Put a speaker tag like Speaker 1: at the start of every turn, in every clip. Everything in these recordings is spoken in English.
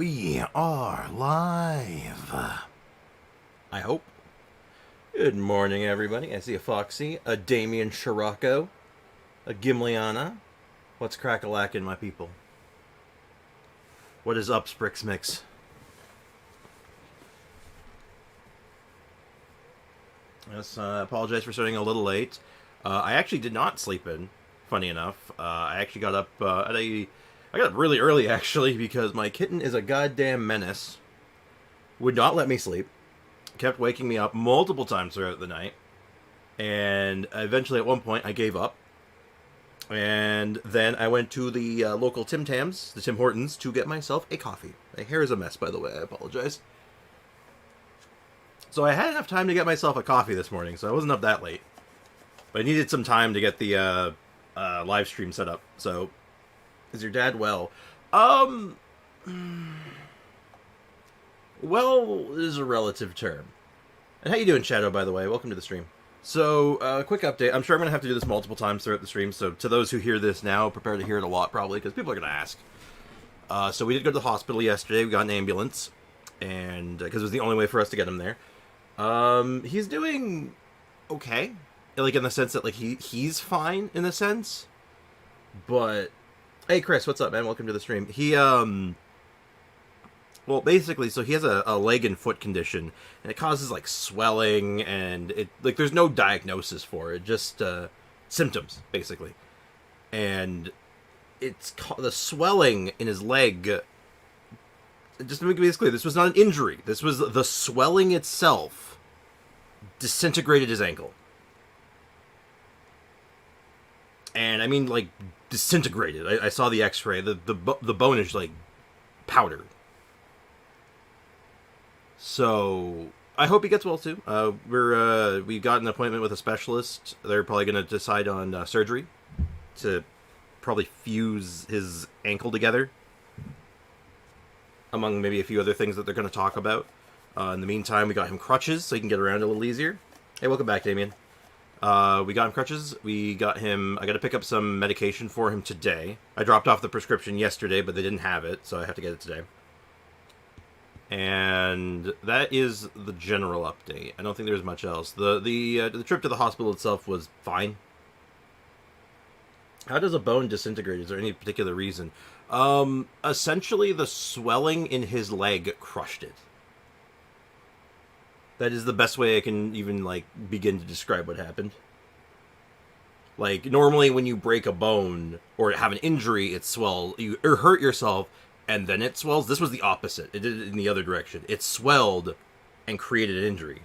Speaker 1: We are live. I hope. Good morning, everybody. I see a Foxy, a Damien Scirocco, a Gimliana. What's crack-a-lackin', my people? What is up, Sprix Mix? Yes, I apologize for starting a little late. I actually did not sleep in, funny enough. I actually got up I got up really early, actually, because my kitten is a goddamn menace. Would not let me sleep. Kept waking me up multiple times throughout the night. And eventually, at one point, I gave up. And then I went to the local Tim Tams, the Tim Hortons, to get myself a coffee. My hair is a mess, by the way. I apologize. So I had enough time to get myself a coffee this morning, so I wasn't up that late. But I needed some time to get the live stream set up, so... Is your dad well? Well is a relative term. And how you doing, Shadow, by the way? Welcome to the stream. So, quick update. I'm sure I'm going to have to do this multiple times throughout the stream, so to those who hear this now, prepare to hear it a lot, probably, because people are going to ask. So we did go to the hospital yesterday. We got an ambulance, and because it was the only way for us to get him there. He's doing okay. Like, in the sense that, like, he's fine, in a sense. But... Hey, Chris, what's up, man? Welcome to the stream. He, well, basically, so he has a leg and foot condition, and it causes, like, swelling, and it, like, there's no diagnosis for it, just, symptoms, basically. And it's, the swelling in his leg, just to make this clear, this was not an injury. This was the swelling itself disintegrated his ankle. And, I mean, like, disintegrated. I saw the x-ray. The bone is, like, powdered. So, I hope he gets well, too. We got an appointment with a specialist. They're probably going to decide on surgery to probably fuse his ankle together, among maybe a few other things that they're going to talk about. In the meantime, we got him crutches so he can get around a little easier. Hey, welcome back, Damien. We got him crutches. I got to pick up some medication for him today. I dropped off the prescription yesterday, but they didn't have it, so I have to get it today. And that is the general update. I don't think there's much else. The trip to the hospital itself was fine. How does a bone disintegrate? Is there any particular reason? Essentially, the swelling in his leg crushed it. That is the best way I can even, like, begin to describe what happened. Like, normally when you break a bone or have an injury, it swells. You hurt yourself, and then it swells. This was the opposite. It did it in the other direction. It swelled and created an injury.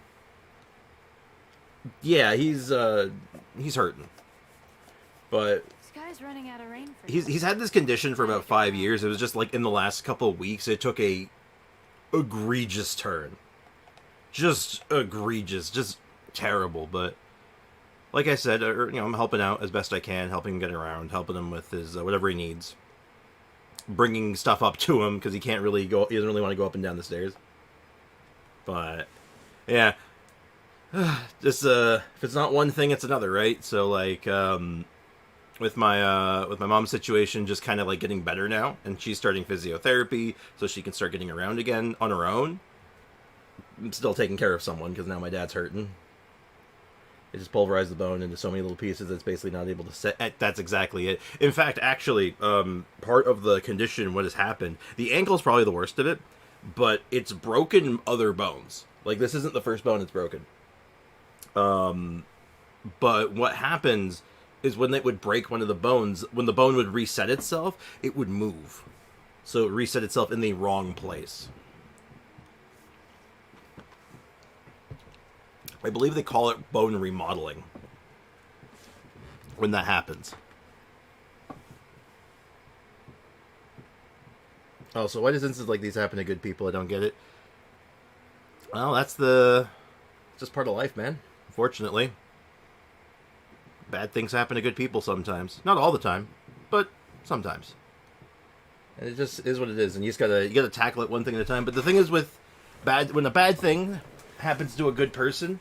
Speaker 1: Yeah, he's hurting. But
Speaker 2: This guy's running out of rain for
Speaker 1: he's had this condition for about 5 years. It was just, like, in the last couple of weeks, it took a egregious turn. Just egregious, just terrible, but like I said, I'm helping out as best I can, helping him get around, helping him with his whatever he needs, bringing stuff up to him because he can't really go. He doesn't really want to go up and down the stairs. But yeah, just if it's not one thing, it's another, right? So like with my mom's situation, just kind of like getting better now, and she's starting physiotherapy so she can start getting around again on her own. I'm still taking care of someone because now my dad's hurting. They just pulverized the bone into so many little pieces it's basically not able to set. That's exactly it. In fact, actually, part of the condition, what has happened, the ankle's probably the worst of it, but it's broken other bones. Like, this isn't the first bone it's broken. But what happens is when it would break one of the bones, when the bone would reset itself, it would move. So it reset itself in the wrong place. I believe they call it bone remodeling when that happens. Oh, so why does instances like these happen to good people? I don't get it. Well, that's just part of life, man. Unfortunately. Bad things happen to good people sometimes. Not all the time, but sometimes. And it just is what it is, and you gotta tackle it one thing at a time. But the thing is when a bad thing happens to a good person,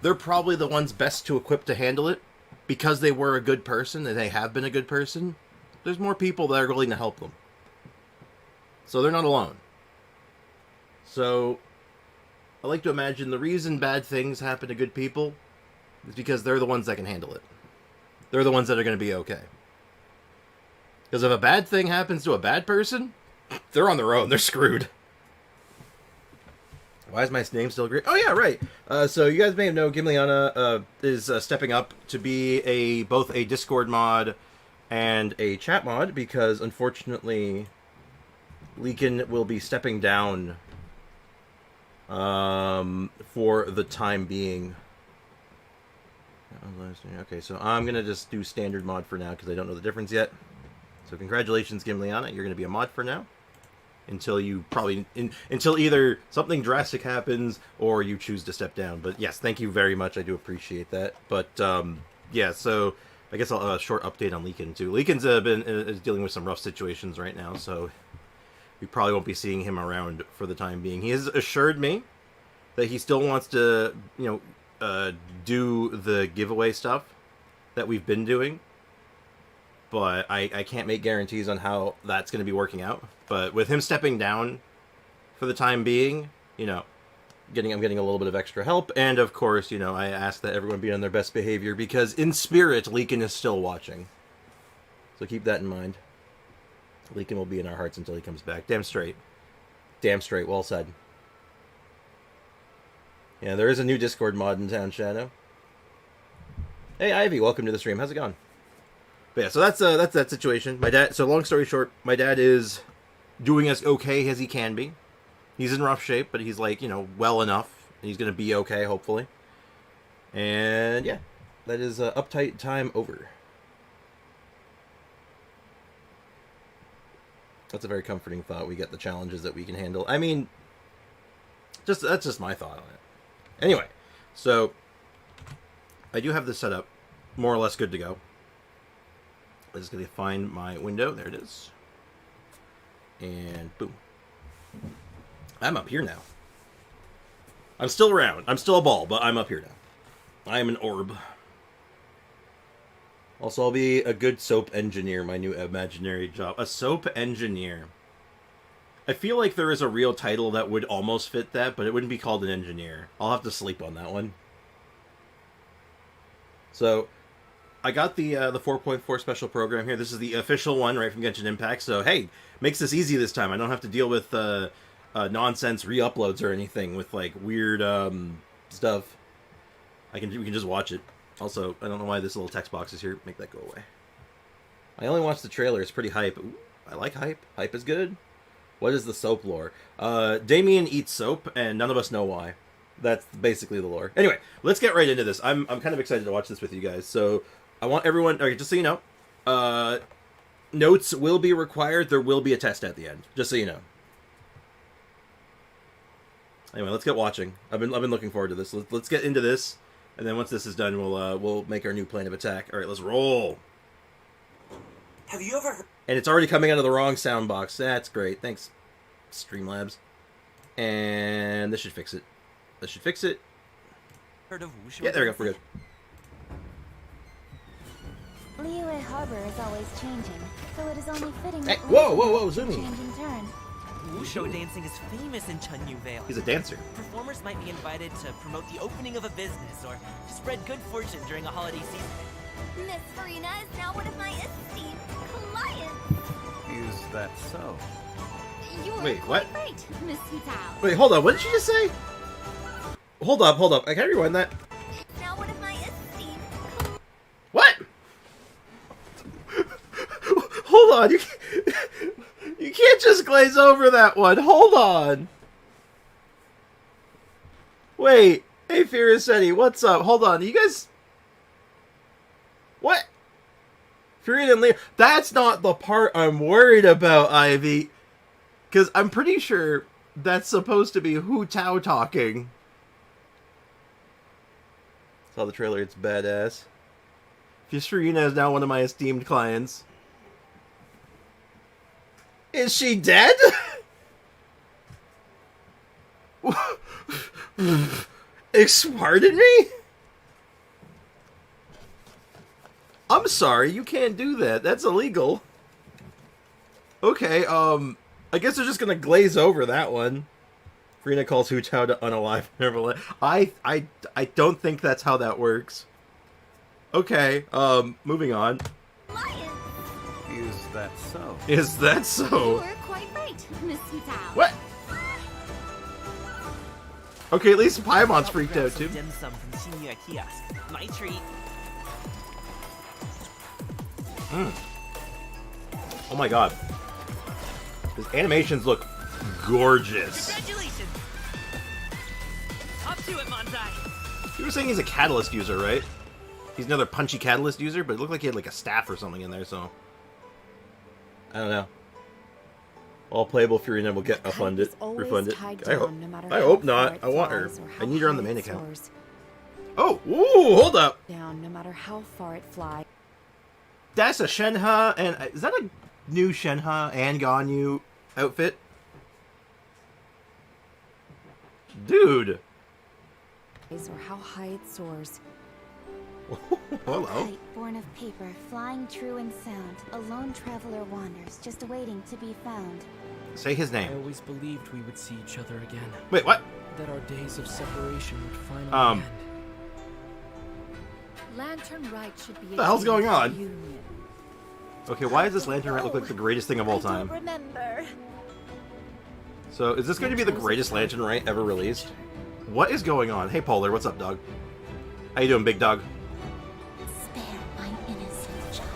Speaker 1: they're probably the ones best to equip to handle it because they were a good person and they have been a good person. There's more people that are willing to help them. So they're not alone. So I like to imagine the reason bad things happen to good people is because they're the ones that can handle it. They're the ones that are going to be okay. Because if a bad thing happens to a bad person, they're on their own. They're screwed. Why is my name still great? Oh, yeah, right. So you guys may have known Gimliana is stepping up to be both a Discord mod and a chat mod, because unfortunately Leakin will be stepping down for the time being. Okay, so I'm going to just do standard mod for now because I don't know the difference yet. So congratulations, Gimliana. You're going to be a mod for now. Until you until either something drastic happens or you choose to step down. But yes, thank you very much. I do appreciate that. But yeah, so I guess a short update on Leakin too. Leakin's is dealing with some rough situations right now, so we probably won't be seeing him around for the time being. He has assured me that he still wants to, do the giveaway stuff that we've been doing. But I can't make guarantees on how that's going to be working out. But with him stepping down for the time being, I'm getting a little bit of extra help. And of course, I ask that everyone be on their best behavior because in spirit, Leakin is still watching. So keep that in mind. Leakin will be in our hearts until he comes back. Damn straight. Damn straight. Well said. Yeah, there is a new Discord mod in town, Shadow. Hey, Ivy, welcome to the stream. How's it going? But yeah, so that's that situation. My dad. So long story short, my dad is doing as okay as he can be. He's in rough shape, but he's well enough. And he's gonna be okay, hopefully. And yeah, that is uptight time over. That's a very comforting thought. We get the challenges that we can handle. I mean, that's just my thought on it. Anyway, so I do have this set up more or less good to go. I'm just going to find my window. There it is. And boom. I'm up here now. I'm still around. I'm still a ball, but I'm up here now. I am an orb. Also, I'll be a good soap engineer, my new imaginary job. A soap engineer. I feel like there is a real title that would almost fit that, but it wouldn't be called an engineer. I'll have to sleep on that one. So I got the 4.4 special program here. This is the official one, right from Genshin Impact. So, hey, makes this easy this time. I don't have to deal with nonsense re-uploads or anything with, weird stuff. We can just watch it. Also, I don't know why this little text box is here. Make that go away. I only watched the trailer. It's pretty hype. Ooh, I like hype. Hype is good. What is the soap lore? Damien eats soap, and none of us know why. That's basically the lore. Anyway, let's get right into this. I'm kind of excited to watch this with you guys. So I want everyone, okay, just so you know, notes will be required. There will be a test at the end, just so you know. Anyway, let's get watching. I've been looking forward to this. Let's get into this, and then once this is done, we'll make our new plan of attack. All right, let's roll.
Speaker 3: Have you ever heard?
Speaker 1: And it's already coming out of the wrong sound box. That's great. Thanks, Streamlabs. And this should fix it. This should fix it.
Speaker 3: Heard of Wushu?
Speaker 1: Yeah, there we go. We're good.
Speaker 2: Liyue Harbor is always changing, so it is only fitting
Speaker 1: Hey,
Speaker 2: that
Speaker 1: whoa,
Speaker 2: Liyue
Speaker 1: Zumi.
Speaker 2: change in turn.
Speaker 3: Wushu dancing is famous in Chunyu Vale.
Speaker 1: He's a dancer.
Speaker 3: Performers might be invited to promote the opening of a business or to spread good fortune during a holiday season.
Speaker 4: Miss Farina is now one of my esteemed clients.
Speaker 5: Is that so?
Speaker 4: You are
Speaker 1: Wait,
Speaker 4: quite
Speaker 1: what?
Speaker 4: right, Miss Hutao.
Speaker 1: Wait, hold on. What did she just say? Hold up. I can't rewind that.
Speaker 4: Now one of my esteemed
Speaker 1: What? Hold on. You can't just glaze over that one. Hold on. Wait. Hey, Firasetti, what's up? Hold on. You guys... What? Furion and Leo... That's not the part I'm worried about, Ivy. Because I'm pretty sure that's supposed to be Hu Tao talking. Saw the trailer, it's badass. Furina is now one of my esteemed clients. Is she dead? Pardon me? I'm sorry, you can't do that. That's illegal. Okay, I guess they're just gonna glaze over that one. Frina calls Hu Tao to unalive. I don't think that's how that works. Okay, moving on.
Speaker 4: Lion!
Speaker 5: Is that so?
Speaker 1: Is that
Speaker 2: You
Speaker 1: so?
Speaker 2: were quite right, Miss Hutao.
Speaker 1: What? Okay, at least Paimon's
Speaker 3: I'll
Speaker 1: freaked
Speaker 3: grab
Speaker 1: out
Speaker 3: some
Speaker 1: too.
Speaker 3: dim sum from Senior Kiosk. My treat.
Speaker 1: Oh my god. His animations look gorgeous.
Speaker 3: Congratulations! Up to it, Montai!
Speaker 1: You were saying he's a catalyst user, right? He's another punchy catalyst user, but it looked like he had like a staff or something in there, so... I don't know. All playable Furina will get refunded. I hope not. I want her. I need her on the main account. Oh, ooh, hold up.
Speaker 2: Down, no matter how far it flies.
Speaker 1: That's a Shenhe, and is that a new Shenhe and Ganyu outfit? Dude.
Speaker 2: Or how high it soars.
Speaker 1: Hello.
Speaker 2: Kite born of paper, flying true in sound. A lone traveler wanders, just awaiting to be found.
Speaker 1: Say his
Speaker 6: I
Speaker 1: name.
Speaker 6: always believed we would see each other again.
Speaker 1: Wait, what?
Speaker 6: That our days of separation would finally
Speaker 1: Um,
Speaker 6: end.
Speaker 2: Lantern Rite should be
Speaker 1: What the hell's going on?
Speaker 2: Union.
Speaker 1: Okay, why does this lantern rat look like the greatest thing of all time?
Speaker 4: I don't remember.
Speaker 1: So, is this going to be the greatest lantern rite ever released? What is going on? Hey, Polar, what's up, dog? How you doing, big dog?
Speaker 4: Spare mine innocent child.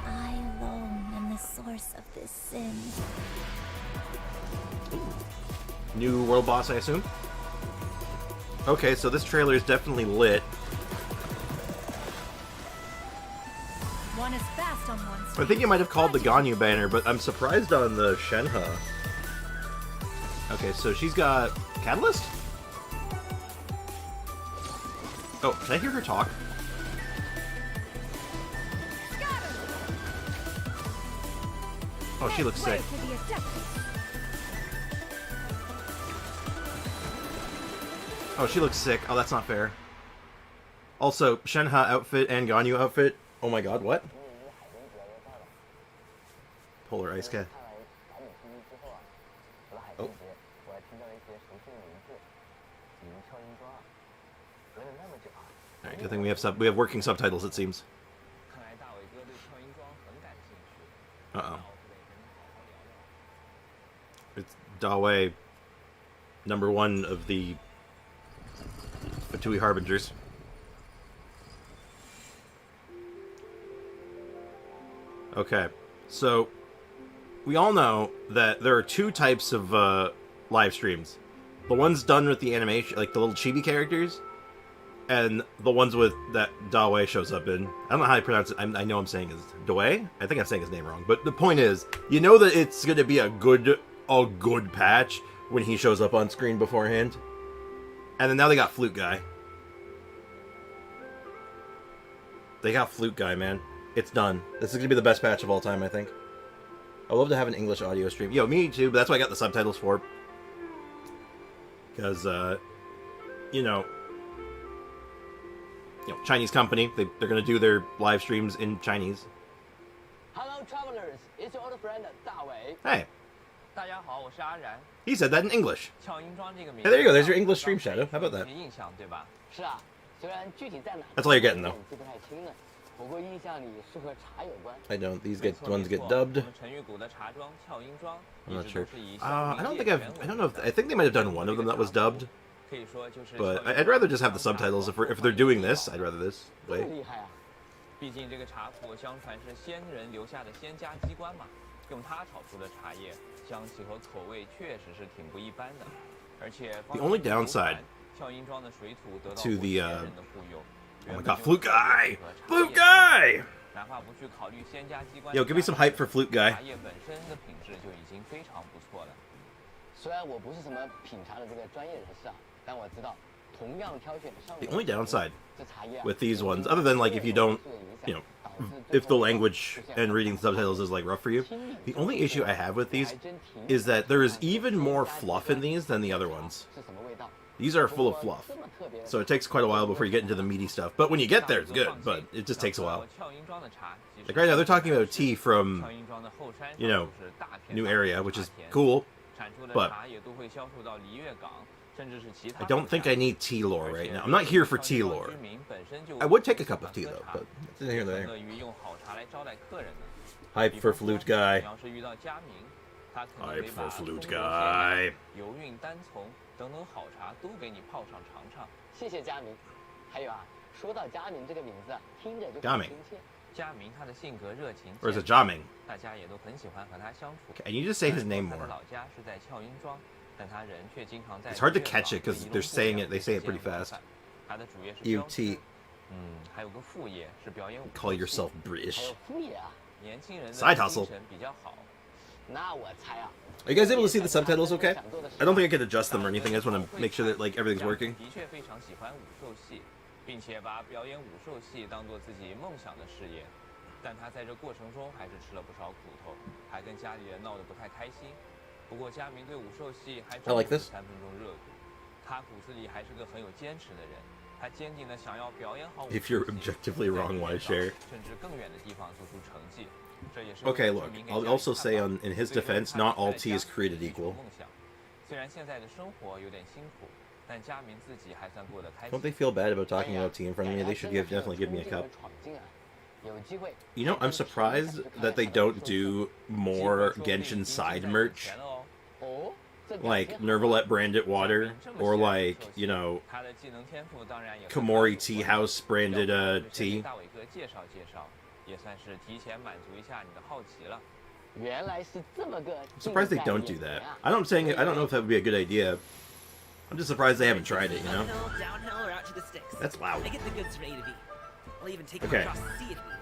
Speaker 4: I alone am the source of this sin.
Speaker 1: New world boss, I assume? Okay, so this trailer is definitely lit.
Speaker 2: One is fast on one
Speaker 1: I think you might have called the Ganyu banner, but I'm surprised on the Shenhe. Okay, so she's got Catalyst? Oh, can I hear her talk? Oh, she looks sick. Oh, she looks sick. Oh, that's not fair. Also, Shenhe outfit and Ganyu outfit. Oh my god, what? Polar Ice Cat. Oh. Alright, good thing we have working subtitles, it seems. Uh-oh. It's Dawei, #1 of the Fatui Harbingers. Okay, so we all know that there are two types of live streams. The ones done with the animation, like the little chibi characters, and the ones with that Dawei shows up in. I don't know how I pronounce it. I know I'm saying his Dawei. I think I'm saying his name wrong. But the point is, you know that it's going to be a good patch when he shows up on screen beforehand. And then now they got Flute Guy. They got Flute Guy, man. It's done. This is going to be the best patch of all time, I think. I'd love to have an English audio stream. Yo, me too, but that's what I got the subtitles for. Because, you know, Chinese company, they're going to do their live streams in Chinese.
Speaker 7: Hello, travelers. It's your old friend, Dawei.
Speaker 1: Hey.
Speaker 7: 大家好，我是阿然。
Speaker 1: He said that in English.
Speaker 7: 俏音庄这个名
Speaker 1: Hey, there you go. There's your English stream, Shadow. How about that?
Speaker 7: 印象对吧？是啊，虽然具体在哪
Speaker 1: That's all you're getting, though.
Speaker 7: 记不太清了，不过印象里是和茶有关。
Speaker 1: I don't. These
Speaker 7: 没错
Speaker 1: ones
Speaker 7: 没
Speaker 1: get
Speaker 7: 错
Speaker 1: dubbed.
Speaker 7: 我们陈玉谷的茶庄俏音庄
Speaker 1: I'm
Speaker 7: 一
Speaker 1: not
Speaker 7: 直
Speaker 1: sure.
Speaker 7: 都是以
Speaker 1: I don't think I don't know if I think they might have done one of them that was dubbed,
Speaker 7: 可以说就是
Speaker 1: but I'd rather just have the subtitles if they're doing this. I'd rather this
Speaker 7: 这么
Speaker 1: way.
Speaker 7: 厉害啊！毕竟这个茶谱相传是先人留下的仙家机关嘛，用它炒出的茶叶，香气和口味确实是挺不一般的。而且
Speaker 1: The only downside
Speaker 7: 俏音庄的水土得到
Speaker 1: to the
Speaker 7: 仙人的护佑。
Speaker 1: Oh my god, Flute Guy! Flute Guy!
Speaker 7: 哪怕不去考虑仙家机关，
Speaker 1: Yo, give me some hype for Flute Guy.
Speaker 7: 茶叶本身的品质就已经非常不错了。虽然我不是什么品茶的这个专业人士啊，但我知道同样挑选上
Speaker 1: The only downside
Speaker 7: 这茶叶
Speaker 1: with these ones, other than like if you don't, if the language and reading the subtitles is like rough for you, the only issue I have with these is that there is even more fluff in these than the other ones.
Speaker 7: 是什么味道？
Speaker 1: These are full of fluff, so it takes quite a while before you get into the meaty stuff. But when you get there, it's good, but it just takes a while. Like right now, they're talking about tea from, you know, new area, which is cool, but I don't think I need tea lore right now. I'm not here for tea lore. I would take a cup of tea, though, but it's in here and there. Hype for flute guy. Hype for flute guy.
Speaker 7: 等等好茶都给你泡上尝尝。
Speaker 8: 谢谢佳明。还有啊，说到佳明这个名字，听着就
Speaker 1: 佳明。
Speaker 8: 亲切。
Speaker 7: 佳明他的性格热情，
Speaker 1: Or is it Jiaming?
Speaker 7: 大家也都很喜欢和他相处。
Speaker 1: And you just say his name
Speaker 7: 他
Speaker 1: more.
Speaker 7: 的老家是在俏音庄，但他人却经常在。
Speaker 1: It's hard to catch it because they're saying it. They say it pretty fast.
Speaker 7: 他的主业是
Speaker 1: UT.
Speaker 7: 还有个副业是表演舞。
Speaker 1: Call yourself
Speaker 8: 还
Speaker 1: British.
Speaker 8: 有副业啊，
Speaker 7: 年轻人的
Speaker 1: Side
Speaker 7: 精
Speaker 1: hustle.
Speaker 7: 神比较好。
Speaker 8: 那我猜啊。
Speaker 1: Are you guys able to see the subtitles okay? I don't think I could adjust them or anything. I just want to make sure that like everything's working.
Speaker 7: 的确非常喜欢武术戏，并且把表演武术戏当做自己梦想的事业。但他在这过程中还是吃了不少苦头，还跟家里人闹得不太开心。不过佳明对武术戏还只有3分钟热度，他骨子里还是个很有坚持的人。他坚定地想要表演好武术戏，
Speaker 1: If you're objectively wrong, why share?
Speaker 7: 甚至更远的地方做出成绩。
Speaker 1: Okay, look, I'll also say in his defense, not all tea is created equal. Don't they feel bad about talking about tea in front of me? They should definitely give me a cup. You know, I'm surprised that they don't do more Genshin side merch. Like Nervalette branded water, or like, you know, Komori Tea House branded tea.
Speaker 7: 也算是提前满足一下你的好奇了。
Speaker 1: I'm surprised they don't do that. I don't know if that would be a good idea. I'm just surprised they haven't tried it, you know? That's loud. Okay.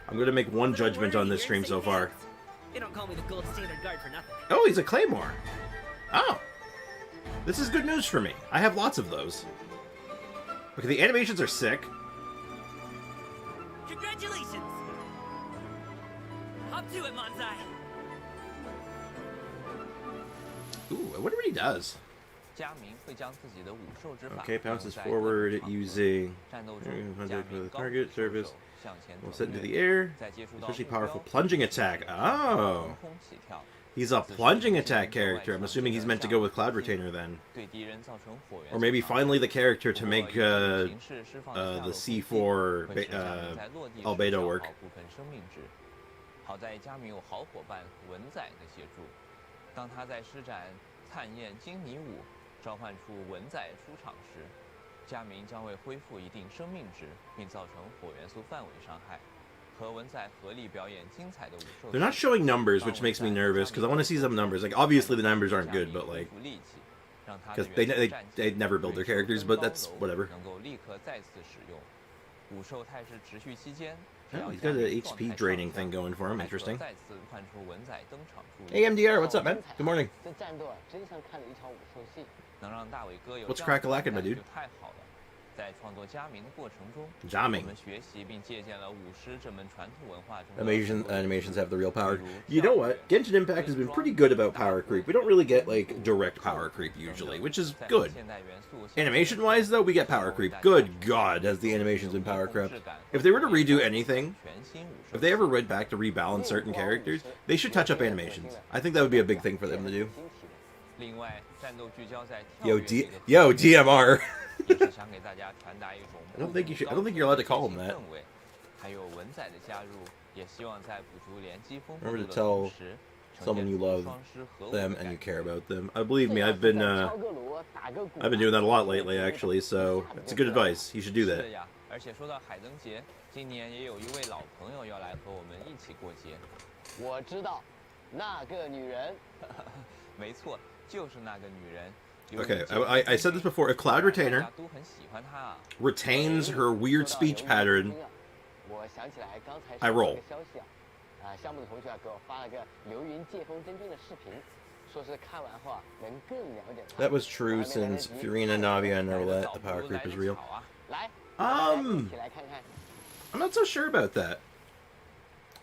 Speaker 1: I'm gonna make one judgment on this stream so far. Oh, he's a Claymore. Oh. This is good news for me. I have lots of those. Okay, the animations are sick.
Speaker 3: Congratulations! Hop to it, Manzai!
Speaker 1: Ooh, I wonder what he does. Okay, bounces forward using target surface. Will set into the air. Especially powerful plunging attack. Oh! He's a plunging attack character. I'm assuming he's meant to go with Cloud Retainer then. Or maybe finally the character to make the C4 albedo work.
Speaker 7: 好在佳明有好伙伴文仔的协助，当他在施展灿焰金泥舞，召唤出文仔出场时，佳明将会恢复一定生命值，并造成火元素范围伤害。和文仔合力表演精彩的武术。
Speaker 1: They're not showing numbers, which makes me nervous because I want to see some numbers. Like obviously the numbers aren't good, but like because they never build their characters, but that's whatever.
Speaker 7: 能够立刻再次使用。武兽态势持续期间。
Speaker 1: Oh, he's got an HP draining thing going for him. Interesting. Hey, MDR, what's up, man? Good morning. What's crack-a-lackin', my dude?
Speaker 7: 在创作佳明的过程中，
Speaker 1: Jiaming.
Speaker 7: 我们学习并借鉴了舞狮这门传统文化中。
Speaker 1: Animations have the real power. You know what? Genshin Impact has been pretty good about power creep. We don't really get like direct power creep usually, which is good. Animation-wise, though, we get power creep. Good God, has the animations been power crept. If they were to redo anything, if they ever went back to rebalance certain characters, they should touch up animations. I think that would be a big thing for them to do. Yo, DMR. I don't think you should. I don't think you're allowed to call him that. Remember to tell someone you love them and you care about them. Believe me, I've been doing that a lot lately, actually. So it's good advice. You should do that.
Speaker 7: 而且说到海灯节，今年也有一位老朋友要来和我们一起过节。
Speaker 8: 我知道，那个女人。
Speaker 7: 没错，就是那个女人。
Speaker 1: Okay, I said this before. If Cloud Retainer retains her weird speech pattern, I roll. That was true since Furina, Navia, and Nervalette. The power creep is real. I'm not so sure about that.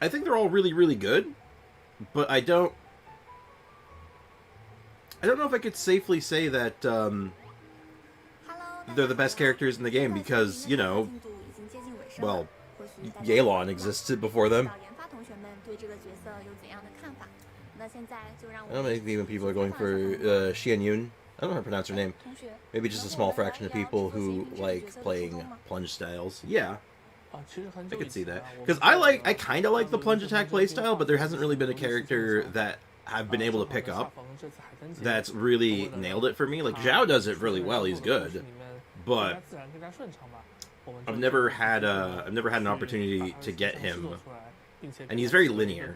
Speaker 1: I think they're all really, really good, but I don't know if I could safely say that,
Speaker 4: Hello.
Speaker 1: they're the best characters in the game because, you know, well, Yelan existed before them. I don't know if even people are going for Xian Yun. I don't know how to pronounce her name. Maybe just a small fraction of people who like playing plunge styles. Yeah, I could see that. Because I kind of like the plunge attack playstyle, but there hasn't really been a character that I've been able to pick up that's really nailed it for me. Like, Zhao does it really well, he's good. But I've never had an opportunity to get him. And he's very linear.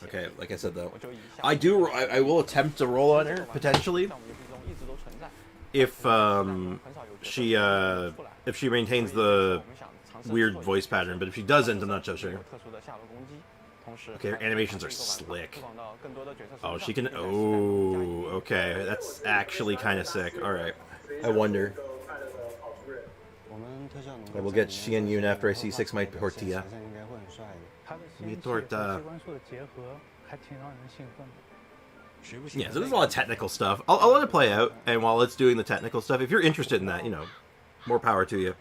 Speaker 1: Okay, like I said though, I will attempt to roll on her potentially if she maintains the weird voice pattern, but if she doesn't, I'm not so sure. Okay, her animations are slick. Oh, she can. Oh, okay, that's actually kind of sick. All right, I wonder. I will get Xian Yun after I see 6 my tortilla. Mi torta. Yeah, so there's a lot of technical stuff. I'll let it play out, and while it's doing the technical stuff, if you're interested in that, you know, more power to you.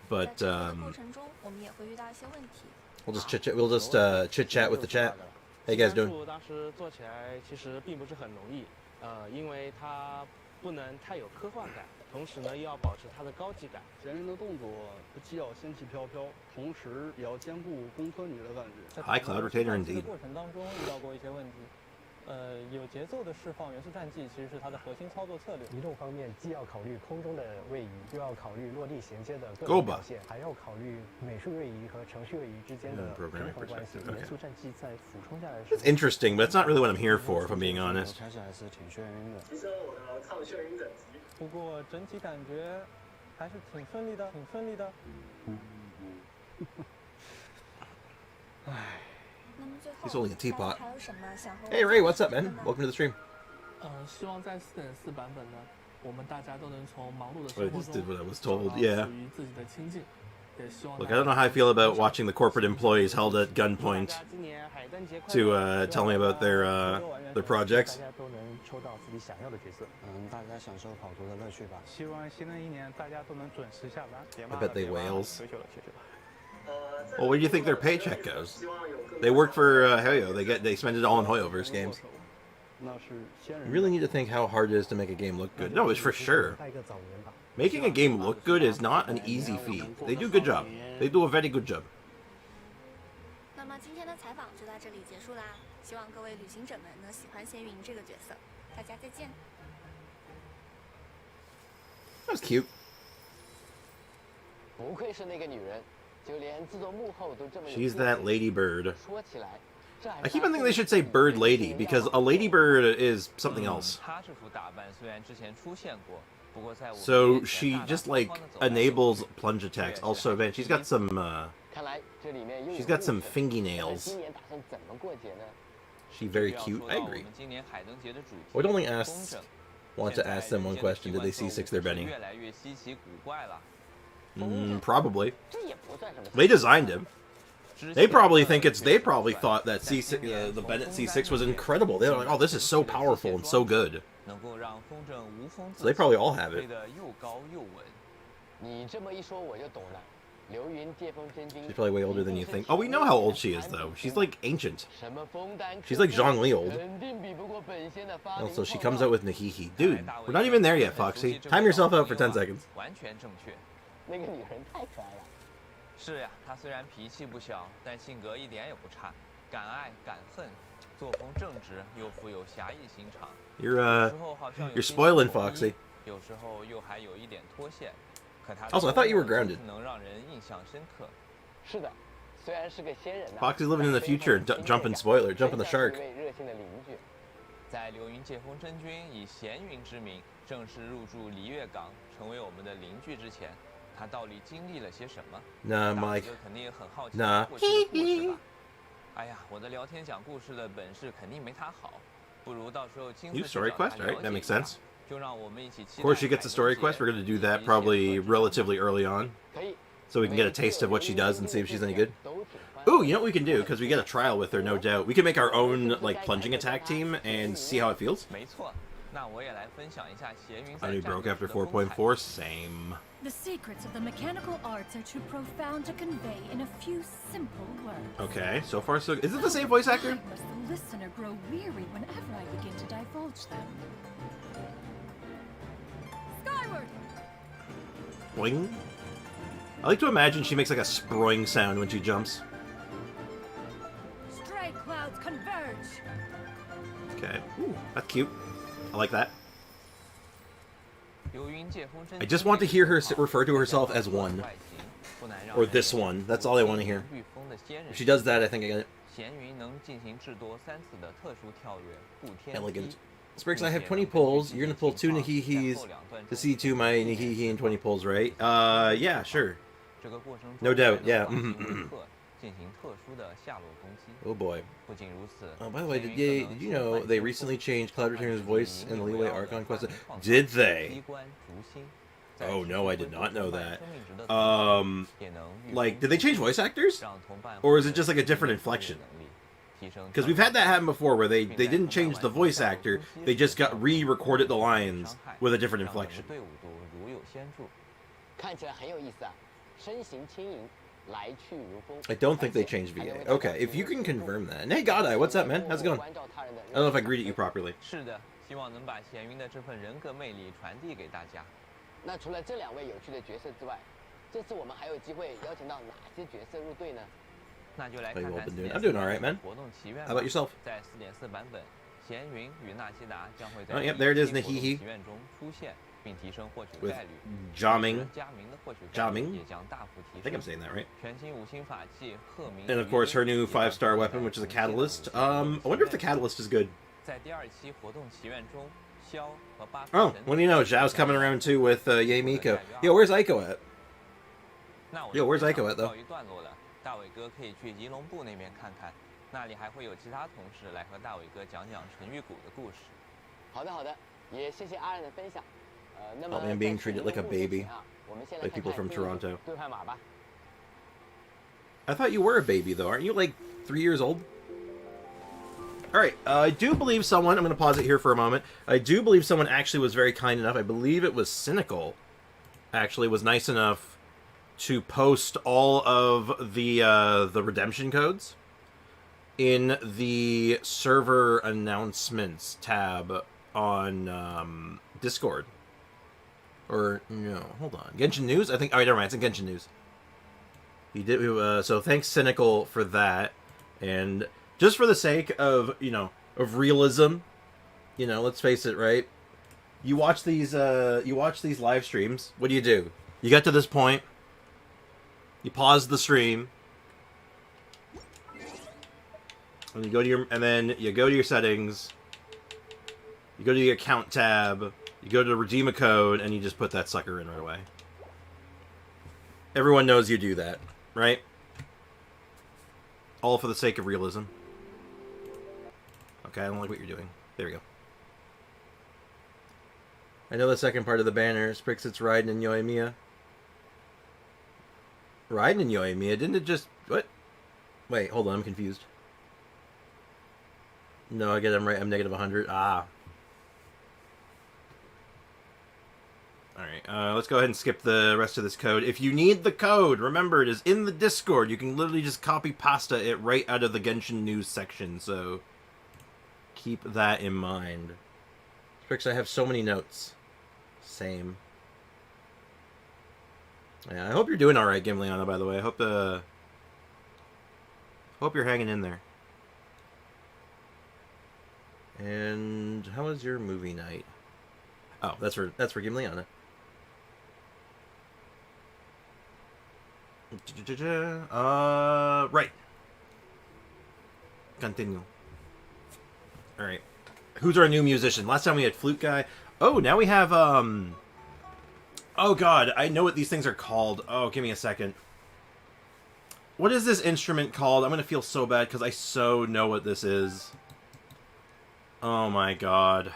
Speaker 1: But we'll just chit chat. We'll just chit chat with the chat. How you guys doing? High cloud retainer indeed.
Speaker 9: 有节奏的释放元素战技其实是它的核心操作策略。移动方面，既要考虑空中的位移，又要考虑落地衔接的各种表现，还要考虑美术位移和程序位移之间的平衡关系。元素战技在俯冲下来时，
Speaker 1: It's interesting, but it's not really what I'm here for, if I'm being honest.
Speaker 9: 提升我的抗眩晕等级。不过整体感觉还是挺顺利的，挺顺利的。唉。
Speaker 1: He's holding a teapot. Hey Ray, what's up, man? Welcome to the stream.
Speaker 6: 希望在4.4版本呢，我们大家都能从忙碌的
Speaker 1: I
Speaker 6: 生活
Speaker 1: just did
Speaker 6: 中
Speaker 1: what I was
Speaker 6: 找
Speaker 1: told.
Speaker 6: 到
Speaker 1: Yeah.
Speaker 6: 属于自己的清静。也希望
Speaker 1: Look, I don't know how I feel about watching the corporate employees held at gunpoint to tell me about their projects.
Speaker 9: 大家都能抽到自己想要的角色。大家享受跑图的乐趣吧。希望新的一年大家都能准时下班。
Speaker 1: I bet they whales. Well, where do you think their paycheck goes? They work for Hoyo. They spend it all on Hoyoverse games. You really need to think how hard it is to make a game look good. No, it's for sure. Making a game look good is not an easy feat. They do a good job. They do a very good job.
Speaker 4: 那么今天的采访就到这里结束啦，希望各位旅行者们能喜欢仙云这个角色，大家再见。
Speaker 1: That was cute.
Speaker 8: 不愧是那个女人，就连制作幕后都这么有
Speaker 1: She's that lady bird.
Speaker 8: 说起来，这还
Speaker 1: I keep on thinking they should say bird lady because a ladybird is something else.
Speaker 7: 她这副打扮虽然之前出现过，不过在我
Speaker 1: So she just like enables plunge attacks. Also, man, she's got some
Speaker 8: 看来这里面又有
Speaker 1: she's got some
Speaker 8: 故事
Speaker 1: fingernails.
Speaker 8: 今年打算怎么过节呢？
Speaker 1: She very cute. I
Speaker 7: 要说到我
Speaker 1: agree.
Speaker 7: 们今年海灯节的主题
Speaker 1: I would only
Speaker 7: 公
Speaker 1: ask
Speaker 7: 正
Speaker 1: want to ask them one question. Did they C6 their Benny?
Speaker 7: 越来越稀奇古怪了。
Speaker 1: Probably.
Speaker 8: 这也不算什么。
Speaker 1: They designed him. They probably think it's. They probably thought that C6, the Bennett C6 was incredible. They're like, oh, this is so powerful and so good.
Speaker 7: 能够让风筝无风
Speaker 1: So they probably all have
Speaker 7: 飞
Speaker 1: it.
Speaker 7: 得又高又稳。
Speaker 8: 你这么一说我就懂了。流云借风真君
Speaker 1: She's probably way older than you think. Oh, we know how old she is though. She's like ancient.
Speaker 8: 什么枫丹
Speaker 1: She's like Zhongli old.
Speaker 8: 肯定比不过本仙的发
Speaker 1: Also, she comes out with Nahihi. Dude, we're not even there yet, Foxy. Time yourself out for 10 seconds.
Speaker 7: 完全正确。
Speaker 8: 那个女人太可爱了。
Speaker 7: 是呀，她虽然脾气不小，但性格一点也不差，敢爱敢恨，作风正直又富有侠义心肠。
Speaker 1: You're
Speaker 7: 有时候好像有
Speaker 1: you're
Speaker 7: 些
Speaker 1: spoiling
Speaker 7: 统一
Speaker 1: Foxy.
Speaker 7: 有时候又还有一点脱线。可她
Speaker 1: Also, I thought you were grounded.
Speaker 7: 能让人印象深刻。
Speaker 8: 是的，虽然是个仙人呐。
Speaker 1: Foxy's living in the future. Jumping spoiler. Jumping the shark.
Speaker 8: 一位热心的邻居。
Speaker 7: 在流云借风真君以闲云之名正式入驻璃月港，成为我们的邻居之前，他到底经历了些什么？
Speaker 1: Nah,
Speaker 7: 大
Speaker 1: Mike.
Speaker 7: 哥肯定也很好奇
Speaker 1: Nah.
Speaker 7: 过去的故事吧？哎呀，我的聊天讲故事的本事肯定没他好，不如到时候亲自
Speaker 1: New
Speaker 7: 去
Speaker 1: story
Speaker 7: 找他
Speaker 1: quest. All right,
Speaker 7: 了
Speaker 1: that
Speaker 7: 解
Speaker 1: makes
Speaker 7: 一下
Speaker 1: sense.
Speaker 7: 就让我们一起期
Speaker 1: Of
Speaker 7: 待
Speaker 1: course, she gets a story
Speaker 7: 海
Speaker 1: quest.
Speaker 7: 灯
Speaker 1: We're
Speaker 7: 节
Speaker 1: going to do that
Speaker 7: 以及
Speaker 1: probably
Speaker 7: 和
Speaker 1: relatively early on,
Speaker 8: 可以。
Speaker 1: so we can get a taste of what she does and see if she's any good.
Speaker 8: 都挺欢
Speaker 1: Ooh, you know what we can do? Because we get a trial with her, no doubt. We can make our own, like, plunging attack team and see how it feels.
Speaker 7: 没错，那我也来分享一下闲云
Speaker 1: I
Speaker 7: 在
Speaker 1: knew
Speaker 7: 战
Speaker 1: broke
Speaker 7: 斗
Speaker 1: after
Speaker 7: 时的风采。
Speaker 1: 4.4. Same.
Speaker 10: The secrets of the mechanical arts are too profound to convey in a few simple words.
Speaker 1: Okay, so far so good. Is it the same voice actor?
Speaker 10: Why must the listener grow weary whenever I begin to divulge them? Skyward!
Speaker 1: Boing. I like to imagine she makes like a sproing sound when she jumps.
Speaker 10: Stray clouds converge!
Speaker 1: Okay. Ooh, that's cute. I like that.
Speaker 7: 由云界风筝
Speaker 1: I just want to hear her refer to herself as one. Or this one. That's all I want to hear.
Speaker 7: 御风的仙人
Speaker 1: If she does that, I think I get it.
Speaker 7: 闲云能进行至多3次的特殊跳跃，护天
Speaker 1: Elegant.
Speaker 7: 梯。
Speaker 1: Spriggs, I have 20 pulls. You're gonna pull 2 Nihihis to see 2 my Nihihi and 20 pulls, right? Yeah, sure.
Speaker 7: 这个过程中
Speaker 1: No doubt,
Speaker 7: 还能
Speaker 1: yeah.
Speaker 7: 化形为客进行特殊的下落攻击。
Speaker 1: Oh boy.
Speaker 7: 不仅如此
Speaker 1: Oh, by the way,
Speaker 7: 闲
Speaker 1: did
Speaker 7: 云更能
Speaker 1: you know
Speaker 7: 触
Speaker 1: they
Speaker 7: 犯
Speaker 1: recently
Speaker 7: 天
Speaker 1: changed
Speaker 7: 空
Speaker 1: Cloud Returner's voice in the
Speaker 7: 进行
Speaker 1: Leeway
Speaker 7: 围绕
Speaker 1: Archon
Speaker 7: 的
Speaker 1: quest?
Speaker 7: 创造
Speaker 1: Did
Speaker 7: 机
Speaker 1: they?
Speaker 7: 关逐星在
Speaker 1: Oh
Speaker 7: 其
Speaker 1: no, I
Speaker 7: 中
Speaker 1: did
Speaker 7: 会
Speaker 1: not
Speaker 7: 触
Speaker 1: know
Speaker 7: 犯
Speaker 1: that.
Speaker 7: 生命值的存在也能御
Speaker 1: Like,
Speaker 7: 风
Speaker 1: did they change voice actors?
Speaker 7: 让同伴
Speaker 1: Or is it
Speaker 7: 获得
Speaker 1: just like a different
Speaker 7: 能力
Speaker 1: inflection?
Speaker 7: 提升
Speaker 1: Because we've had that happen before where they didn't change the voice actor, they just got re-recorded the lines with a different
Speaker 7: 让我们
Speaker 1: inflection.
Speaker 7: 队伍都如有先助。
Speaker 8: 看起来很有意思啊，身形轻盈，来去如风。
Speaker 1: I don't think they changed VA. Okay, if you can confirm that. And hey, Godai, what's up, man? How's it going? I don't know if I greeted you properly.
Speaker 7: 是的，希望能把闲云的这份人格魅力传递给大家。
Speaker 8: 那除了这2位有趣的角色之外，这次我们还有机会邀请到哪些角色入队呢？
Speaker 7: 那就来
Speaker 1: How
Speaker 7: 看
Speaker 1: you all
Speaker 7: 看
Speaker 1: been doing?
Speaker 7: 4.4
Speaker 1: I'm doing all right, man.
Speaker 7: 活动祈愿
Speaker 1: How about
Speaker 7: 吧
Speaker 1: yourself?
Speaker 7: 在4.4版本，闲云与纳西达将会在
Speaker 1: Oh, yep, there it is,
Speaker 7: 第一期活动
Speaker 1: Nahihi.
Speaker 7: 祈愿中出现，并提升获取
Speaker 1: With
Speaker 7: 概率。
Speaker 1: Jamming.
Speaker 7: 加名的获取概率
Speaker 1: Jamming?
Speaker 7: 也将大幅
Speaker 1: I
Speaker 7: 提
Speaker 1: think I'm
Speaker 7: 升。
Speaker 1: saying that right.
Speaker 7: 全新五星法器鹤鸣
Speaker 1: And of course, her new 5-star weapon, which is a catalyst. I wonder if the catalyst is good.
Speaker 7: 在第2期活动祈愿中，萧和巴
Speaker 1: Oh, what do you know? Zhao's coming around too with Ye Miko. Yo, where's Aiko at?
Speaker 7: 那我
Speaker 1: Yo, where's Aiko at, though?
Speaker 7: 告一段落了，大伟哥可以去仪龙部那边看看，那里还会有其他同事来和大伟哥讲讲纯玉谷的故事。
Speaker 8: 好的好的，也谢谢阿仁的分享。那么
Speaker 1: Oh, man, being treated like a
Speaker 8: 在进入
Speaker 1: baby
Speaker 8: 之前啊，我们先来
Speaker 1: by
Speaker 8: 看
Speaker 1: people
Speaker 8: 看
Speaker 1: from
Speaker 8: 第一个
Speaker 1: Toronto.
Speaker 8: 兑换码吧。
Speaker 1: I thought you were a baby, though. Aren't you, like, 3 years old? Alright, I do believe someone... I'm going to pause it here for a moment. I do believe someone actually was very kind enough. I believe it was Cynical. Actually, was nice enough to post all of the redemption codes in the server announcements tab on Discord. Or, no, hold on. Genshin News? I think... Oh, never mind. It's in Genshin News. He did... so thanks, Cynical, for that. And just for the sake of, you know, of realism, you know, let's face it, right? You watch these live streams. What do? You get to this point. You pause the stream. And you go to your... And then you go to your settings. You go to the account tab. You go to redeem a code, and you just put that sucker in right away. Everyone knows you do that, right? All for the sake of realism. Okay, I don't like what you're doing. There we go. I know the second part of the banner. Sprix, it's Raiden and Yoimiya. Raiden and Yoimiya? Didn't it just... What? Wait, hold on, I'm confused. No, I get I'm right. I'm negative 100. Ah. Alright, let's go ahead and skip the rest of this code. If you need the code, remember, it is in the Discord. You can literally just copy-pasta it right out of the Genshin News section, so keep that in mind. Sprix, I have so many notes. Same. Yeah, I hope you're doing alright, Gimliana, by the way. I hope you're hanging in there. And how was your movie night? Oh, that's for Gimliana. Right. Continue. Alright. Who's our new musician? Last time we had Flute Guy. Oh, now we have, Oh god, I know what these things are called. Oh, give me a second. What is this instrument called? I'm gonna feel so bad because I so know what this is. Oh my god.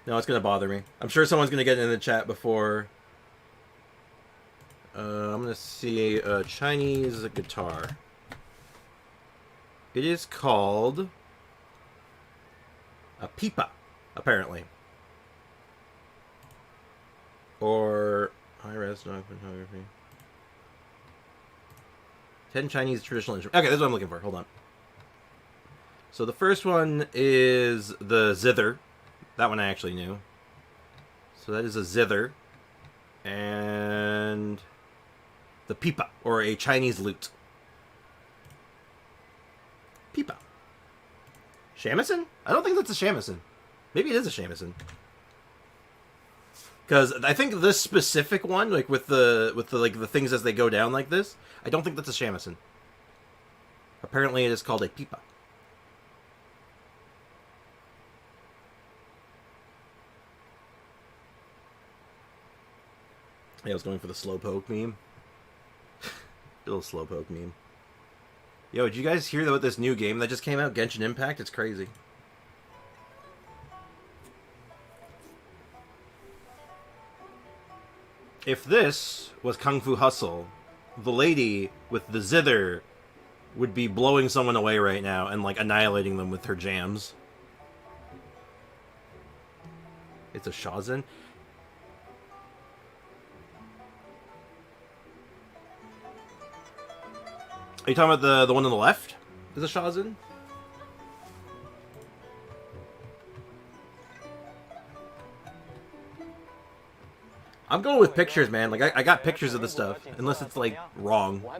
Speaker 1: No, it's gonna bother me. I'm sure someone's gonna get in the chat before I'm gonna see a Chinese guitar. It is called a pipa, apparently. Or high-res dog photography. 10 Chinese traditional instruments. Okay, that's what I'm looking for. Hold on. So the first one is the zither. That one I actually knew. So that is a zither. And the pipa, or a Chinese lute. Pipa. Shamisen? I don't think that's a shamisen. Maybe it is a shamisen. Because I think this specific one, like with the like the things as they go down like this, I don't think that's a shamisen. Apparently, it is called a pipa. Yeah, I was going for the slowpoke meme. Little slowpoke meme. Yo, did you guys hear about this new game that just came out, Genshin Impact? It's crazy. If this was Kung Fu Hustle, the lady with the zither would be blowing someone away right now and, like, annihilating them with her jams. It's a Shazen? Are you talking about the one on the left? Is a Shazen? I'm going with pictures, man. Like, I got pictures of the stuff. Unless it's, like, wrong. I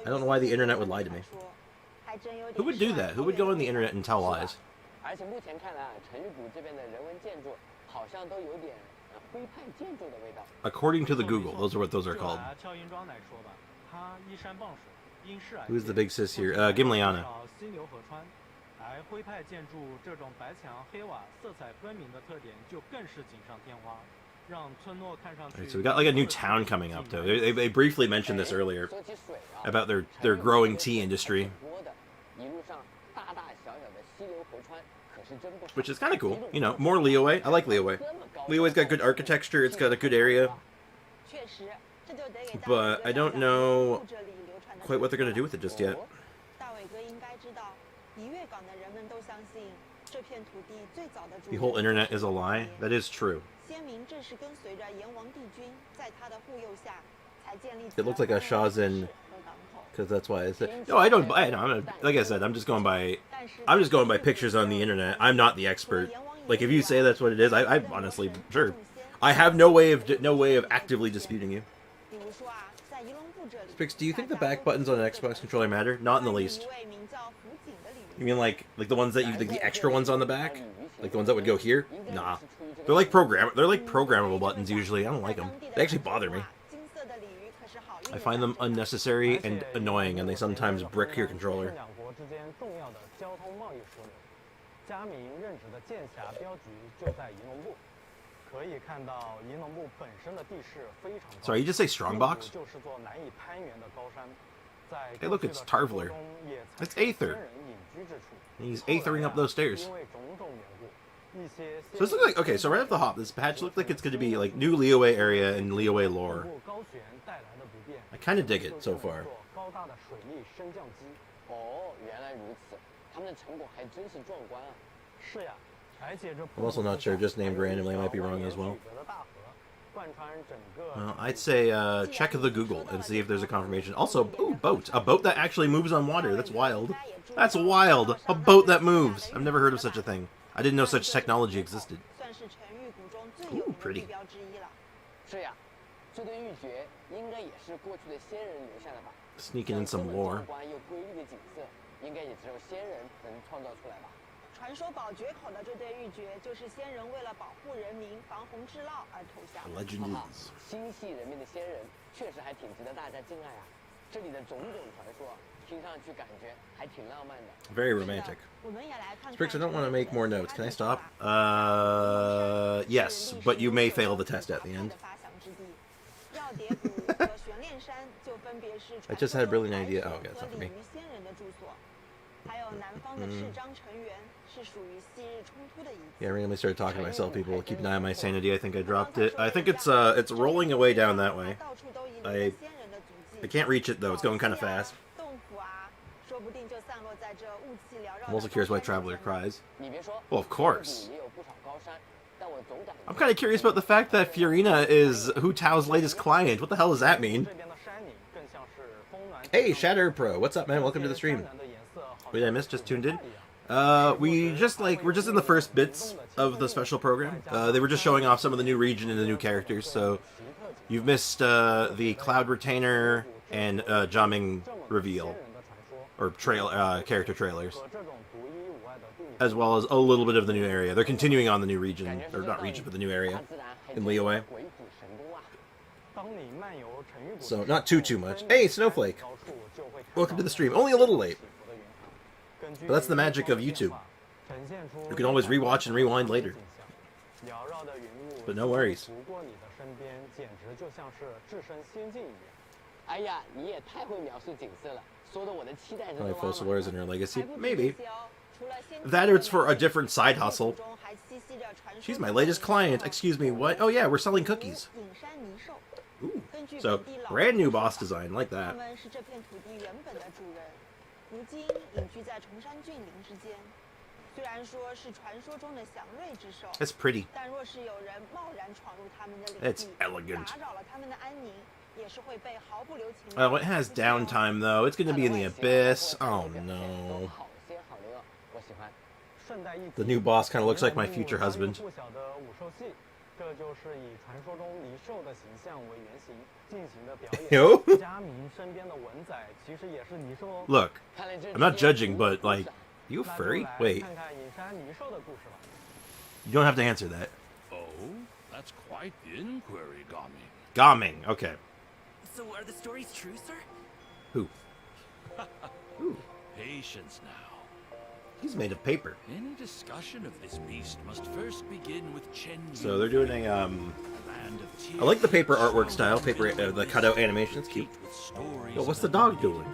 Speaker 1: don't know why the internet would lie to me. Who would do that? Who would go on the internet and tell lies? According to the Google, those are what those are called. Who's the big sis here? Gimliana. Right, so we got like a new town coming up, though. They briefly mentioned this earlier about their growing tea industry, which is kind of cool. You know, more Liyue. I like Liyue. Liyue's got good architecture. It's got a good area, but I don't know quite what they're going to do with it just yet. The whole internet is a lie. That is true. It looks like a Shazen, because that's why I said. No, I don't. Like I said, I'm just going by pictures on the internet. I'm not the expert. Like, if you say that's what it is, I honestly, sure. I have no way of actively disputing you. Spix, do you think the back buttons on an Xbox controller matter? Not in the least. You mean like the ones that like the extra ones on the back, like the ones that would go here? Nah, they're like programmable buttons usually. I don't like them. They actually bother me. I find them unnecessary and annoying, and they sometimes brick your controller. Sorry, you just say Strongbox? Hey, look, it's Tarvler. It's Aether. And he's Aethering up those stairs. So this looks like, okay, so right off the hop, this patch looks like it's going to be like new Liyue area and Liyue lore. I kind of dig it so far. I'm also not sure, just named randomly, I might be wrong as well. Well, I'd say check the Google and see if there's a confirmation. Also, ooh, boat. A boat that actually moves on water. That's wild. That's wild. A boat that moves. I've never heard of such a thing. I didn't know such technology existed. Ooh, pretty. Sneaking in some lore. Legend is. Very romantic. Sprix, I don't want to make more notes. Can I stop? Yes, but you may fail the test at the end. I just had a brilliant idea. Oh, okay, that's not for me. Yeah, I randomly started talking to myself. People keep an eye on my sanity. I think I dropped it. I think it's rolling away down that way. I can't reach it though. It's going kind of fast. I'm also curious why Traveler cries. Well, of course. I'm kind of curious about the fact that Fiorina is Hu Tao's latest client. What the hell does that mean? Hey, Shatter Pro, what's up, man? Welcome to the stream. What did I miss? Just tuned in? We're just in the first bits of the special program. They were just showing off some of the new region and the new characters, so you've missed the Cloud Retainer and Jiaming reveal, or character trailers, as well as a little bit of the new area. They're continuing on the new region, or not region, but the new area in Liyue. So not too much. Hey, Snowflake, welcome to the stream. Only a little late. But that's the magic of YouTube. You can always rewatch and rewind later. But no worries. Probably Fossilers in her legacy. Maybe. That or it's for a different side hustle. She's my latest client. Excuse me, what? Oh yeah, we're selling cookies. Ooh. So, brand new boss design, like that. It's pretty. It's elegant. Oh, it has downtime though. It's going to be in the abyss. Oh no. The new boss kind of looks like my future husband. Yo? Look, I'm not judging, but like, you a furry? Wait. You don't have to answer that.
Speaker 11: Oh, that's quite the inquiry, Gaming.
Speaker 1: Gaming, okay.
Speaker 3: So are the stories true, sir?
Speaker 1: Who? Who?
Speaker 11: Patience now.
Speaker 1: He's made of paper.
Speaker 11: Any discussion of this beast must first begin with Chen.
Speaker 1: So they're doing a I like the paper artwork style, the cutout animation. It's cute. Yo, what's the dog doing?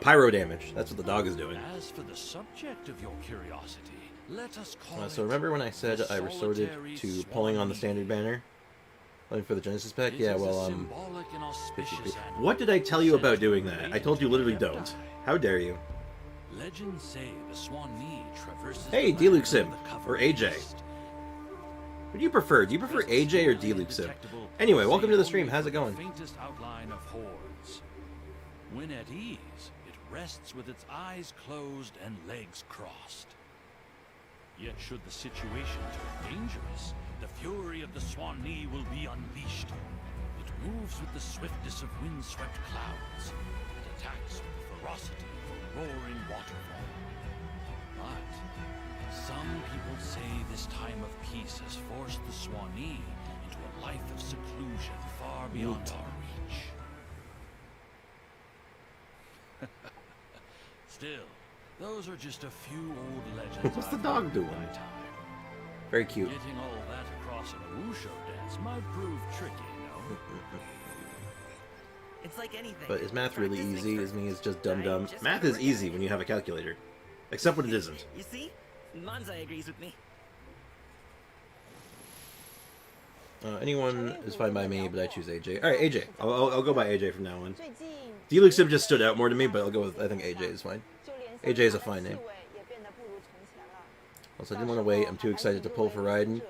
Speaker 1: Pyro damage. That's what the dog is doing.
Speaker 11: As for the subject of your curiosity, let us call
Speaker 1: so remember when I said I resorted to pulling on the standard banner? Like for the Genesis pack? Yeah, well, what did I tell you about doing that? I told you literally don't. How dare you?
Speaker 11: Legends say the Swanee traverses.
Speaker 1: Hey, Deluxim or AJ. What do you prefer? Do you prefer AJ or Deluxim? Anyway, welcome to the stream. How's it going?
Speaker 11: Faintest outline of hordes. When at ease, it rests with its eyes closed and legs crossed. Yet should the situation turn dangerous, the fury of the Swanee will be unleashed. It moves with the swiftness of windswept clouds. It attacks with the ferocity of a roaring waterfall. But some people say this time of peace has forced the Swanee into a life of seclusion far beyond our reach. Still, those are just a few old legends.
Speaker 1: What's the dog doing? Very cute.
Speaker 11: Getting all that across in a wushu dance might prove tricky, no?
Speaker 3: It's like anything.
Speaker 1: But is math really easy? Is me is just dumb? Math is easy when you have a calculator. Except when it isn't.
Speaker 3: You see? Manzai agrees with me.
Speaker 1: Anyone is fine by me, but I choose AJ. Alright, AJ. I'll go by AJ from now on. Deluxim just stood out more to me, but I'll go with, I think AJ is fine. AJ is a fine name. Also, I didn't want to wait. I'm too excited to pull for Raiden.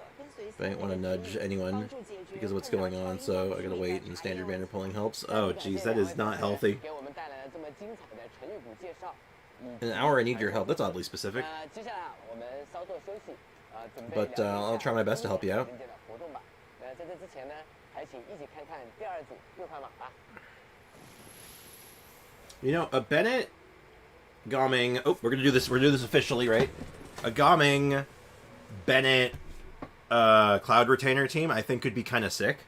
Speaker 1: But I didn't want to nudge anyone because of what's going on, so I gotta wait, and standard banner pulling helps. Oh, jeez, that is not healthy. In an hour, I need your help. That's oddly specific. But I'll try my best to help you out. You know, a Bennett, Gaming. Oh, we're gonna do this. We're gonna do this officially, right? A Gaming, Bennett, Cloud Retainer team, I think could be kind of sick.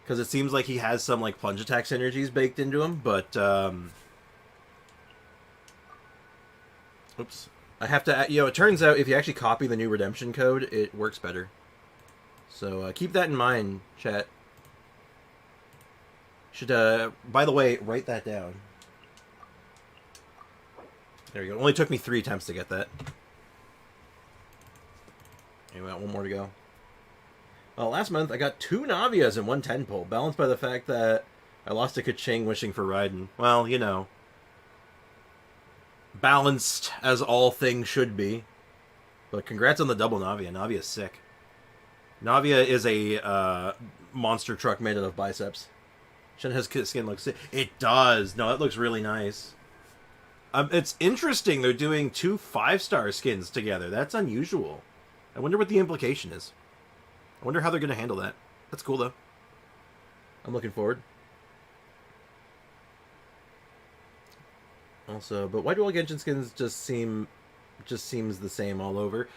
Speaker 1: Because it seems like he has some like plunge attack synergies baked into him, but oops. I have to, it turns out if you actually copy the new redemption code, it works better. So keep that in mind, chat. Should, by the way, write that down. There you go. It only took me 3 attempts to get that. Anyway, one more to go. Last month, I got 2 Navias and 1 10-pole, balanced by the fact that I lost a Kaching wishing for Raiden. Well, you know. Balanced as all things should be. But congrats on the double Navia. Navia's sick. Navia is a monster truck made out of biceps. Shenhe's skin looks sick. It does. No, it looks really nice. It's interesting they're doing 2 5-star skins together. That's unusual. I wonder what the implication is. I wonder how they're going to handle that. That's cool, though. I'm looking forward. Also, but why do all Genshin skins just seems the same all over?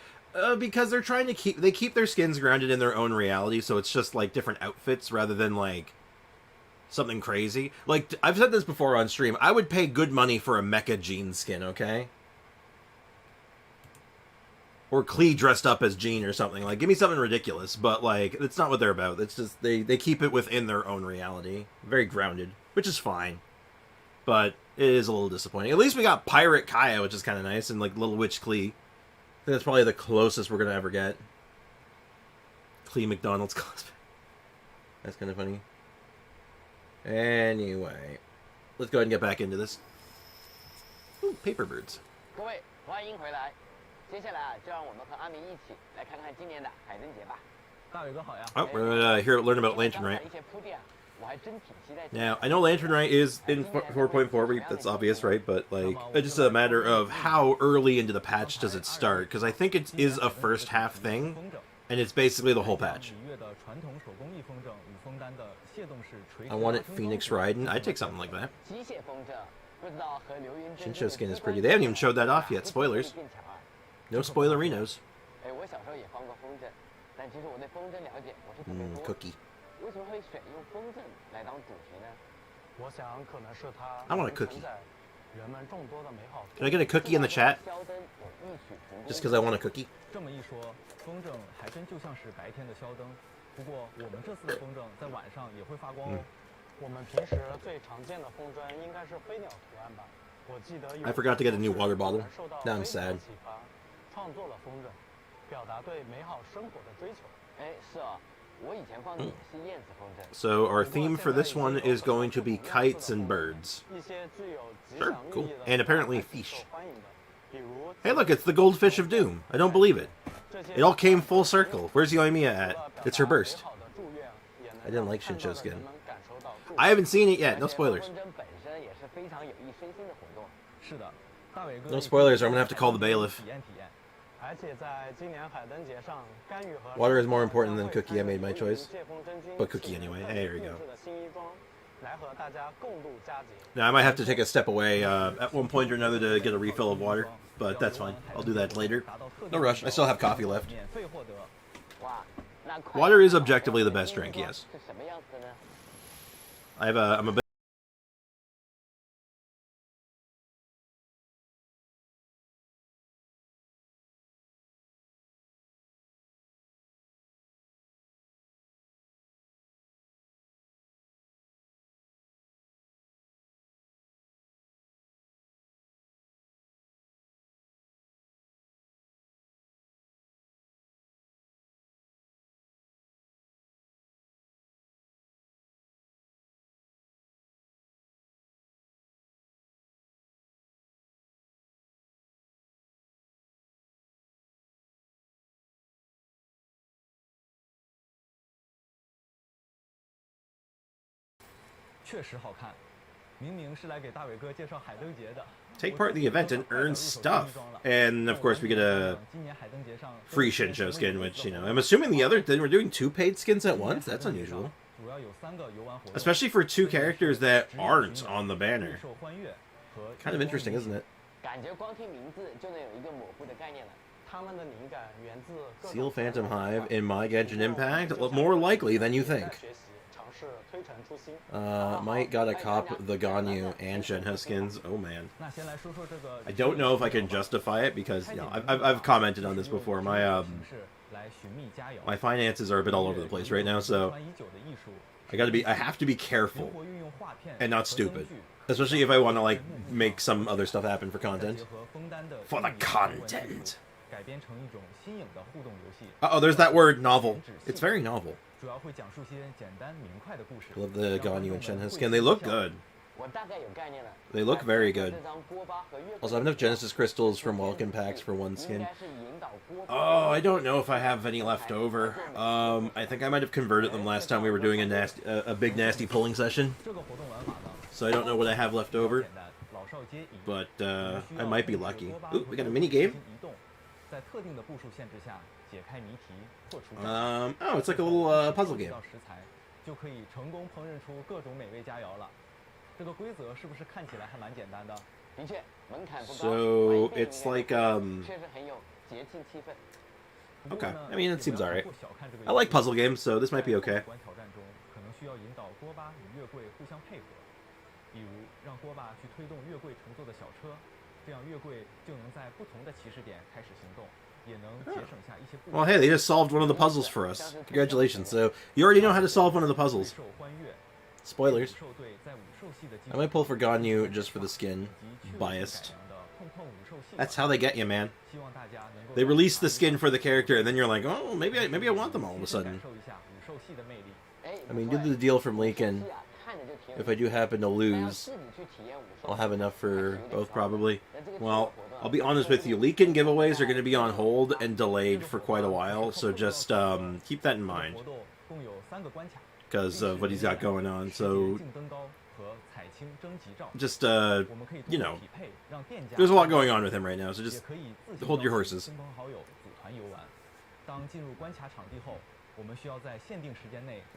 Speaker 1: Because they're trying to keep their skins grounded in their own reality, so it's just like different outfits rather than like something crazy. Like, I've said this before on stream, I would pay good money for a Mecha Jean skin, okay? Or Klee dressed up as Jean or something. Like, give me something ridiculous, but like, it's not what they're about. It's just, they keep it within their own reality. Very grounded, which is fine. But it is a little disappointing. At least we got Pirate Kaya, which is kind of nice, and like Little Witch Klee. I think that's probably the closest we're going to ever get. Klee McDonald's cosplay. That's kind of funny. Anyway, let's go ahead and get back into this. Ooh, paper birds.
Speaker 8: 各位，欢迎回来。接下来啊，就让我们和阿明一起来看看今年的海灯节吧。大伟哥好呀。
Speaker 1: Oh, we're going to learn about Lantern Rite. Now, I know Lantern Rite is in 4.4, that's obvious, right? But, like, it's just a matter of how early into the patch does it start, because I think it is a first half thing, and it's basically the whole patch. I want it Phoenix Raiden. I'd take something like that. Shinsho skin is pretty. They haven't even showed that off yet. Spoilers. No spoilerinos. Cookie. I want a cookie. Can I get a cookie in the chat? Just because I want a cookie. I forgot to get a new water bottle. Now I'm sad. So our theme for this one is going to be kites and birds. Sure, cool. And apparently fish. Hey look, it's the goldfish of doom. I don't believe it. It all came full circle. Where's Yoimiya at? It's her burst. I didn't like Shinsho skin. I haven't seen it yet. No spoilers. No spoilers or I'm going to have to call the bailiff. Water is more important than cookie. I made my choice. But cookie anyway. Hey, there we go. Now, I might have to take a step away at one point or another to get a refill of water. But that's fine. I'll do that later. No rush. I still have coffee left. Water is objectively the best drink, yes. I'm a bit... Take part in the event and earn stuff. And, of course, we get a free Shinsho skin, which, you know, I'm assuming we're doing 2 paid skins at once? That's unusual. Especially for 2 characters that aren't on the banner. Kind of interesting, isn't it? Seal Phantom Hive in my Genshin Impact? More likely than you think. Might gotta cop the Ganyu and Shenhe skins. Oh man. I don't know if I can justify it because, you know, I've commented on this before. My my finances are a bit all over the place right now, so I have to be careful and not stupid. Especially if I want to, like, make some other stuff happen for content. For the content! Uh-oh, there's that word, novel. It's very novel. I love the Ganyu and Shenhe skin. They look good. They look very good. Also, I have enough Genesis crystals from Welcome Packs for one skin. Oh, I don't know if I have any left over. I think I might have converted them last time we were doing a big nasty pulling session. So I don't know what I have left over. But I might be lucky. Ooh, we got a mini game. Oh, it's like a little puzzle game. So it's like okay, I mean, it seems alright. I like puzzle games, so this might be okay. Well, hey, they just solved one of the puzzles for us. Congratulations. So, you already know how to solve one of the puzzles. Spoilers. I might pull for Ganyu just for the skin. Biased. That's how they get you, man. They release the skin for the character, and then you're like, oh, maybe I want them all of a sudden. I mean, do the deal from Leakin. If I do happen to lose, I'll have enough for both, probably. Well, I'll be honest with you, Leakin giveaways are going to be on hold and delayed for quite a while, so just keep that in mind. Because of what he's got going on, so just, you know, there's a lot going on with him right now, so just hold your horses.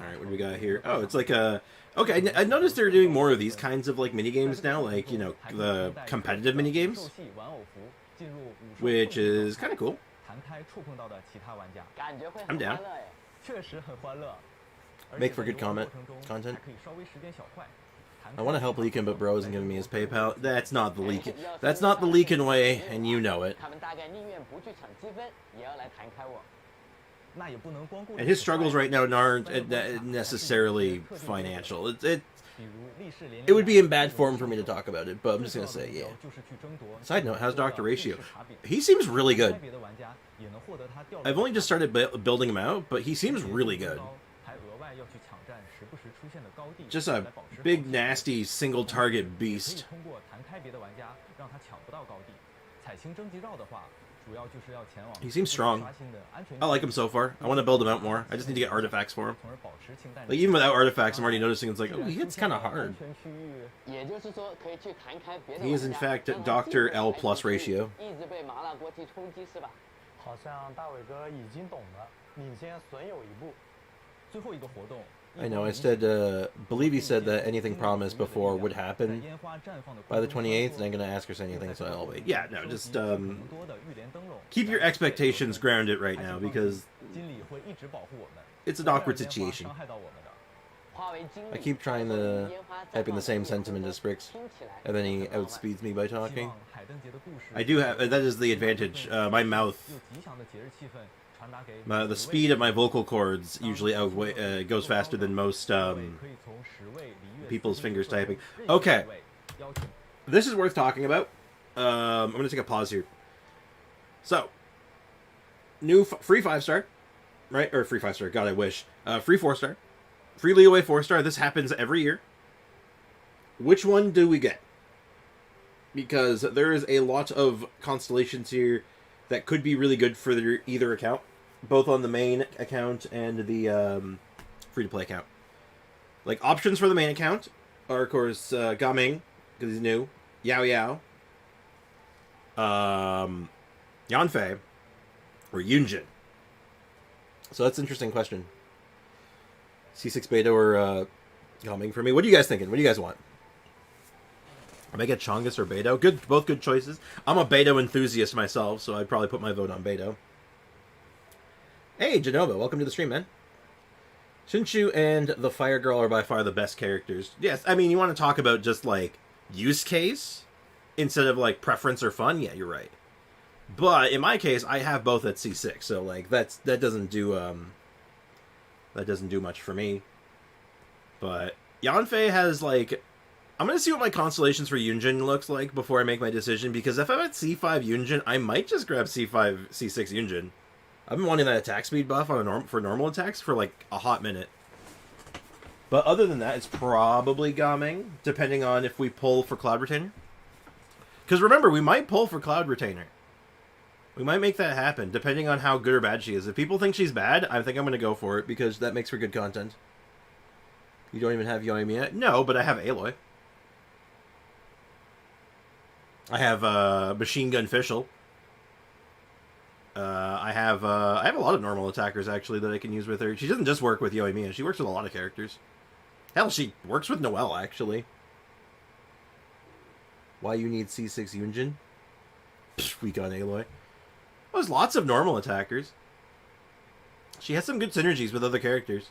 Speaker 1: Alright, what do we got here? Oh, it's like a... Okay, I noticed they're doing more of these kinds of, like, minigames now, like, you know, the competitive minigames. Which is kind of cool. I'm down. Make for good content. I want to help Leakin, but bro isn't giving me his PayPal. That's not the Leakin. That's not the Leakin way, and you know it. And his struggles right now aren't necessarily financial. It would be in bad form for me to talk about it, but I'm just going to say, yeah. Side note, how's Dr. Ratio? He seems really good. I've only just started building him out, but he seems really good. Just a big, nasty, single-target beast. He seems strong. I like him so far. I want to build him out more. I just need to get artifacts for him. Like, even without artifacts, I'm already noticing it's like, oh, he hits kind of hard. He is, in fact, Dr. L plus ratio. I know, I said, believe he said that anything promised before would happen by the 28th, and I'm going to ask her say anything, so I'll wait. Yeah, no, just, keep your expectations grounded right now, because it's an awkward situation. I keep trying to type in the same sentiment as Sprix, and then he outspeeds me by talking. I do have, that is the advantage, my mouth... the speed of my vocal cords usually goes faster than most people's fingers typing. Okay, this is worth talking about. I'm going to take a pause here. So, new free 5-star, right? Or free 5-star, God I wish. Free 4-star. Free Leeway 4-star. This happens every year. Which one do we get? Because there is a lot of constellations here that could be really good for either account. Both on the main account and the free-to-play account. Like, options for the main account are, of course, Gaming, because he's new, Yao Yao, Yanfei, or Yunjin. So that's an interesting question. C6 Beta or Gaming for me. What are you guys thinking? What do you guys want? I might get Chongus or Beto. Good, both good choices. I'm a Beto enthusiast myself, so I'd probably put my vote on Beto. Hey, Genova, welcome to the stream, man. Shinshu and the Fire Girl are by far the best characters. Yes, I mean, you want to talk about just, like, use case instead of, like, preference or fun? Yeah, you're right. But in my case, I have both at C6, so like that doesn't do much for me. But Yanfei has like, I'm gonna see what my constellations for Yunjin looks like before I make my decision, because if I'm at C5 Yunjin, I might just grab C5 C6 Yunjin. I've been wanting that attack speed buff on for normal attacks for like a hot minute. But other than that, it's probably Gaming, depending on if we pull for Cloud Retainer. Because remember, we might pull for Cloud Retainer. We might make that happen, depending on how good or bad she is. If people think she's bad, I think I'm going to go for it, because that makes for good content. You don't even have Yoimiya? No, but I have Aloy. I have Machine Gun Fischl. I have a lot of normal attackers, actually, that I can use with her. She doesn't just work with Yoimiya. She works with a lot of characters. Hell, she works with Noelle, actually. Why you need C6 Yunjin? Weak on Aloy. There's lots of normal attackers. She has some good synergies with other characters.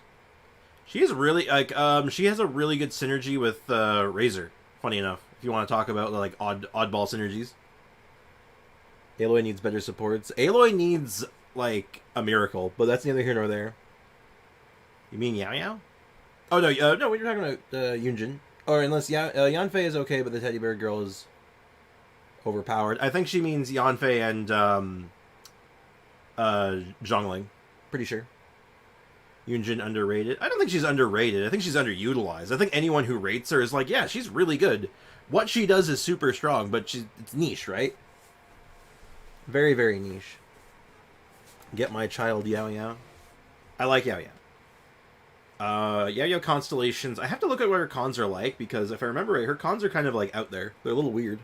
Speaker 1: She is really, like, she has a really good synergy with Razor, funny enough, if you want to talk about, like, oddball synergies. Aloy needs better supports. Aloy needs, like, a miracle, but that's neither here nor there. You mean Yao Yao? Oh, no, no, we're talking about Yunjin. Or unless Yanfei is okay, but the teddy bear girl is overpowered. I think she means Yanfei and Zhongling. Pretty sure. Yunjin underrated. I don't think she's underrated. I think she's underutilized. I think anyone who rates her is like, yeah, she's really good. What she does is super strong, but it's niche, right? Very, very niche. Get my child Yao Yao. I like Yao Yao. Yao Yao constellations. I have to look at what her cons are like, because if I remember right, her cons are kind of like out there. They're a little weird.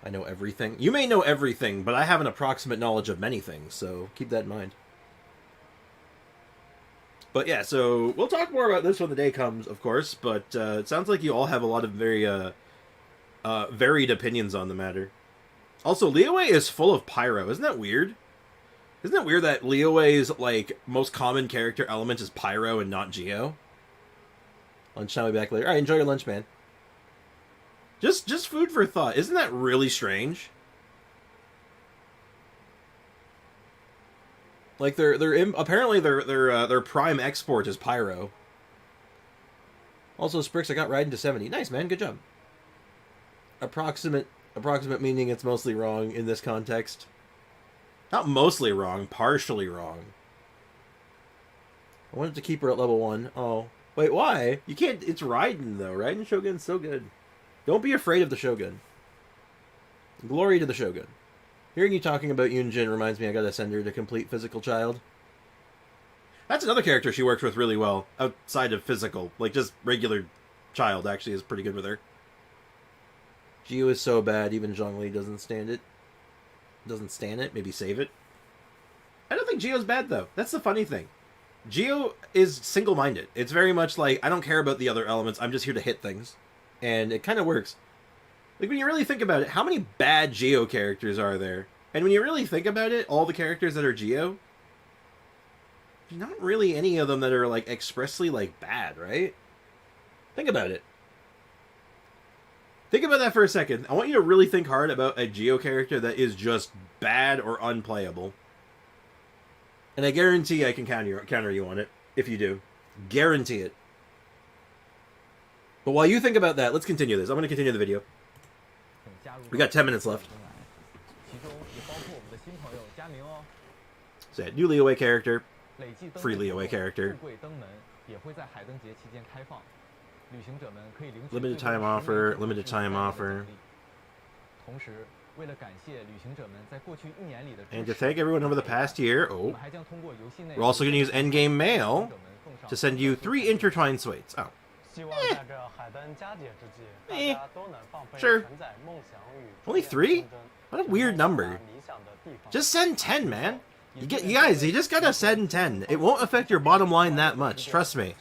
Speaker 1: I know everything. You may know everything, but I have an approximate knowledge of many things, so keep that in mind. But yeah, so we'll talk more about this when the day comes, of course, but it sounds like you all have a lot of very varied opinions on the matter. Also, Liyue is full of pyro. Isn't that weird? Isn't it weird that Liyue's, like, most common character element is pyro and not Geo? Lunchtime, I'll be back later. Alright, enjoy your lunch, man. Just food for thought. Isn't that really strange? Like, apparently their prime export is pyro. Also, Sprix, I got riding to 70. Nice, man. Good job. Approximate meaning it's mostly wrong in this context. Not mostly wrong, partially wrong. I wanted to keep her at level 1. Oh. Wait, why? You can't... It's Raiden, though. Raiden Shogun's so good. Don't be afraid of the Shogun. Glory to the Shogun. Hearing you talking about Yunjin reminds me I gotta send her to complete Physical Child. That's another character she works with really well, outside of physical. Like, just regular Child, actually, is pretty good with her. Geo is so bad, even Zhongli doesn't stand it. Doesn't stand it, maybe save it. I don't think Geo's bad, though. That's the funny thing. Geo is single-minded. It's very much like, I don't care about the other elements, I'm just here to hit things. And it kind of works. Like, when you really think about it, how many bad Geo characters are there? And when you really think about it, all the characters that are Geo, there's not really any of them that are, like, expressly, like, bad, right? Think about it. Think about that for a second. I want you to really think hard about a Geo character that is just bad or unplayable. And I guarantee I can counter you on it, if you do. Guarantee it. But while you think about that, let's continue this. I'm going to continue the video. We got 10 minutes left. So yeah, new Liyue character. Free Liyue character. Limited time offer, limited time offer. And to thank everyone over the past year, we're also going to use Endgame Mail to send you 3 intertwined swaits. Oh. Sure. Only 3? What a weird number. Just send 10, man. You guys, you just gotta send 10. It won't affect your bottom line that much, trust me.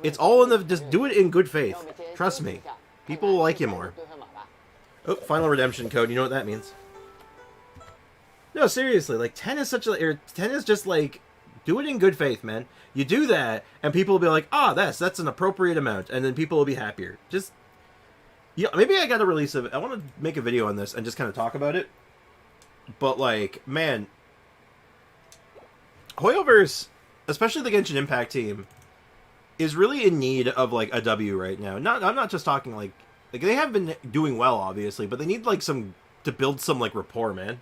Speaker 1: It's all in the... Just do it in good faith. Trust me. People will like you more. Oh, final redemption code. You know what that means. No, seriously. Like, 10 is such a... 10 is just, like... Do it in good faith, man. You do that, and people will be like, ah, that's an appropriate amount. And then people will be happier. Just... Yeah, maybe I gotta release a... I want to make a video on this and just kind of talk about it. but like, man, Hoyoverse, especially the Genshin Impact team, is really in need of like a W right now. I'm not just talking like they have been doing well, obviously, but they need like some to build some like rapport, man.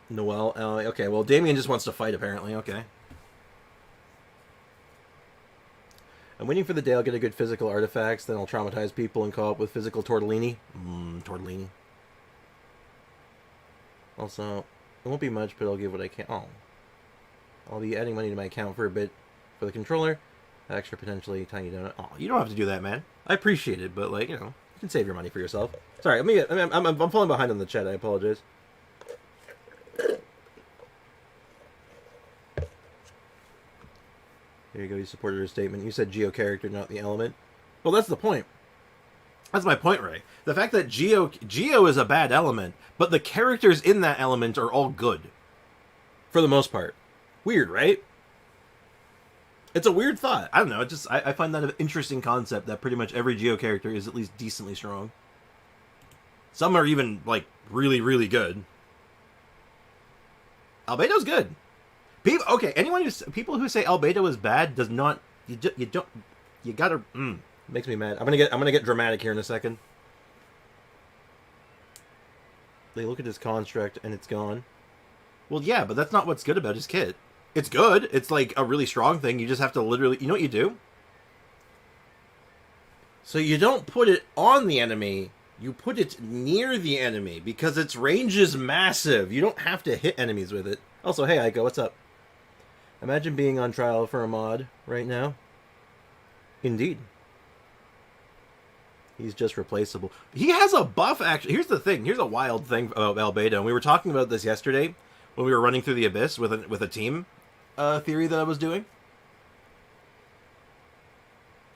Speaker 1: Noelle, okay, well, Damien just wants to fight, apparently, okay. I'm waiting for the day I'll get a good physical artifacts, then I'll traumatize people and co-op with physical tortellini. Tortellini. Also, it won't be much, but I'll give what I can. Oh. I'll be adding money to my account for a bit for the controller. Extra potentially tiny donut. Oh, you don't have to do that, man. I appreciate it, but, like, you know, you can save your money for yourself. Sorry, I'm falling behind on the chat, I apologize. There you go, you supported her statement. You said Geo character, not the element. Well, that's the point. That's my point, Ray. The fact that Geo is a bad element, but the characters in that element are all good. For the most part. Weird, right? It's a weird thought. I don't know. I find that an interesting concept that pretty much every Geo character is at least decently strong. Some are even, like, really, really good. Albedo's good. People who say Albedo is bad does not. You gotta. Makes me mad. I'm gonna get dramatic here in a second. They look at his construct and it's gone. Well, yeah, but that's not what's good about his kit. It's good. It's like a really strong thing. You just have to literally. You know what you do? So you don't put it on the enemy. You put it near the enemy because its range is massive. You don't have to hit enemies with it. Also, hey, Aiko, what's up? Imagine being on trial for a mod right now. Indeed. He's just replaceable. He has a buff, actually. Here's the thing. Here's a wild thing about Albedo. And we were talking about this yesterday when we were running through the Abyss with a team theory that I was doing.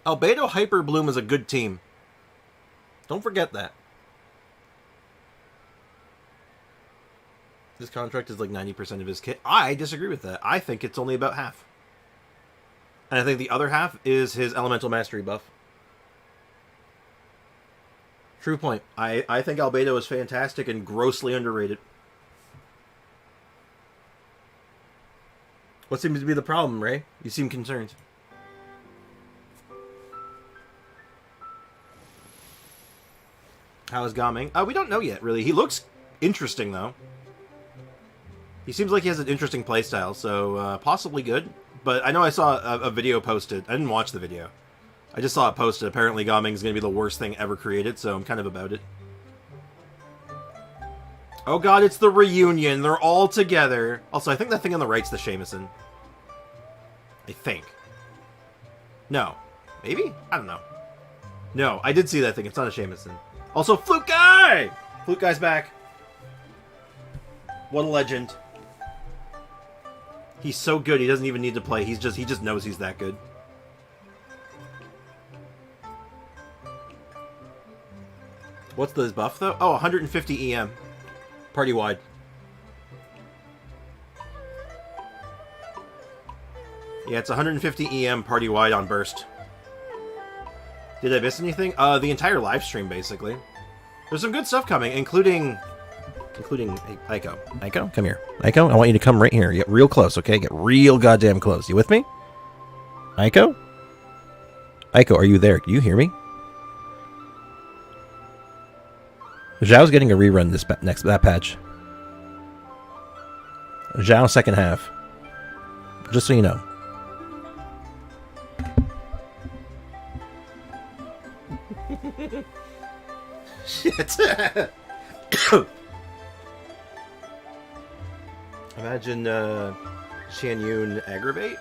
Speaker 1: Albedo Hyper Bloom is a good team. Don't forget that. This contract is like 90% of his kit. I disagree with that. I think it's only about half. And I think the other half is his Elemental Mastery buff. True point. I think Albedo is fantastic and grossly underrated. What seems to be the problem, Ray? You seem concerned. How is Gaming? We don't know yet, really. He looks interesting, though. He seems like he has an interesting playstyle, so possibly good. But I know I saw a video posted. I didn't watch the video. I just saw it posted. Apparently Gaming's going to be the worst thing ever created, so I'm kind of about it. Oh god, it's the reunion. They're all together. Also, I think that thing on the right's the Shamison. I think. No. Maybe? I don't know. No, I did see that thing. It's not a Shamison. Also, Flute Guy! Flute Guy's back. What a legend. He's so good, he doesn't even need to play. He just knows he's that good. What's the buff, though? Oh, 150 EM. Party-wide. Yeah, it's 150 EM party-wide on Burst. Did I miss anything? The entire live stream, basically. There's some good stuff coming, including Aiko. Aiko, come here. Aiko, I want you to come right here. Get real close, okay? Get real goddamn close. You with me? Aiko? Aiko, are you there? Do you hear me? Zhao's getting a rerun that patch. Zhao second half. Just so you know. Shit. Imagine Shan Yun aggravate.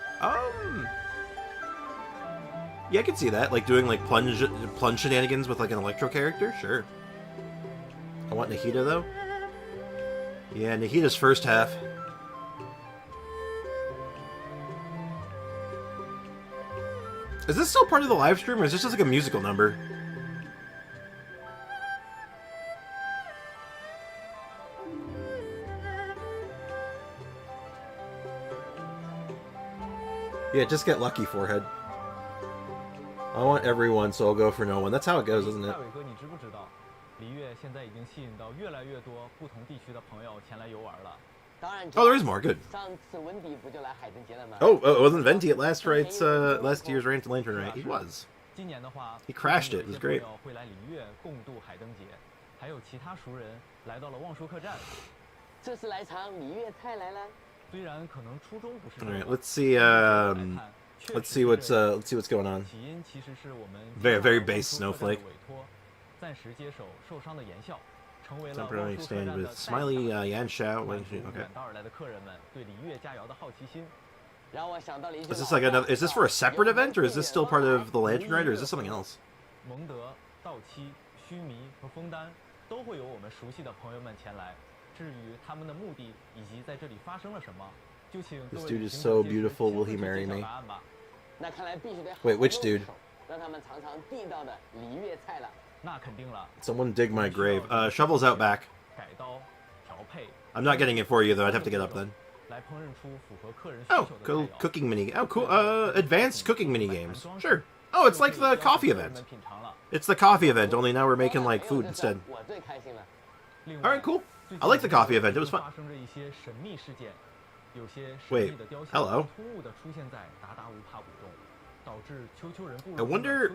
Speaker 1: Yeah, I could see that. Like doing like plunge shenanigans with like an electro character. Sure. I want Nahida though. Yeah, Nahida's first half. Is this still part of the live stream, or is this just like a musical number? Yeah, just get lucky, forehead. I want everyone, so I'll go for no one. That's how it goes, isn't it?
Speaker 12: 现在已经吸引到越来越多不同地区的朋友前来游玩了。
Speaker 1: Oh, there is more. Good. Oh, wasn't Venti at last year's Rant Lantern Rite? He was. He crashed it. It was great.
Speaker 12: 会来里约共度海灯节，还有其他熟人来到了望舒客栈。
Speaker 8: 这是来尝里约菜来了。
Speaker 12: 虽然可能初衷不是。
Speaker 1: All right, let's see. Let's see what's going on.
Speaker 12: 起因其实是我们
Speaker 1: Very base snowflake.
Speaker 12: 委托，暂时接手受伤的研校。
Speaker 1: Temporarily stand with Smiley Yan Xiao. Okay. Is this like another? Is this for a separate event, or is this still part of the Lantern Rite, or is this something else?
Speaker 12: 蒙德、道期、须弥和枫丹都会有我们熟悉的朋友们前来。至于他们的目的以及在这里发生了什么，就请各
Speaker 1: This
Speaker 12: 位
Speaker 1: dude is so beautiful. Will he marry me?
Speaker 8: 那看来必须得
Speaker 1: Wait, which dude?
Speaker 8: 让他们尝尝地道的里约菜了。
Speaker 1: Someone dig my grave. Shovel's out back. I'm not getting it for you though. I'd have to get up then. Oh, cool cooking mini. Oh, cool. Advanced cooking mini games. Sure. Oh, it's like the coffee event. It's the coffee event. Only now we're making like food instead. All right, cool. I like the coffee event. It was fun. Wait. Hello. I wonder...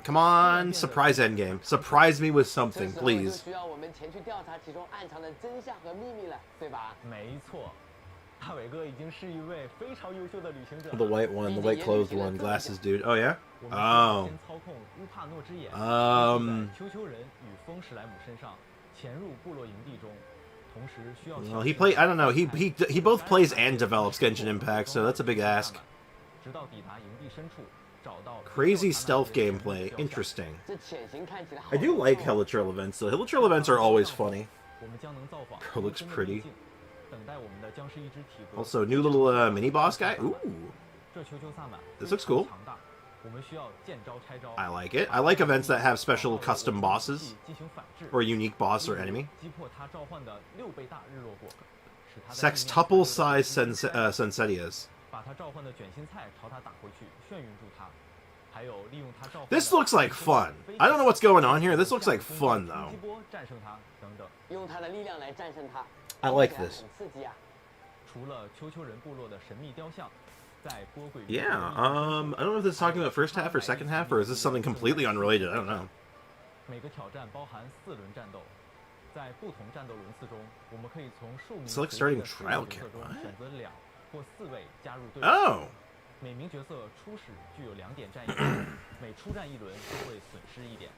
Speaker 1: Come on, surprise Endgame. Surprise me with something, please. The white one, the white clothed one, glasses dude. Oh, yeah? Oh. Well, he play. I don't know. He both plays and develops Genshin Impact, so that's a big ask. Crazy stealth gameplay. Interesting. I do like Hilichurl events, though. Hilichurl events are always funny. Bro, looks pretty. Also, new little mini-boss guy. Ooh. This looks cool. I like it. I like events that have special custom bosses. Or a unique boss or enemy. Sextuple-sized Sensetias. This looks like fun. I don't know what's going on here. This looks like fun, though. I like this. Yeah, I don't know if this is talking about first half or second half, or is this something completely unrelated? I don't know. It's like starting trial camp. Oh!
Speaker 12: 每名角色初始具有2点战役，每出战一轮就会损失1点。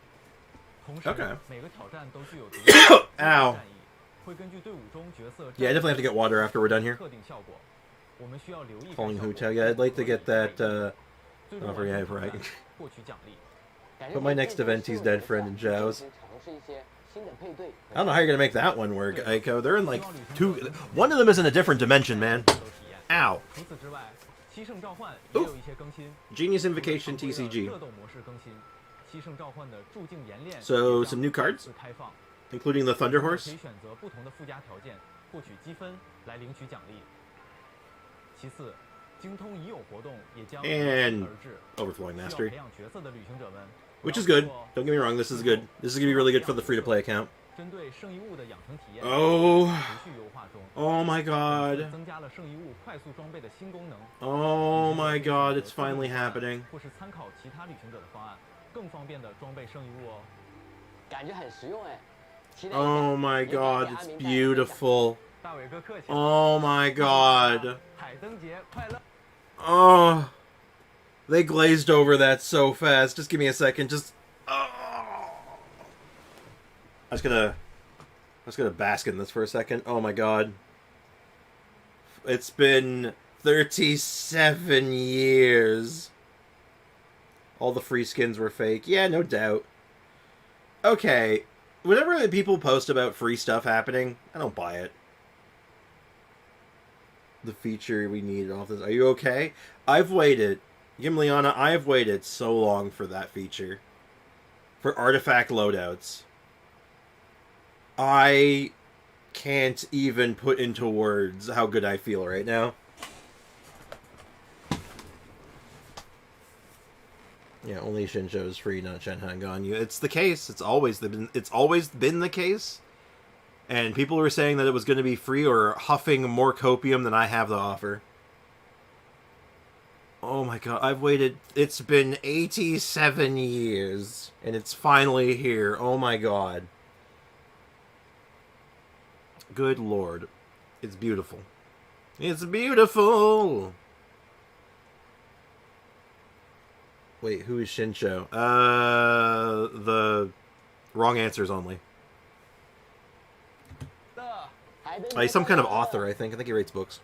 Speaker 12: 同时，每个挑战都具有独立的战役，会根据队伍中角色
Speaker 1: Yeah, I definitely have to get water after we're done here.
Speaker 12: 特定效果。我们需要留意。
Speaker 1: Falling Hotel. Yeah, I'd like to get that. Oh, right. But my next event, he's dead friend in Zhao's. I don't know how you're gonna make that one work, Aiko. They're in like two. One of them is in a different dimension, man. Ow. Ooh. Genius Invocation TCG. So, some new cards, including the Thunder Horse. And Overflowing Mastery. Which is good. Don't get me wrong, this is good. This is going to be really good for the free-to-play account. Oh. Oh my god. Oh my god, it's finally happening. Oh my god, it's beautiful. Oh my god. Oh. They glazed over that so fast. Just give me a second. Just... Oh. I was gonna bask in this for a second. Oh my god. It's been 37 years. All the free skins were fake. Yeah, no doubt. Okay. Whenever people post about free stuff happening, I don't buy it. The feature we need off this. Are you okay? I've waited. Gimliana, I have waited so long for that feature. For artifact loadouts. I can't even put into words how good I feel right now. Yeah, only Shinsho is free, not Shenhe and Ganyu. It's the case. It's always been the case. And people were saying that it was going to be free or huffing more copium than I have to offer. Oh my god, I've waited. It's been 87 years. And it's finally here. Oh my god. Good lord. It's beautiful. It's beautiful! Wait, who is Shinsho? The wrong answers only. He's some kind of author, I think. I think he writes books.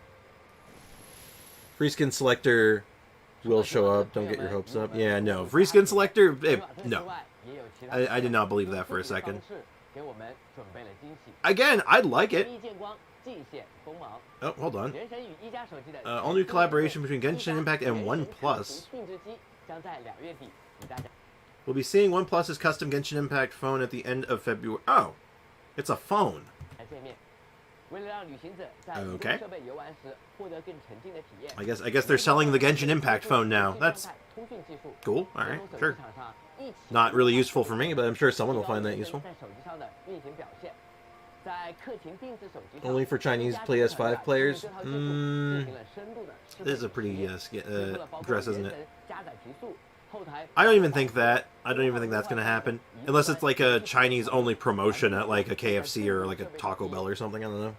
Speaker 1: Free skin selector will show up. Don't get your hopes up. Yeah, no. Free skin selector? No. I did not believe that for a second. Again, I'd like it. Oh, hold on. All new collaboration between Genshin Impact and OnePlus. We'll be seeing OnePlus's custom Genshin Impact phone at the end of February. Oh, it's a phone. Okay. I guess they're selling the Genshin Impact phone now. That's cool. All right, sure. Not really useful for me, but I'm sure someone will find that useful. Only for Chinese PS5 players? This is a pretty dress, isn't it? I don't even think that's going to happen. Unless it's like a Chinese-only promotion at like a KFC or like a Taco Bell or something, I don't know.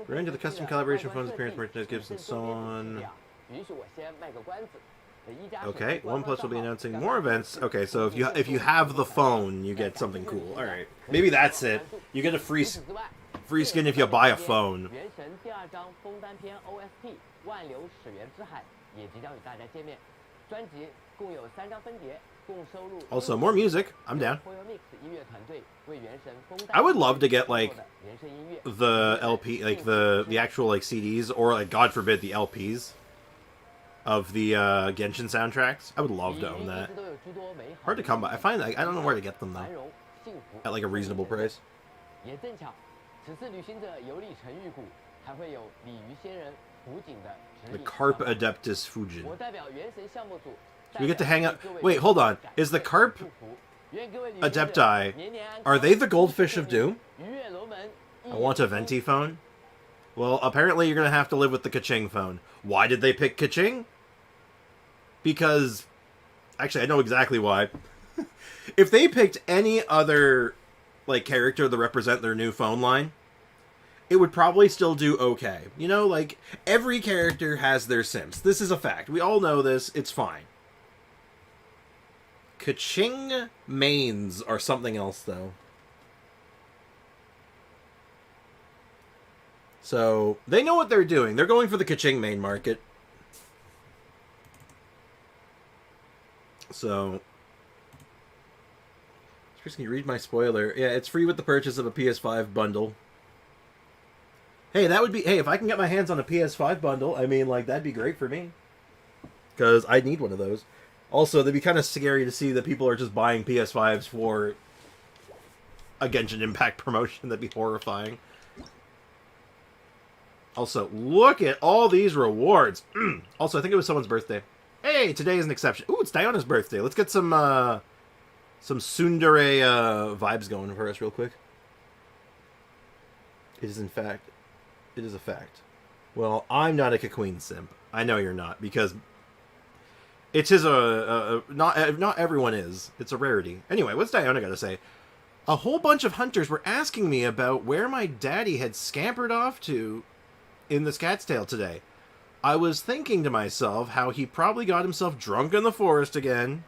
Speaker 1: We're into the custom calibration phones, appearance, merchandise, gifts, and so on. Okay, OnePlus will be announcing more events. Okay, so if you have the phone, you get something cool. All right, maybe that's it. You get a free skin if you buy a phone. Also, more music. I'm down. I would love to get like the LP, like the actual like CDs, or like God forbid the LPs of the Genshin soundtracks. I would love to own that. Hard to come by. I find I don't know where to get them though. At like a reasonable price. The Carp Adeptus Fujin. So we get to hang out. Wait, hold on. Is the Carp Adepti, are they the Goldfish of Doom? I want a Venti phone. Well, apparently you're going to have to live with the Kaching phone. Why did they pick Kaching? Because, actually, I know exactly why. If they picked any other like character to represent their new phone line, it would probably still do okay. You know, like, every character has their simps. This is a fact. We all know this. It's fine. Kaching mains are something else, though. So, they know what they're doing. They're going for the Kaching main market. So, Chris, can you read my spoiler? Yeah, it's free with the purchase of a PS5 bundle. Hey, that would be... Hey, if I can get my hands on a PS5 bundle, I mean, like, that'd be great for me. Because I need one of those. Also, it'd be kind of scary to see that people are just buying PS5s for a Genshin Impact promotion. That'd be horrifying. Also, look at all these rewards. Also, I think it was someone's birthday. Hey, today is an exception. Ooh, it's Diana's birthday. Let's get some tsundere vibes going for us real quick. It is, in fact... It is a fact. Well, I'm not a Kaqueen simp. I know you're not, because it is not everyone is. It's a rarity. Anyway, what's Diana got to say? A whole bunch of hunters were asking me about where my daddy had scampered off to in the Cat's Tail today. I was thinking to myself how he probably got himself drunk in the forest again.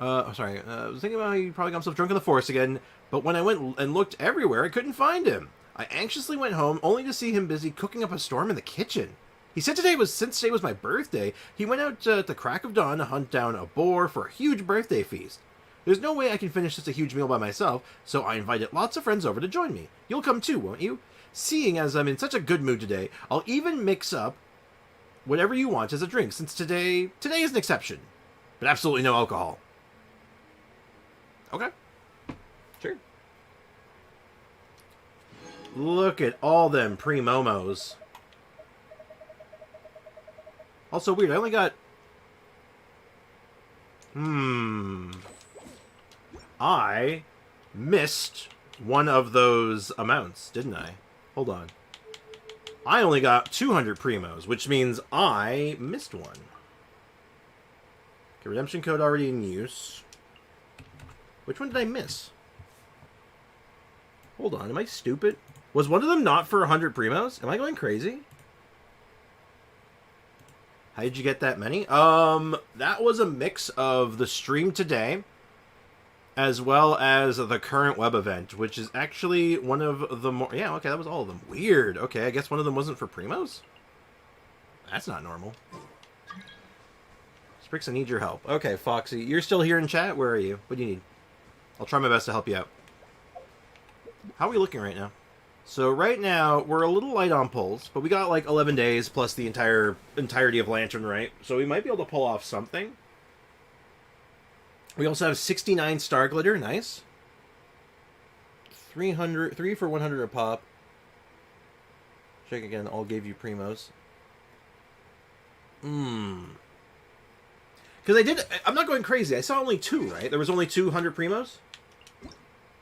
Speaker 1: I was thinking about how he probably got himself drunk in the forest again, but when I went and looked everywhere, I couldn't find him. I anxiously went home, only to see him busy cooking up a storm in the kitchen. He said since today was my birthday, he went out at the crack of dawn to hunt down a boar for a huge birthday feast. There's no way I can finish such a huge meal by myself, so I invited lots of friends over to join me. You'll come too, won't you? Seeing as I'm in such a good mood today, I'll even mix up whatever you want as a drink, since today is an exception. But absolutely no alcohol. Okay. Sure. Look at all them pre-momos. Also weird, I only got... I missed one of those amounts, didn't I? Hold on. I only got 200 primos, which means I missed one. Okay, redemption code already in use. Which one did I miss? Hold on, am I stupid? Was one of them not for 100 primos? Am I going crazy? How did you get that many? That was a mix of the stream today, as well as the current web event, which is actually one of the more... Yeah, okay, that was all of them. Weird. Okay, I guess one of them wasn't for primos? That's not normal. Sprix, I need your help. Okay, Foxy, you're still here in chat? Where are you? What do you need? I'll try my best to help you out. How are we looking right now? So right now, we're a little light on pulls, but we got like 11 days plus the entirety of Lantern, right? So we might be able to pull off something. We also have 69 Star Glitter, nice. 3 for 100 a pop. Check again, all gave you primos. Because I'm not going crazy. I saw only 2, right? There was only 200 primos?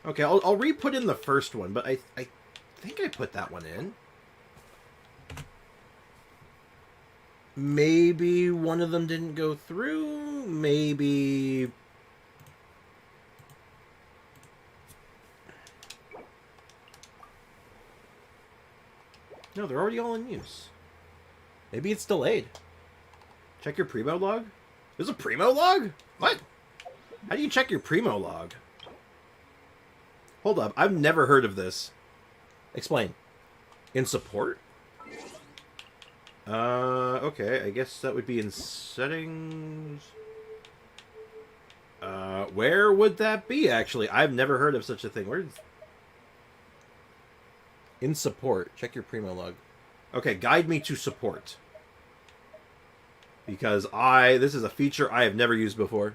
Speaker 1: Okay, I'll re-put in the first one, but I think I put that one in. Maybe one of them didn't go through. Maybe... No, they're already all in use. Maybe it's delayed. Check your primo log? There's a primo log? What? How do you check your primo log? Hold up, I've never heard of this. Explain. In support? Okay, I guess that would be in settings. Where would that be, actually? I've never heard of such a thing. Where's... In support. Check your primo log. Okay, guide me to support. Because this is a feature I have never used before.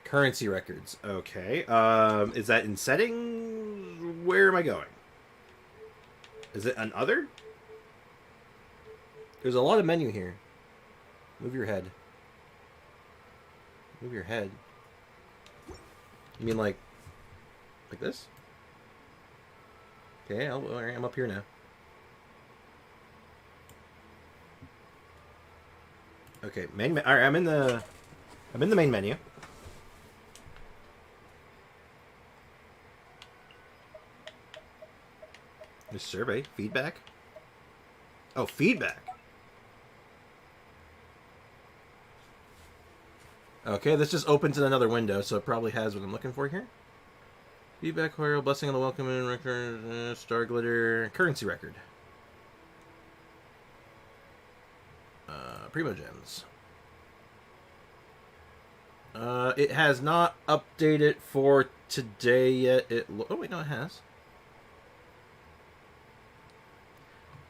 Speaker 1: Currency records. Okay. Is that in settings? Where am I going? Is it an other? There's a lot of menu here. Move your head. Move your head. You mean like this? Okay, I'm up here now. Okay, alright, I'm in the main menu. The survey, feedback. Oh, feedback. Okay, this just opens in another window, so it probably has what I'm looking for here. Feedback, Hoyle, blessing on the welcome and record, Star Glitter, currency record. Primo Gems. It has not updated for today yet. Oh wait, no, it has.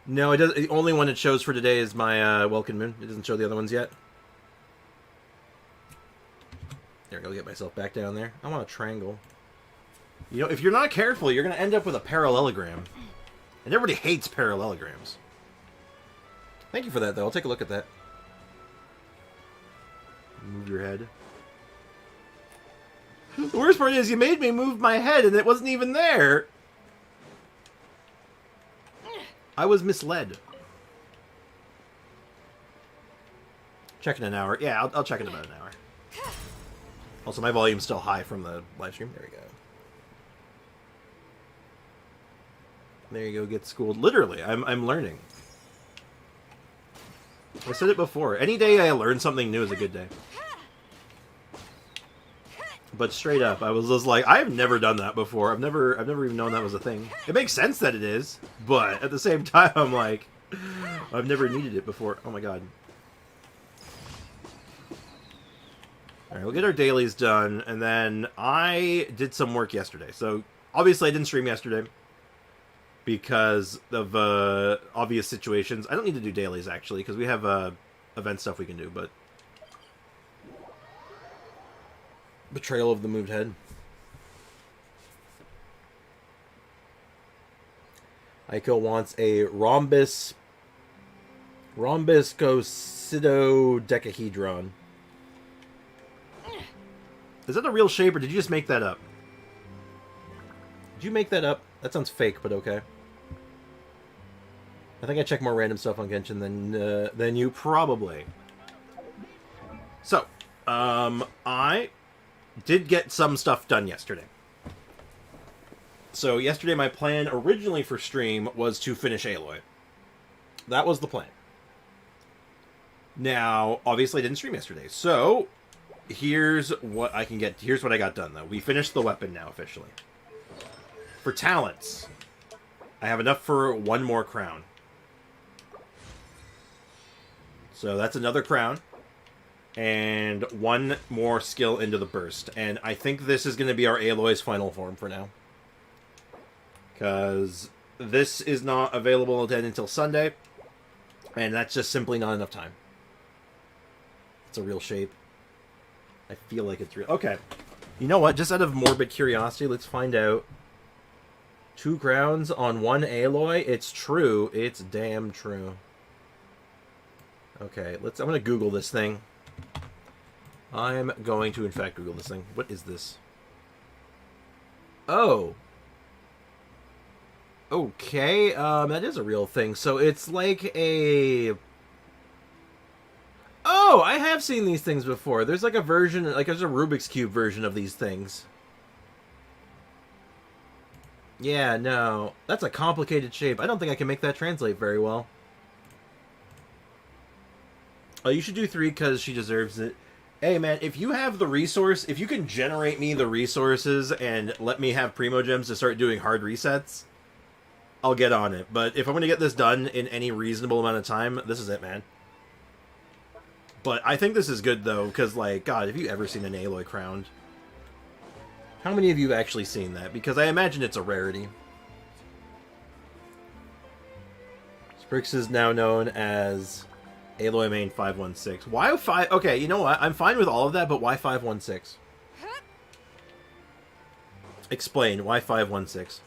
Speaker 1: No, it does. The only one it shows for today is my Welcome Moon. It doesn't show the other ones yet. There, go get myself back down there. I want a triangle. You know, if you're not careful, you're going to end up with a parallelogram. And everybody hates parallelograms. Thank you for that, though. I'll take a look at that. Move your head. The worst part is you made me move my head and it wasn't even there. I was misled. Check in an hour. Yeah, I'll check in about an hour. Also, my volume's still high from the live stream. There we go. There you go, get schooled. Literally, I'm learning. I said it before. Any day I learn something new is a good day. But straight up, I was just like, I've never done that before. I've never even known that was a thing. It makes sense that it is, but at the same time, I'm like, I've never needed it before. Oh my god. Alright, we'll get our dailies done, and then I did some work yesterday. So, obviously I didn't stream yesterday because of obvious situations. I don't need to do dailies, actually, because we have event stuff we can do, but... Betrayal of the moved head. Aiko wants a rhombus Rhombuscosidodecahedron. Is that a real shape, or did you just make that up? Did you make that up? That sounds fake, but okay. I think I check more random stuff on Genshin than you, probably. So, I did get some stuff done yesterday. So, yesterday my plan originally for stream was to finish Aloy. That was the plan. Now, obviously I didn't stream yesterday, so here's what I can get. Here's what I got done, though. We finished the weapon now, officially. For talents, I have enough for one more crown. So that's another crown. And one more skill into the burst. And I think this is going to be our Aloy's final form for now. Because this is not available then until Sunday. And that's just simply not enough time. It's a real shape. I feel like it's real. Okay. You know what? Just out of morbid curiosity, let's find out. 2 crowns on 1 Aloy. It's true. It's damn true. Okay, I'm going to Google this thing. I'm going to, in fact, Google this thing. What is this? Oh. Okay, that is a real thing. So it's like a... Oh, I have seen these things before. There's like a version, like there's a Rubik's Cube version of these things. Yeah, no. That's a complicated shape. I don't think I can make that translate very well. Oh, you should do 3 because she deserves it. Hey, man, if you have the resource, if you can generate me the resources and let me have Primogems to start doing hard resets, I'll get on it. But if I'm going to get this done in any reasonable amount of time, this is it, man. But I think this is good, though, because, like, God, have you ever seen an Aloy crowned? How many of you have actually seen that? Because I imagine it's a rarity. Sprix is now known as Aloy main 516. Why 5? Okay, you know what? I'm fine with all of that, but why 516? Explain. Why 516?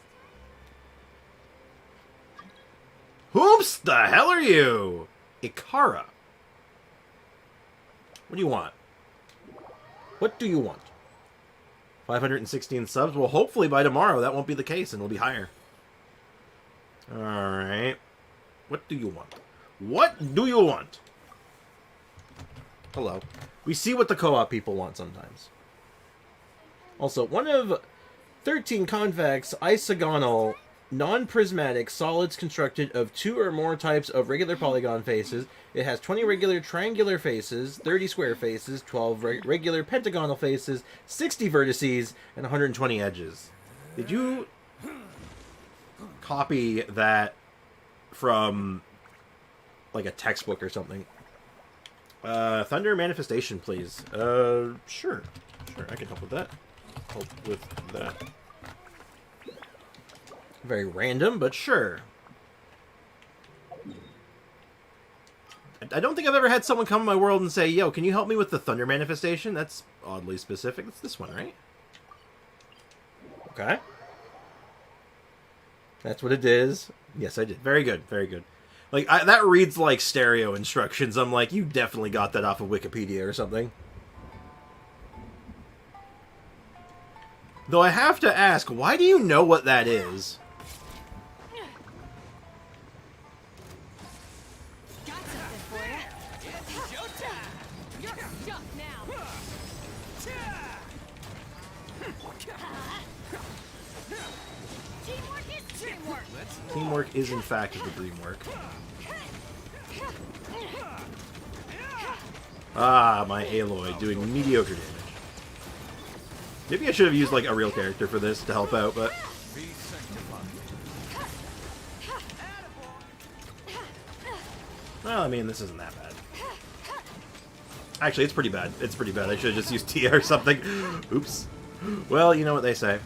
Speaker 1: Whoops! The hell are you? Ikara. What do you want? What do you want? 516 subs? Well, hopefully by tomorrow that won't be the case and it'll be higher. Alright. What do you want? What do you want? Hello. We see what the co-op people want sometimes. Also, one of 13 convex isogonal non-prismatic solids constructed of 2 or more types of regular polygon faces. It has 20 regular triangular faces, 30 square faces, 12 regular pentagonal faces, 60 vertices, and 120 edges. Did you copy that from like a textbook or something? Thunder manifestation, please. Sure, I can help with that. Very random, but sure. I don't think I've ever had someone come in my world and say, yo, can you help me with the thunder manifestation? That's oddly specific. It's this one, right? Okay. That's what it is. Yes, I did. Very good, very good. Like, that reads like stereo instructions. I'm like, you definitely got that off of Wikipedia or something. Though I have to ask, why do you know what that is? Teamwork is, in fact, the dream work. Ah, my Aloy doing mediocre damage. Maybe I should have used, like, a real character for this to help out, but... Well, I mean, this isn't that bad. Actually, it's pretty bad. It's pretty bad. I should have just used Tia or something. Oops. Well, you know what they say.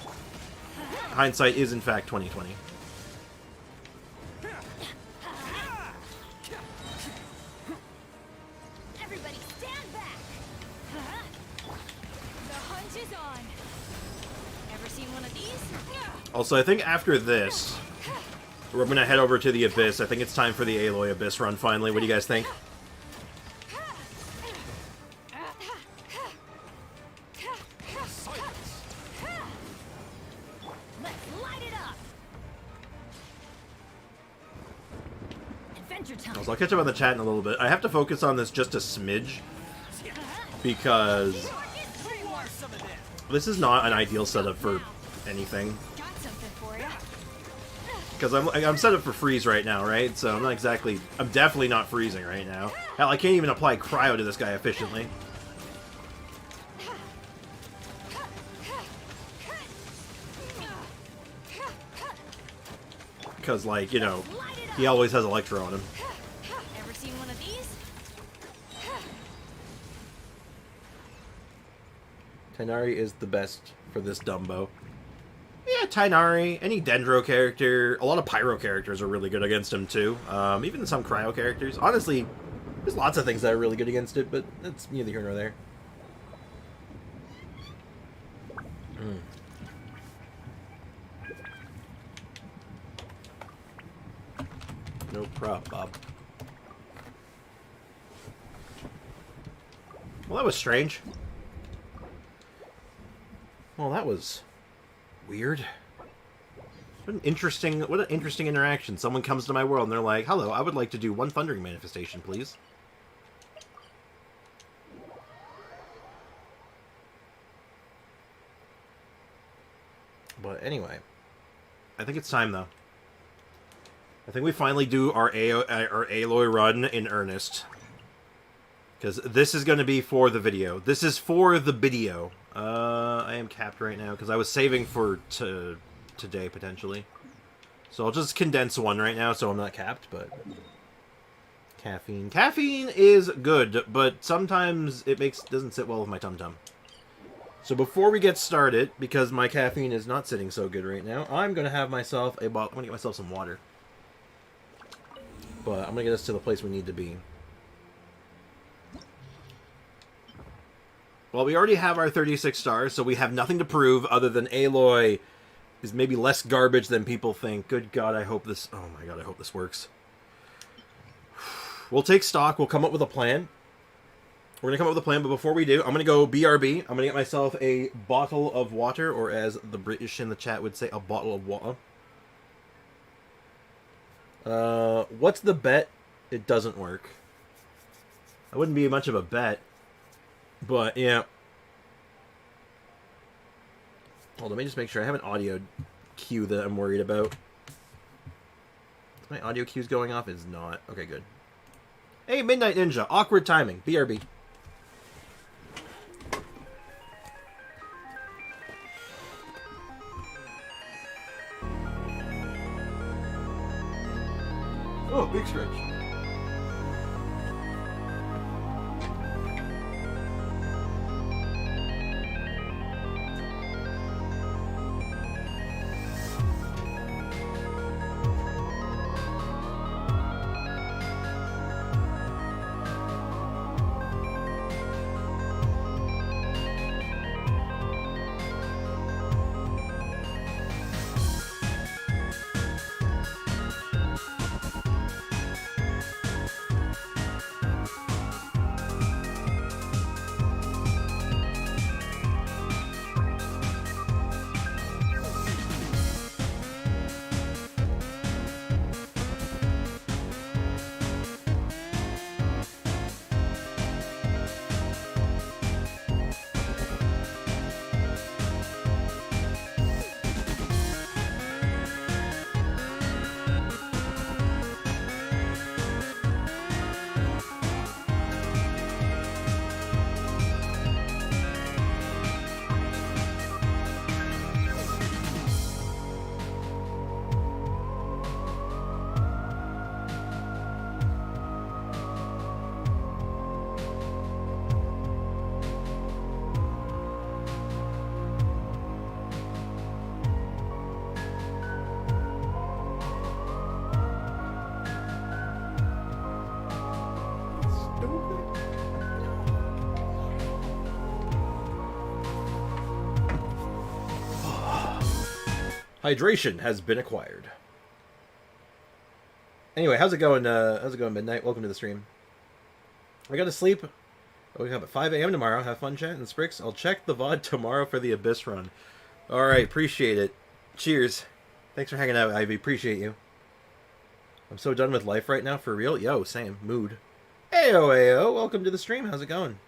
Speaker 1: Hindsight is, in fact, 20/20. Also, I think after this, We're gonna head over to the Abyss. I think it's time for the Aloy Abyss run finally. What do you guys think? So I'll catch up on the chat in a little bit. I have to focus on this just a smidge because this is not an ideal setup for anything. Because I'm set up for freeze right now, right? So I'm not exactly... I'm definitely not freezing right now. Hell, I can't even apply cryo to this guy efficiently. Because, like, you know, he always has Electro on him.
Speaker 4: Ever seen one of these?
Speaker 1: Tighnari is the best for this Dumbo. Yeah, Tighnari, any Dendro character, a lot of Pyro characters are really good against him too. Even some Cryo characters. Honestly, there's lots of things that are really good against it, but that's neither here nor there. No problem, Bob. Well, that was strange. Well, that was weird. What an interesting interaction. Someone comes to my world and they're like, "Hello, I would like to do one thundering manifestation, please." But anyway, I think it's time though. I think we finally do our Aloy run in earnest. Because this is going to be for the video. This is for the video. I am capped right now because I was saving for today, potentially. So I'll just condense one right now so I'm not capped, but... Caffeine. Caffeine is good, but sometimes it doesn't sit well with my tum-tum. So before we get started, because my caffeine is not sitting so good right now, I'm going to have myself a bottle... I'm going to get myself some water. But I'm going to get us to the place we need to be. Well, we already have our 36 stars, so we have nothing to prove other than Aloy is maybe less garbage than people think. Good God, I hope this... Oh my God, I hope this works. We'll take stock. We'll come up with a plan. We're going to come up with a plan, but before we do, I'm going to go BRB. I'm going to get myself a bottle of water, or as the British in the chat would say, a bottle of water. What's the bet? It doesn't work. That wouldn't be much of a bet. But, yeah. Hold on, let me just make sure I have an audio cue that I'm worried about. Is my audio cue's going off? It's not. Okay, good. Hey, Midnight Ninja. Awkward timing. BRB. Oh, big stretch. Hydration has been acquired. Anyway, how's it going? How's it going, Midnight? Welcome to the stream. I got to sleep. I'll wake up at 5 a.m. tomorrow. Have fun chatting, Sprix. I'll check the VOD tomorrow for the Abyss run. All right, appreciate it. Cheers. Thanks for hanging out, Ivy. Appreciate you. I'm so done with life right now, for real. Yo, same. Mood. Ayo, ayo. Welcome to the stream. How's it going?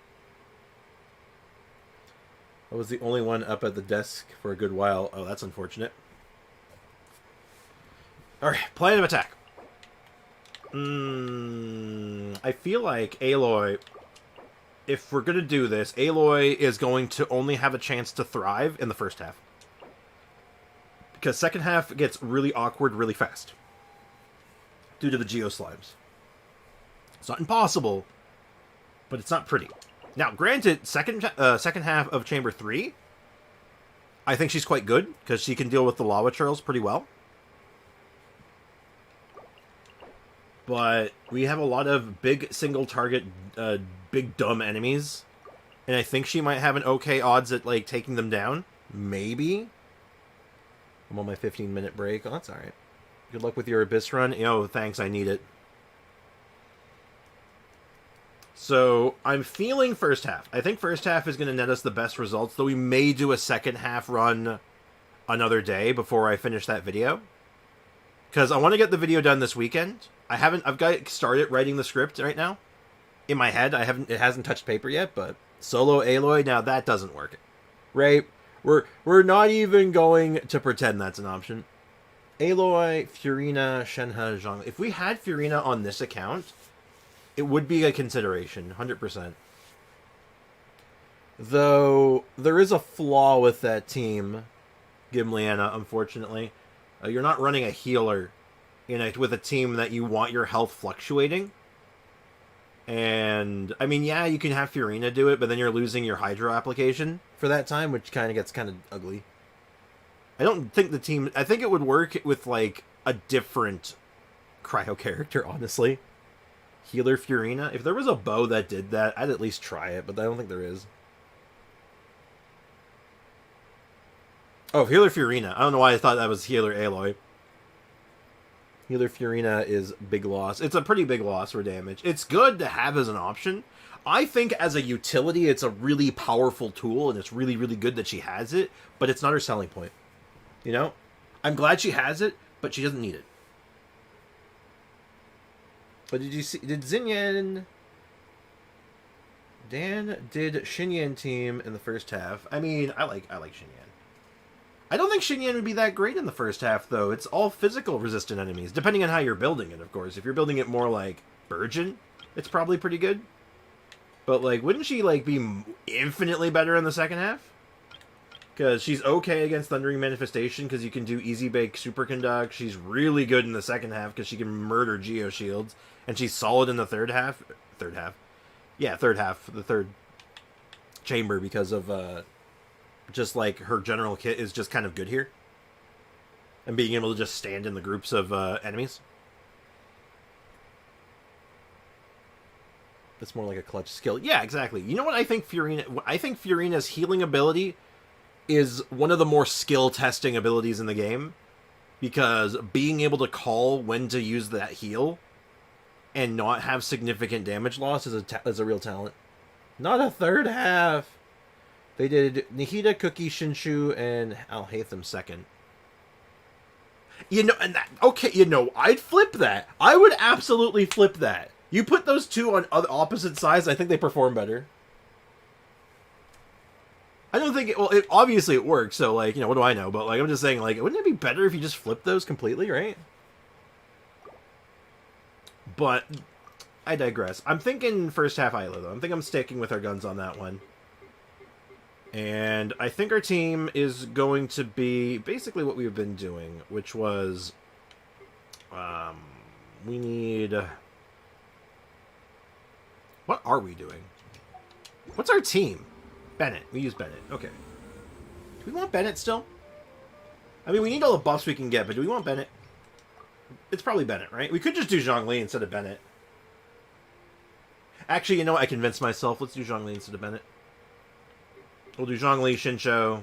Speaker 1: I was the only one up at the desk for a good while. Oh, that's unfortunate. Alright, plan of attack. I feel like Aloy, if we're going to do this, Aloy is going to only have a chance to thrive in the first half. Because second half gets really awkward really fast. Due to the Geoslimes. It's not impossible, but it's not pretty. Now, granted, second half of Chamber 3, I think she's quite good, because she can deal with the lava trails pretty well. But we have a lot of big single-target, big dumb enemies, and I think she might have an okay odds at, like, taking them down. Maybe. I'm on my 15-minute break. Oh, that's alright. Good luck with your Abyss run. Yo, thanks, I need it. So, I'm feeling first half. I think first half is going to net us the best results, though we may do a second half run another day before I finish that video. Because I want to get the video done this weekend. I've got started writing the script right now. In my head, it hasn't touched paper yet, but solo Aloy, now that doesn't work. Right? We're not even going to pretend that's an option. Aloy, Furina, Shenhe, Zhang. If we had Furina on this account, it would be a consideration, 100%. Though, there is a flaw with that team, Gimliana, unfortunately. You're not running a healer with a team that you want your health fluctuating. And, I mean, yeah, you can have Furina do it, but then you're losing your Hydro application for that time, which gets kind of ugly. I don't think the team... I think it would work with, like, a different cryo character, honestly. Healer Furina. If there was a bow that did that, I'd at least try it, but I don't think there is. Oh, Healer Furina. I don't know why I thought that was Healer Aloy. Healer Furina is big loss. It's a pretty big loss for damage. It's good to have as an option. I think as a utility, it's a really powerful tool, and it's really, really good that she has it, but it's not her selling point. You know? I'm glad she has it, but she doesn't need it. But did you see... Did Xinyan... Dan did Xinyan team in the first half. I mean, I like Xinyan. I don't think Xinyan would be that great in the first half, though. It's all physical resistant enemies, depending on how you're building it, of course. If you're building it more like Burgeon, it's probably pretty good. But, like, wouldn't she, like, be infinitely better in the second half? Because she's okay against Thundering Manifestation, because you can do Easy Bake Superconduct. She's really good in the second half, because she can murder Geoshields. And she's solid in the third half. Yeah, third half. The third chamber, because of, just, like, her general kit is just kind of good here. And being able to just stand in the groups of, enemies. It's more like a clutch skill. Yeah, exactly. You know what I think Furina... I think Furina's healing ability is one of the more skill-testing abilities in the game. Because being able to call when to use that heal and not have significant damage loss is a real talent. Not a third half! They did Nihida, Cookie, Shinshu, and Alhaitham second. You know, and that... Okay, you know, I'd flip that. I would absolutely flip that. You put those two on opposite sides, I think they perform better. I don't think... Well, obviously it works, so, like, you know, what do I know? But, like, I'm just saying, like, wouldn't it be better if you just flipped those completely, right? But, I digress. I'm thinking first half Isla, though. I think I'm sticking with our guns on that one. And I think our team is going to be basically what we've been doing, which was... we need... What are we doing? What's our team? Bennett. We use Bennett. Okay. Do we want Bennett still? I mean, we need all the buffs we can get, but do we want Bennett? It's probably Bennett, right? We could just do Zhongli instead of Bennett. Actually, you know what? I convinced myself. Let's do Zhongli instead of Bennett. We'll do Zhongli, Shinsho,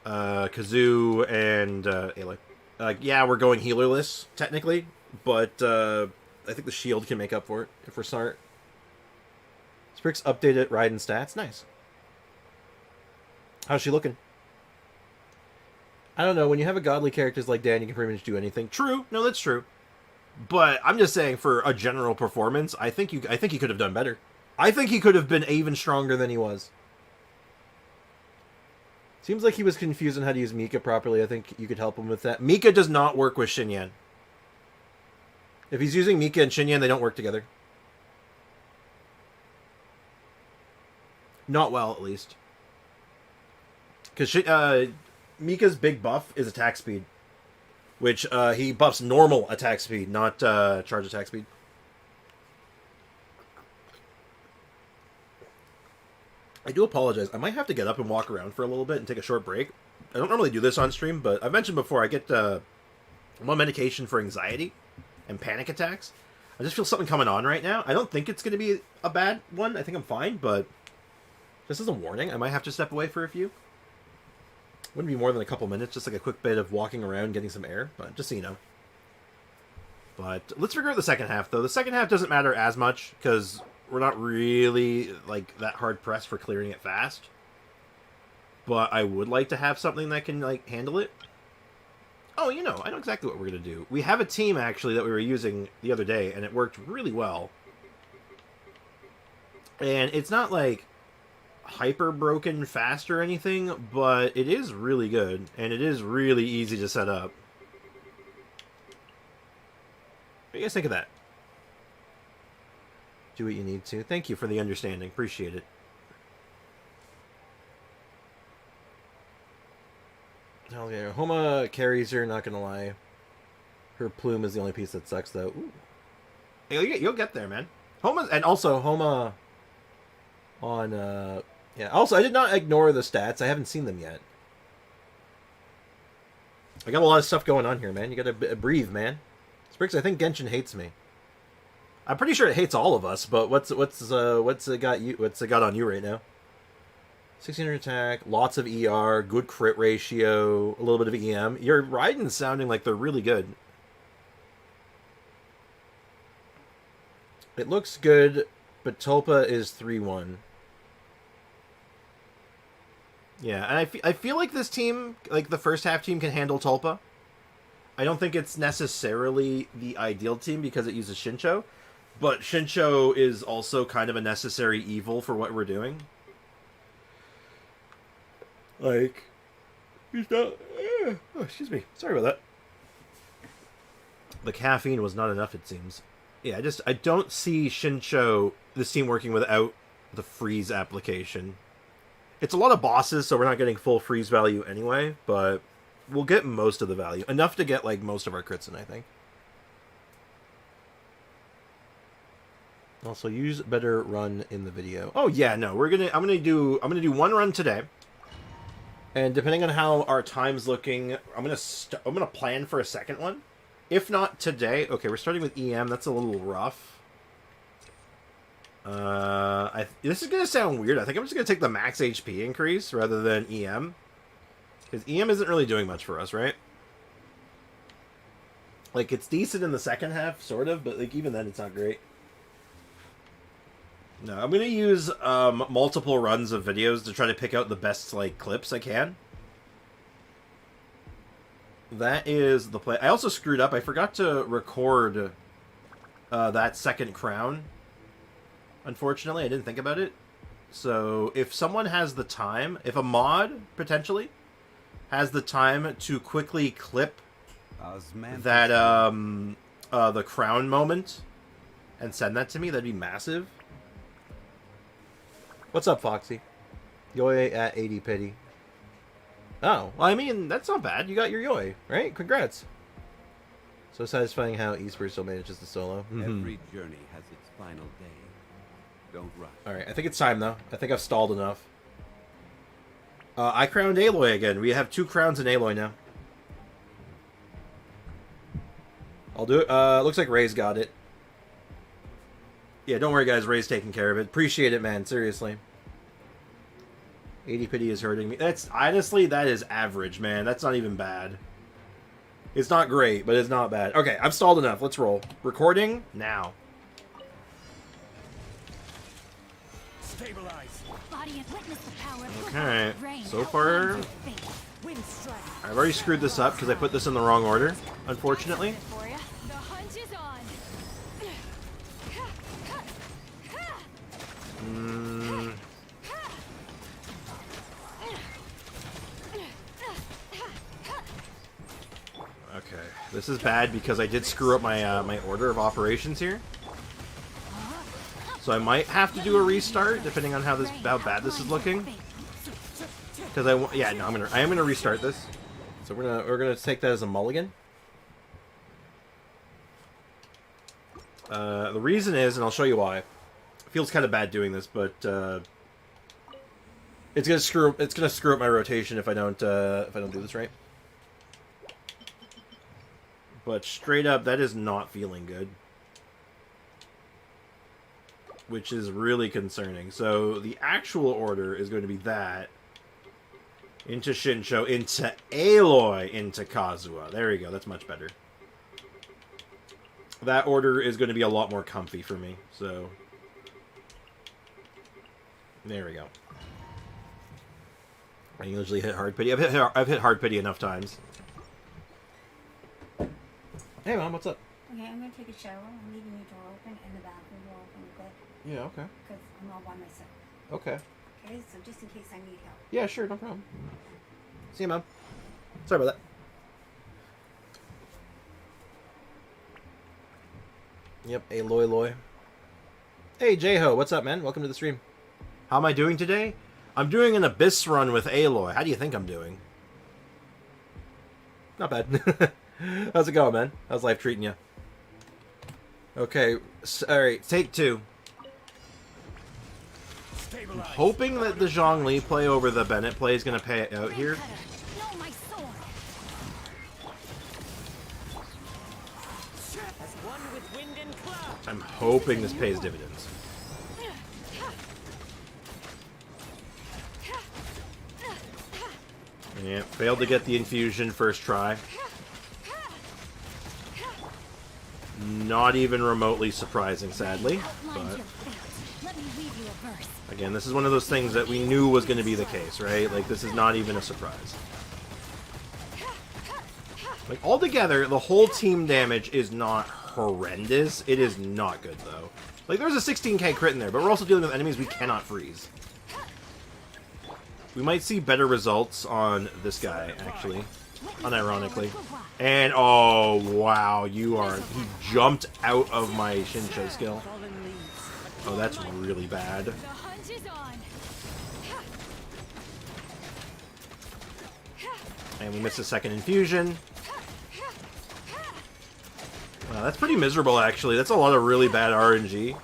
Speaker 1: Kazoo, and Aloy. Yeah, we're going healerless, technically, but I think the shield can make up for it if we're smart. Sprix updated Raiden stats. Nice. How's she looking? I don't know. When you have a godly characters like Dan, you can pretty much do anything. True. No, that's true. But I'm just saying, for a general performance, I think he could have done better. I think he could have been even stronger than he was. Seems like he was confused on how to use Mika properly. I think you could help him with that. Mika does not work with Xinyan. If he's using Mika and Xinyan, they don't work together. Not well, at least. Because Mika's big buff is attack speed. Which, he buffs normal attack speed, not charge attack speed. I do apologize. I might have to get up and walk around for a little bit and take a short break. I don't normally do this on stream, but I've mentioned before, I get I'm on medication for anxiety and panic attacks. I just feel something coming on right now. I don't think it's going to be a bad one. I think I'm fine, but just as a warning, I might have to step away for a few. Wouldn't be more than a couple minutes, just like a quick bit of walking around, getting some air, but just so you know. But let's figure out the second half, though. The second half doesn't matter as much, because we're not really, like, that hard-pressed for clearing it fast. But I would like to have something that can, like, handle it. Oh, you know, I know exactly what we're going to do. We have a team, actually, that we were using the other day, and it worked really well. And it's not, like, hyper broken fast or anything, but it is really good, and it is really easy to set up. What do you guys think of that? Do what you need to. Thank you for the understanding. Appreciate it. Okay, Homa carries her, not gonna lie. Her plume is the only piece that sucks, though. Ooh. Hey, you'll get there, man. Homa, and also Homa on, yeah, also, I did not ignore the stats. I haven't seen them yet. I got a lot of stuff going on here, man. You gotta breathe, man. Sprix, I think Genshin hates me. I'm pretty sure it hates all of us, but what's it got on you right now? 1600 attack, lots of ER, good crit ratio, a little bit of EM. Your Raiden's sounding like they're really good. It looks good, but Tulpa is 3-1. Yeah, and I feel like this team, like the first half team, can handle Tulpa. I don't think it's necessarily the ideal team because it uses Shincho, but Shincho is also kind of a necessary evil for what we're doing. Like, he's not... oh, excuse me. Sorry about that. The caffeine was not enough, it seems. Yeah, I don't see Shincho, this team, working without the freeze application. It's a lot of bosses, so we're not getting full freeze value anyway, but we'll get most of the value. Enough to get, like, most of our crits in, I think. Also, use better run in the video. Oh, yeah, no, I'm gonna do one run today. And depending on how our time's looking, I'm gonna plan for a second one. If not today, okay, we're starting with EM. That's a little rough. This is gonna sound weird. I think I'm just gonna take the max HP increase rather than EM, because EM isn't really doing much for us, right? Like, it's decent in the second half, sort of, but like even then, it's not great. No, I'm gonna use multiple runs of videos to try to pick out the best, like, clips I can. That is the play. I also screwed up. I forgot to record that second crown. Unfortunately, I didn't think about it. So, if someone has the time, if a mod, potentially, has the time to quickly clip that, the crown moment and send that to me, that'd be massive. What's up, Foxy? Yoi at 80 pity. Oh, well, I mean, that's not bad. You got your Yoi, right? Congrats. So satisfying how esports still manages the solo.
Speaker 5: Every journey has its final day. Don't rush.
Speaker 1: Alright, I think it's time, though. I think I've stalled enough. I crowned Aloy again. We have 2 crowns in Aloy now. I'll do it. Looks like Ray's got it. Yeah, don't worry, guys. Ray's taking care of it. Appreciate it, man. Seriously. 80 pity is hurting me. That's, honestly, that is average, man. That's not even bad. It's not great, but it's not bad. Okay, I've stalled enough. Let's roll. Recording now. Okay, so far, I've already screwed this up because I put this in the wrong order, unfortunately. Okay, this is bad because I did screw up my my order of operations here. So I might have to do a restart depending on how bad this is looking. Because I am gonna restart this. So we're gonna take that as a mulligan. The reason is, and I'll show you why. It feels kind of bad doing this, but it's gonna screw up my rotation if I don't do this right. But straight up, that is not feeling good. Which is really concerning. So the actual order is going to be that. Into Shincho, into Aloy, into Kazuha. There we go, that's much better. That order is going to be a lot more comfy for me, so... There we go. I usually hit hard pity. I've hit hard pity enough times. Hey, Mom, what's up?
Speaker 13: Okay, I'm gonna take a shower. I'm leaving your door open and the bathroom door open. Good?
Speaker 1: Yeah, okay.
Speaker 13: Because I'm all by myself.
Speaker 1: Okay.
Speaker 13: Okay, so just in case I need help.
Speaker 1: Yeah, sure, no problem. See you, Mom. Sorry about that. Yep, Aloy. Hey, J-Ho, what's up, man? Welcome to the stream. How am I doing today? I'm doing an Abyss run with Aloy. How do you think I'm doing? Not bad. How's it going, man? How's life treating you? Okay, alright, take 2. I'm hoping that the Zhongli play over the Bennett play is going to pay it out here. I'm hoping this pays dividends. Yeah, failed to get the infusion first try. Not even remotely surprising, sadly. But again, this is one of those things that we knew was going to be the case, right? Like, this is not even a surprise. Like, altogether, the whole team damage is not horrendous. It is not good, though. Like, there's a 16k crit in there, but we're also dealing with enemies we cannot freeze. We might see better results on this guy, actually. Unironically. And, oh, wow, you are... He jumped out of my Shincho skill. Oh, that's really bad. And we missed a second infusion. Wow, that's pretty miserable, actually. That's a lot of really bad RNG.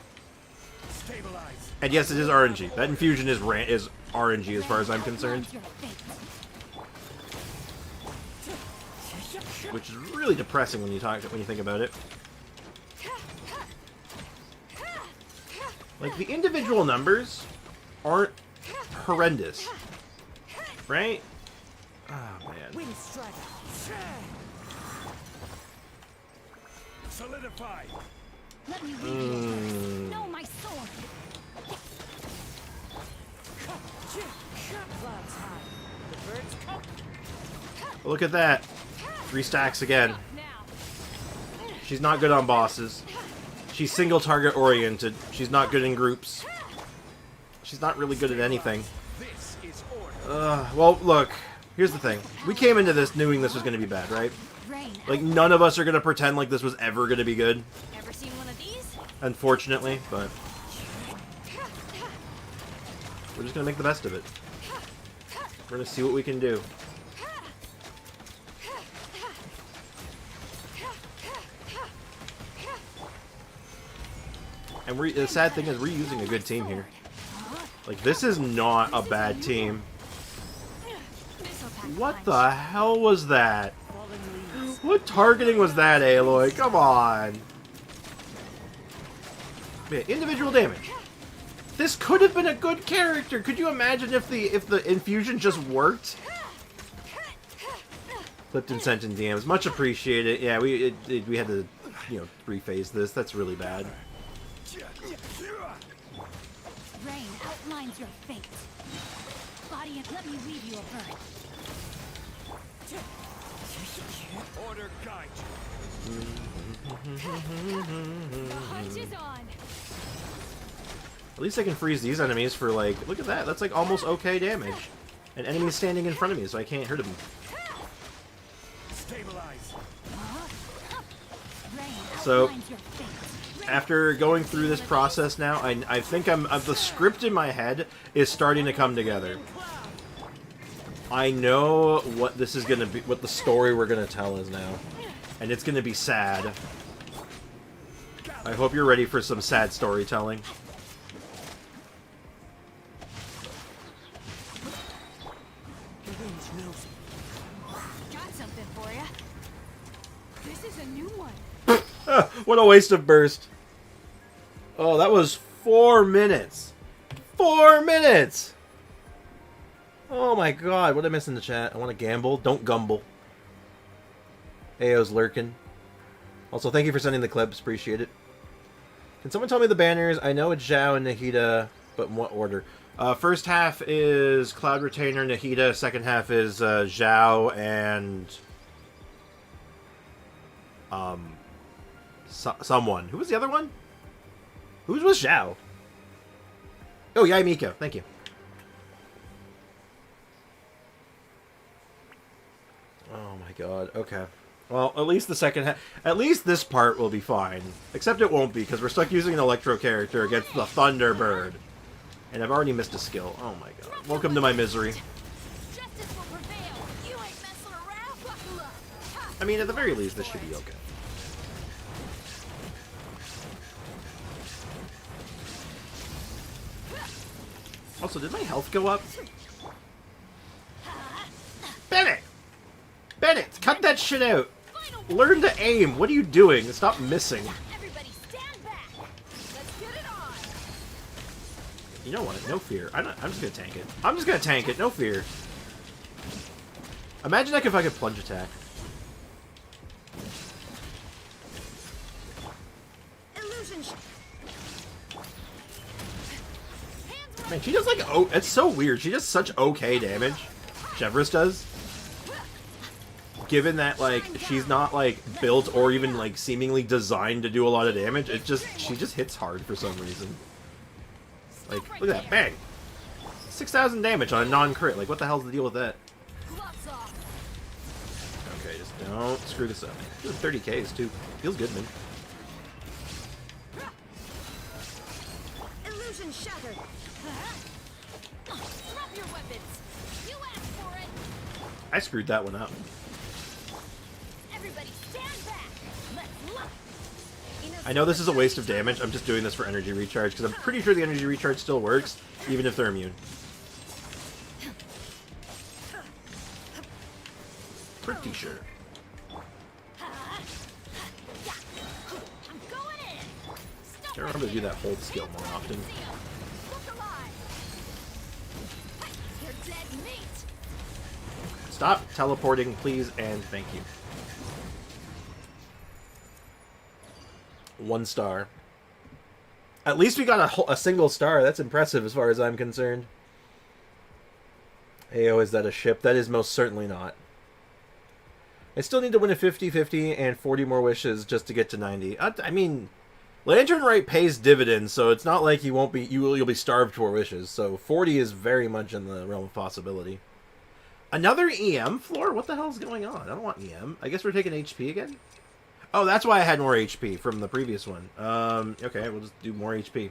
Speaker 1: And yes, it is RNG. That infusion is RNG as far as I'm concerned. Which is really depressing when you think about it. Like, the individual numbers aren't horrendous. Right? Oh, man.
Speaker 11: Solidify.
Speaker 10: Let me read know my sword.
Speaker 1: Look at that. 3 stacks again. She's not good on bosses. She's single target oriented. She's not good in groups. She's not really good at anything. Well, look. Here's the thing. We came into this knowing this was going to be bad, right? Like, none of us are going to pretend like this was ever going to be good.
Speaker 2: Ever seen one of these?
Speaker 1: Unfortunately, but... we're just going to make the best of it. We're going to see what we can do. And the sad thing is, we're using a good team here. Like, this is not a bad team. What the hell was that? What targeting was that, Aloy? Come on. Man, individual damage. This could have been a good character. Could you imagine if the infusion just worked? Clipped and sent in DMs. Much appreciated. Yeah, we had to, rephase this. That's really bad.
Speaker 10: Rain outlines your fate. Body, let me weave you a bird.
Speaker 11: Order guide
Speaker 10: The hunt is on.
Speaker 1: At least I can freeze these enemies for, like, look at that. That's, like, almost okay damage. An enemy's standing in front of me, so I can't hurt him.
Speaker 11: Stabilize.
Speaker 1: So, after going through this process now, I think the script in my head is starting to come together. I know what this is going to be, what the story we're going to tell is now. And it's going to be sad. I hope you're ready for some sad storytelling.
Speaker 10: Got something for ya. This is a new one.
Speaker 1: What a waste of burst. Oh, that was 4 minutes. 4 minutes! Oh my god, what did I miss in the chat? I want to gamble. Don't gumble. Ayo's lurking. Also, thank you for sending the clips. Appreciate it. Can someone tell me the banners? I know it's Zhao and Nahida, but in what order? First half is Cloud Retainer, Nahida. Second half is Zhao and... someone. Who was the other one? Who was Zhao? Oh, Yai Miko. Thank you. Oh my god. Okay. Well, at least the second half... At least this part will be fine. Except it won't be, because we're stuck using an Electro character against the Thunderbird. And I've already missed a skill. Oh my god. Welcome to my misery. I mean, at the very least, this should be okay. Also, did my health go up? Bennett! Bennett, cut that shit out! Learn to aim! What are you doing? Stop missing. You know what? No fear. I'm just gonna tank it. I'm just gonna tank it. No fear. Imagine like if I could plunge attack. Man, she does like, oh, it's so weird. She does such okay damage. Chevrolet does. Given that, like, she's not, like, built or even, like, seemingly designed to do a lot of damage, she just hits hard for some reason. Like, look at that, bang! 6,000 damage on a non-crit. Like, what the hell's the deal with that? Okay, just don't screw this up. This is 30Ks, too. Feels good, man.
Speaker 10: Illusion shattered. Drop your weapons. You asked for it.
Speaker 1: I screwed that one up.
Speaker 10: Everybody stand back. Let's look.
Speaker 1: I know this is a waste of damage. I'm just doing this for energy recharge, because I'm pretty sure the energy recharge still works, even if they're immune. Pretty sure. I remember to do that hold skill more often. Stop teleporting, please, and thank you. 1 star. At least we got a single star. That's impressive as far as I'm concerned. Ayo, is that a ship? That is most certainly not. I still need to win a 50-50 and 40 more wishes just to get to 90. I mean, Lantern Rite pays dividends, so it's not like you won't be you'll be starved for wishes. So 40 is very much in the realm of possibility. Another EM floor? What the hell's going on? I don't want EM. I guess we're taking HP again? Oh, that's why I had more HP from the previous one. Okay, we'll just do more HP.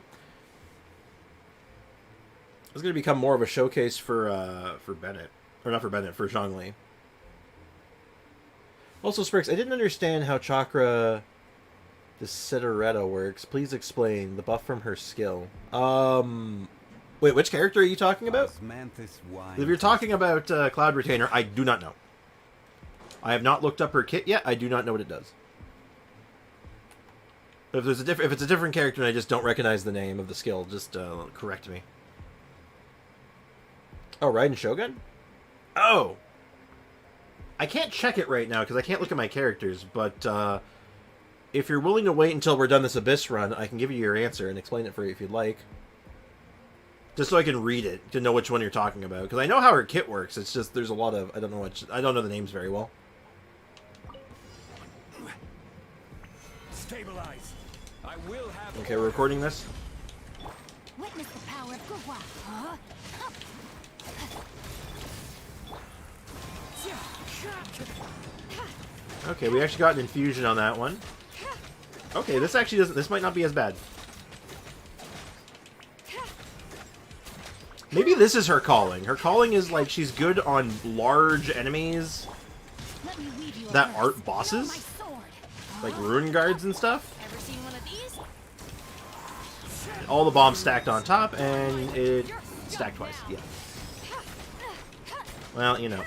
Speaker 1: It's going to become more of a showcase for Bennett. Or not for Bennett, for Zhongli. Also, Sprix, I didn't understand how Chakra Desiderata works. Please explain. The buff from her skill. Wait, which character are you talking about? If you're talking about Cloud Retainer, I do not know. I have not looked up her kit yet. I do not know what it does. If it's a different character and I just don't recognize the name of the skill, just correct me. Oh, Raiden Shogun? Oh! I can't check it right now because I can't look at my characters, but if you're willing to wait until we're done this Abyss run, I can give you your answer and explain it for you if you'd like. Just so I can read it to know which one you're talking about. Because I know how her kit works, it's just there's a lot of... I don't know the names very well.
Speaker 11: Stabilize. I will have...
Speaker 1: Okay, we're recording this.
Speaker 10: Witness the power of Gurwa. Huh?
Speaker 1: Okay, we actually got an infusion on that one. Okay, this actually doesn't... This might not be as bad. Maybe this is her calling. Her calling is like she's good on large enemies that aren't bosses. Like ruin guards and stuff.
Speaker 10: Ever seen one of these?
Speaker 1: All the bombs stacked on top, and it stacked twice. Yeah. Well, you know.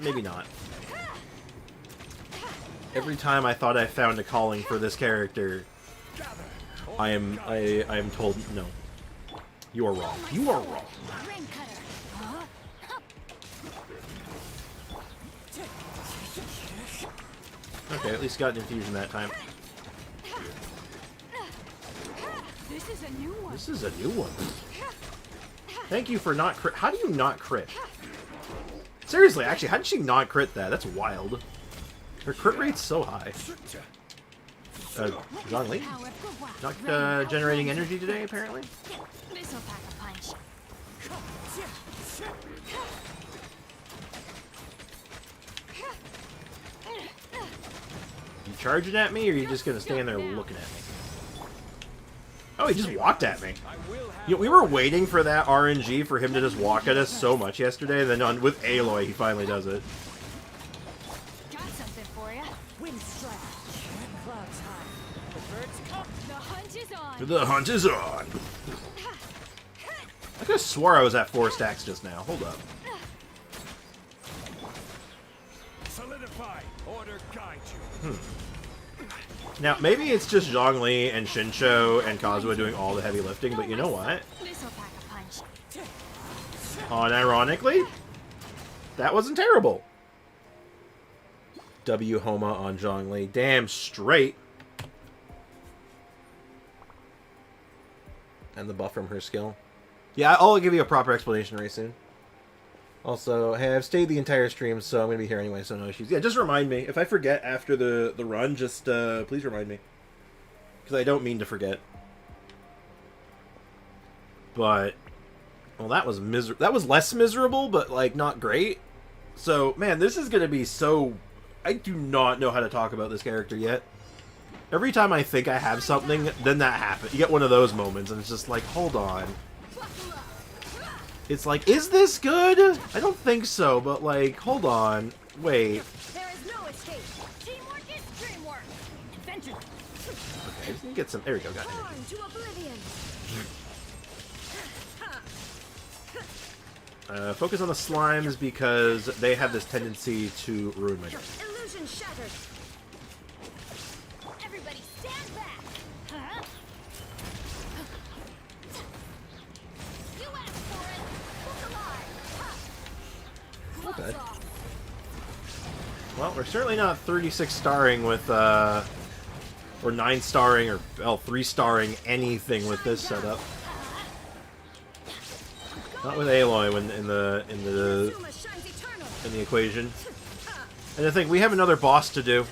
Speaker 1: Maybe not. Every time I thought I found a calling for this character, I am told no. You are wrong. You are wrong. Okay, at least got an infusion that time.
Speaker 10: This is a new one.
Speaker 1: This is a new one. Thank you for not crit. How do you not crit? Seriously, actually, how did she not crit that? That's wild. Her crit rate's so high. Zhongli? Not generating energy today, apparently?
Speaker 10: This'll pack a punch.
Speaker 1: You charging at me, or are you just gonna stand there looking at me? Oh, he just walked at me. You know, we were waiting for that RNG for him to just walk at us so much yesterday, and then with Aloy, he finally does it.
Speaker 10: Got something for you. Wind strike. Clouds high. The birds come. The hunt is on.
Speaker 1: The hunt is on. I could have swore I was at 4 stacks just now. Hold up.
Speaker 11: Solidify. Order guide you.
Speaker 1: Now, maybe it's just Zhongli and Shinsho and Kazuha doing all the heavy lifting, but you know what?
Speaker 10: This'll pack a punch.
Speaker 1: Unironically, that wasn't terrible. W Homa on Zhongli. Damn straight. And the buff from her skill. Yeah, I'll give you a proper explanation very soon. Also, hey, I've stayed the entire stream, so I'm going to be here anyway, so no issues. Yeah, just remind me. If I forget after the run, just please remind me. Because I don't mean to forget. But, well, that was less miserable, but, like, not great. So, man, this is going to be so... I do not know how to talk about this character yet. Every time I think I have something, then that happens. You get one of those moments, and it's just like, hold on. It's like, is this good? I don't think so, but like, hold on. Wait.
Speaker 10: There is no escape. Teamwork is dreamwork. Adventure.
Speaker 1: Okay, just get some. There we go, got it.
Speaker 10: To oblivion.
Speaker 1: Focus on the slimes because they have this tendency to ruin my day.
Speaker 10: Illusion shattered. Everybody stand back. Huh? You asked for it. Look alive.
Speaker 1: Okay. Well, we're certainly not 36 starring with, or 9 starring, or, well, 3 starring anything with this setup. Not with Aloy in the equation. And I think we have another boss to do.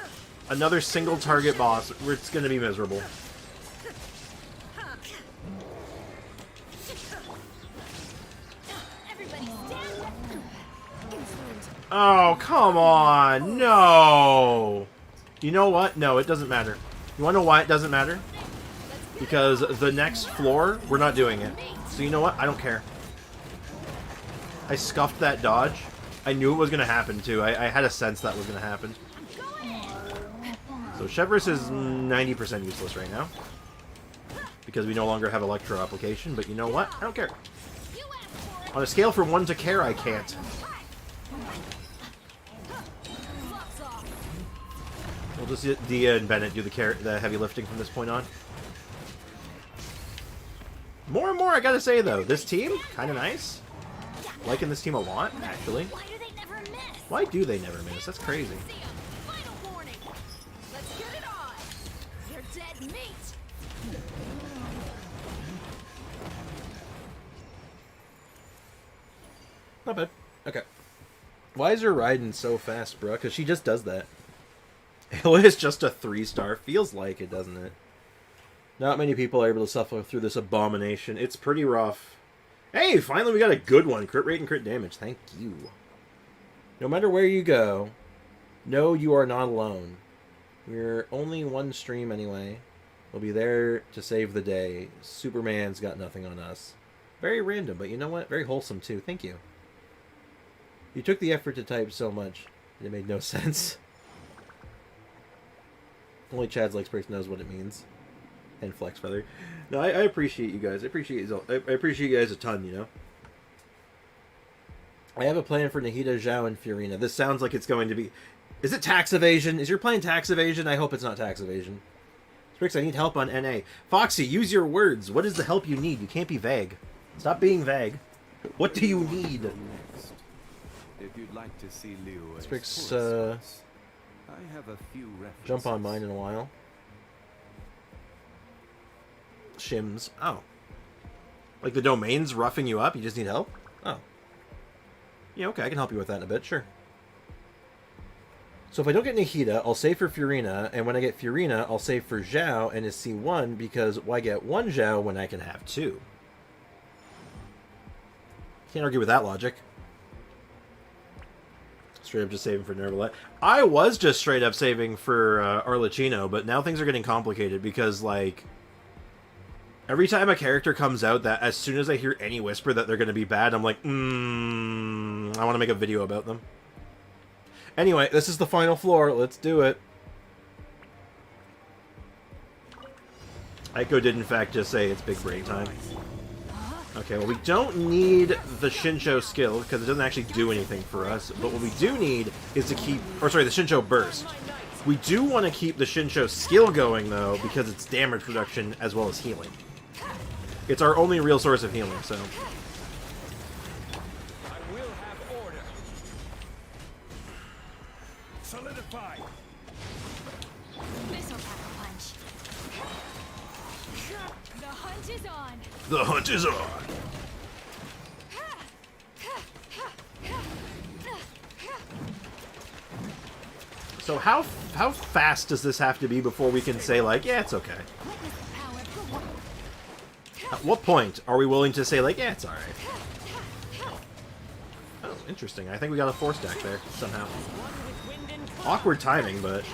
Speaker 1: Another single target boss where it's gonna be miserable. Oh, come on! No! You know what? No, it doesn't matter. You wanna know why it doesn't matter? Because the next floor, we're not doing it. So you know what? I don't care. I scuffed that dodge. I knew it was going to happen, too. I had a sense that was going to happen. So Chevrolet is 90% useless right now. Because we no longer have Electro application. But you know what? I don't care. On a scale from 1 to care, I can't. We'll just let Dia and Bennett do the heavy lifting from this point on. More and more, I gotta say, though. This team, kind of nice. Liking this team a lot, actually.
Speaker 10: Why do they never miss?
Speaker 1: Why do they never miss? That's crazy.
Speaker 10: Final warning. Let's get it on. You're dead meat.
Speaker 1: Not bad. Okay. Why is her riding so fast, bro? Because she just does that. Aloy is just a 3-star. Feels like it, doesn't it? Not many people are able to suffer through this abomination. It's pretty rough. Hey, finally we got a good one. Crit rate and crit damage. Thank you. No matter where you go, know you are not alone. We're only one stream anyway. We'll be there to save the day. Superman's got nothing on us. Very random, but you know what? Very wholesome, too. Thank you. You took the effort to type so much, it made no sense. Only Chad's Legs person knows what it means. And Flex Feather. No, I appreciate you guys. I appreciate you guys a ton, you know? I have a plan for Nahida, Zhao, and Fiorina. This sounds like it's going to be... Is it tax evasion? Is your plan tax evasion? I hope it's not tax evasion. Sprix, I need help on NA. Foxy, use your words. What is the help you need? You can't be vague. Stop being vague. What do you need?
Speaker 5: If you'd like to see Liu,
Speaker 1: Sprix,
Speaker 5: I have a few references.
Speaker 1: Jump on mine in a while. Shims. Oh. Like the domain's roughing you up? You just need help? Oh. Yeah, okay, I can help you with that in a bit, sure. So if I don't get Nahida, I'll save for Fiorina, and when I get Fiorina, I'll save for Zhao and his C1, because why get one Zhao when I can have two? Can't argue with that logic. Straight up just saving for Nervalette. I was just straight up saving for Arlecchino, but now things are getting complicated because, like, every time a character comes out that as soon as I hear any whisper that they're going to be bad, I'm like, I want to make a video about them. Anyway, this is the final floor. Let's do it. Aiko did, in fact, just say it's big break time. Okay, well, we don't need the Shinsho skill, because it doesn't actually do anything for us. But what we do need is to keep... Or, sorry, the Shinsho burst. We do want to keep the Shinsho skill going, though, because it's damage reduction as well as healing. It's our only real source of healing, so...
Speaker 11: I will have order. Solidify.
Speaker 10: Missile pack punch. The hunt is on.
Speaker 1: The hunt is on. So how fast does this have to be before we can say, like, yeah, it's okay? At what point are we willing to say, like, yeah, it's alright? Oh, interesting. I think we got a 4-stack there, somehow. Awkward timing, but...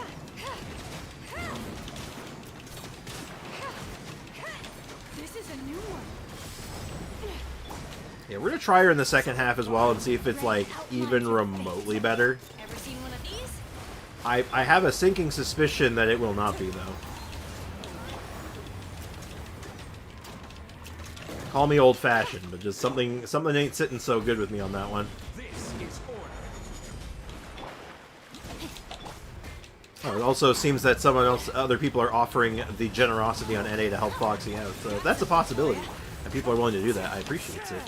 Speaker 10: This is a new one.
Speaker 1: Yeah, we're gonna try her in the second half as well and see if it's, like, even remotely better.
Speaker 10: Ever seen one of these?
Speaker 1: I have a sinking suspicion that it will not be, though. Call me old-fashioned, but just something ain't sitting so good with me on that one.
Speaker 11: This is order.
Speaker 1: Oh, it also seems that other people are offering the generosity on NA to help Foxy out, so that's a possibility, and people are willing to do that. I appreciate it.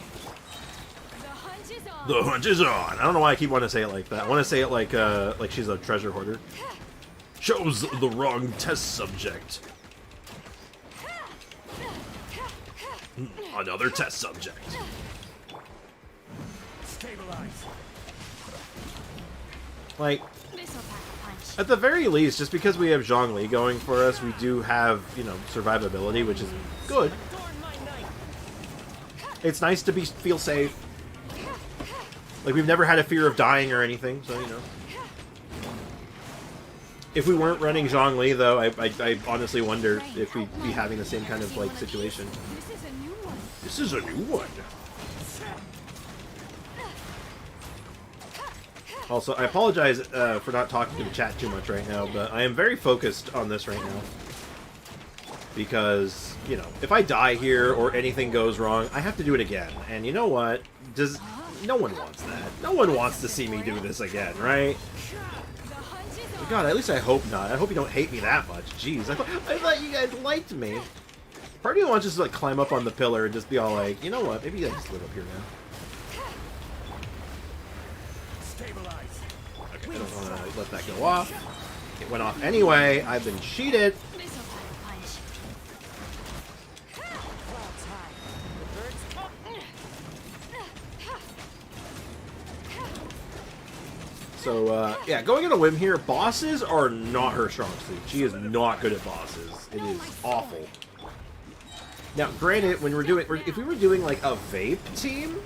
Speaker 1: The hunt is on. I don't know why I keep wanting to say it like that. I want to say it like she's a treasure hoarder. Chose the wrong test subject. Another test subject.
Speaker 11: Stabilize.
Speaker 1: Like, at the very least, just because we have Zhongli going for us, we do have, you know, survivability, which is good. It's nice to feel safe. Like, we've never had a fear of dying or anything, so, you know. If we weren't running Zhongli, though, I honestly wonder if we'd be having the same kind of, like, situation. This is a new one. Also, I apologize for not talking to the chat too much right now, but I am very focused on this right now. Because, you know, if I die here or anything goes wrong, I have to do it again. And you know what? No one wants that. No one wants to see me do this again, right? But God, at least I hope not. I hope you don't hate me that much. Jeez, I thought you guys liked me. Part of me wants just to, like, climb up on the pillar and just be all like, you know what? Maybe I just live up here Okay, I don't want to let that go off. It went off anyway. I've been cheated. So, yeah, going on a whim here, bosses are not her strong suit. She is not good at bosses. It is awful. Now, granted, when if we were doing, like, a vape team,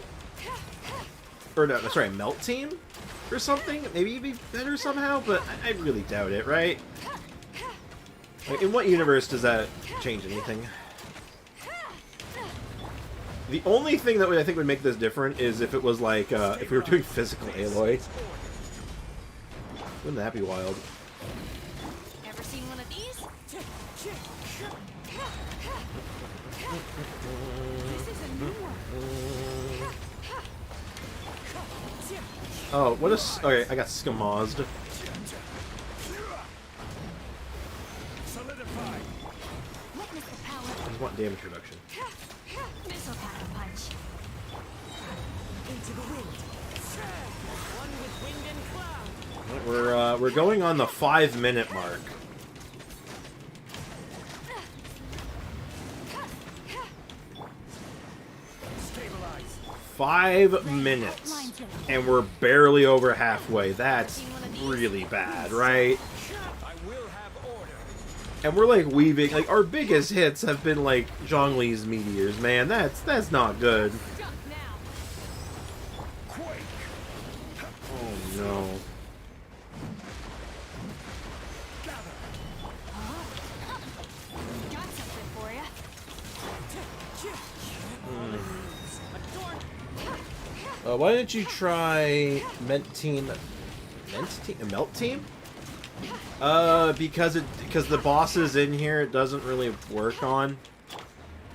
Speaker 1: or no, sorry, a melt team, or something, maybe it'd be better somehow, but I really doubt it, right? Like, in what universe does that change anything? The only thing that I think would make this different is if it was, like, if we were doing physical Aloy. Wouldn't that be wild?
Speaker 10: Ever seen one of these? This is a new one.
Speaker 1: Oh, what a... Okay, I got skamazed. I just want damage reduction.
Speaker 10: Missile pattern punch. Into the wind. One with wind and cloud.
Speaker 1: We're going on the 5-minute mark.
Speaker 10: Stabilize.
Speaker 1: 5 minutes, and we're barely over halfway. That's really bad, right? And we're like weaving, like our biggest hits have been like Zhongli's meteors, man. That's not good. Oh no.
Speaker 10: Got something for ya.
Speaker 1: Why don't you try Melt Team? Because the bosses in here it doesn't really work on.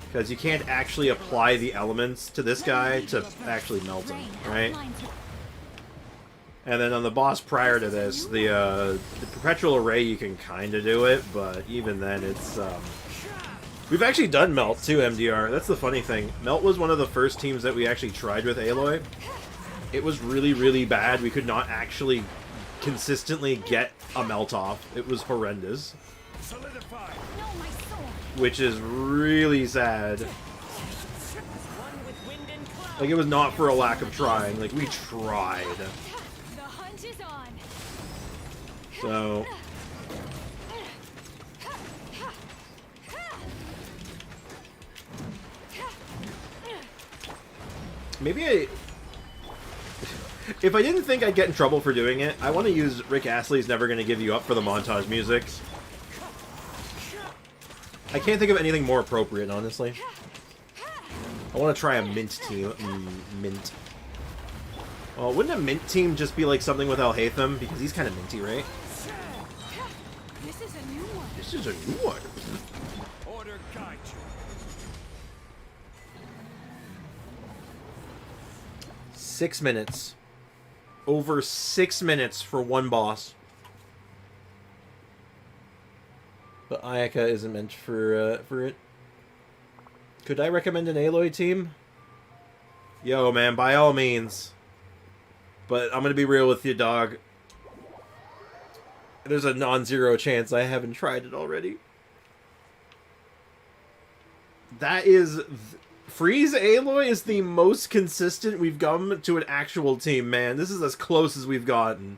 Speaker 1: Because you can't actually apply the elements to this guy to actually melt him, right? And then on the boss prior to this, the Perpetual Array, you can kind of do it, but even then it's... We've actually done Melt too, MDR. That's the funny thing. Melt was one of the first teams that we actually tried with Aloy. It was really, really bad. We could not actually consistently get a Melt off. It was horrendous. Which is really sad. Like, it was not for a lack of trying. Like, we tried.
Speaker 10: The hunt is on.
Speaker 1: So... Maybe if I didn't think I'd get in trouble for doing it, I want to use Rick Astley's Never Gonna Give You Up for the montage music. I can't think of anything more appropriate, honestly. I want to try a mint team. Mint. Well, wouldn't a mint team just be like something with Alhaitham? Because he's kind of minty, right?
Speaker 10: This is a new one.
Speaker 1: This is a new one.
Speaker 11: Order guide you.
Speaker 1: 6 minutes. Over 6 minutes for one boss. But Ayaka isn't meant for it. Could I recommend an Aloy team? Yo, man, by all means. But I'm gonna be real with you, dog. There's a non-zero chance I haven't tried it already. That is... Freeze Aloy is the most consistent we've come to an actual team, man. This is as close as we've gotten.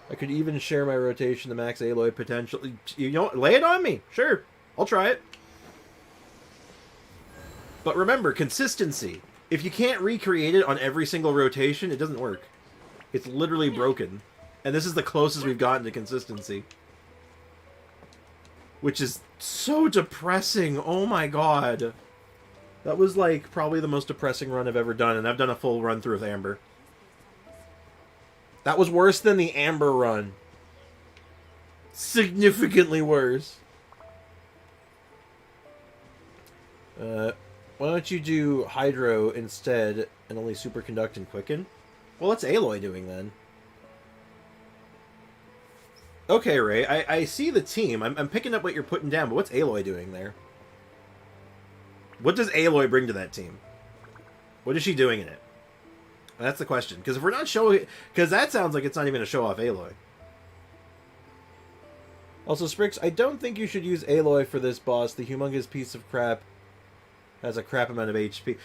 Speaker 1: I could even share my rotation to max Aloy potential. You know, lay it on me. Sure, I'll try it. But remember, consistency. If you can't recreate it on every single rotation, it doesn't work. It's literally broken. And this is the closest we've gotten to consistency. Which is so depressing. Oh my god. That was, like, probably the most depressing run I've ever done, and I've done a full run through with Amber. That was worse than the Amber run. Significantly worse. Why don't you do Hydro instead, and only Superconduct and Quicken? Well, what's Aloy doing, then? Okay, Ray, I see the team. I'm picking up what you're putting down, but what's Aloy doing there? What does Aloy bring to that team? What is she doing in it? That's the question. Because if we're not showing... Because that sounds like it's not even a show off Aloy. Also, Sprix, I don't think you should use Aloy for this boss. The humongous piece of crap has a crap amount of HP.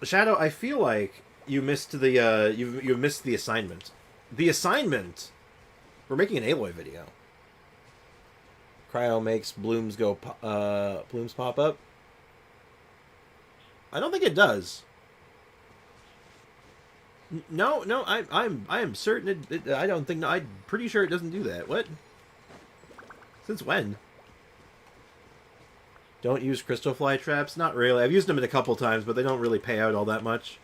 Speaker 1: Shadow, I feel like you missed the you missed the assignment. The assignment. We're making an Aloy video. Cryo makes blooms blooms pop up. I don't think it does. No, I am certain I don't think. No, I'm pretty sure it doesn't do that. What? Since when? Don't use crystal fly traps? Not really. I've used them a couple times, but they don't really pay out all that much.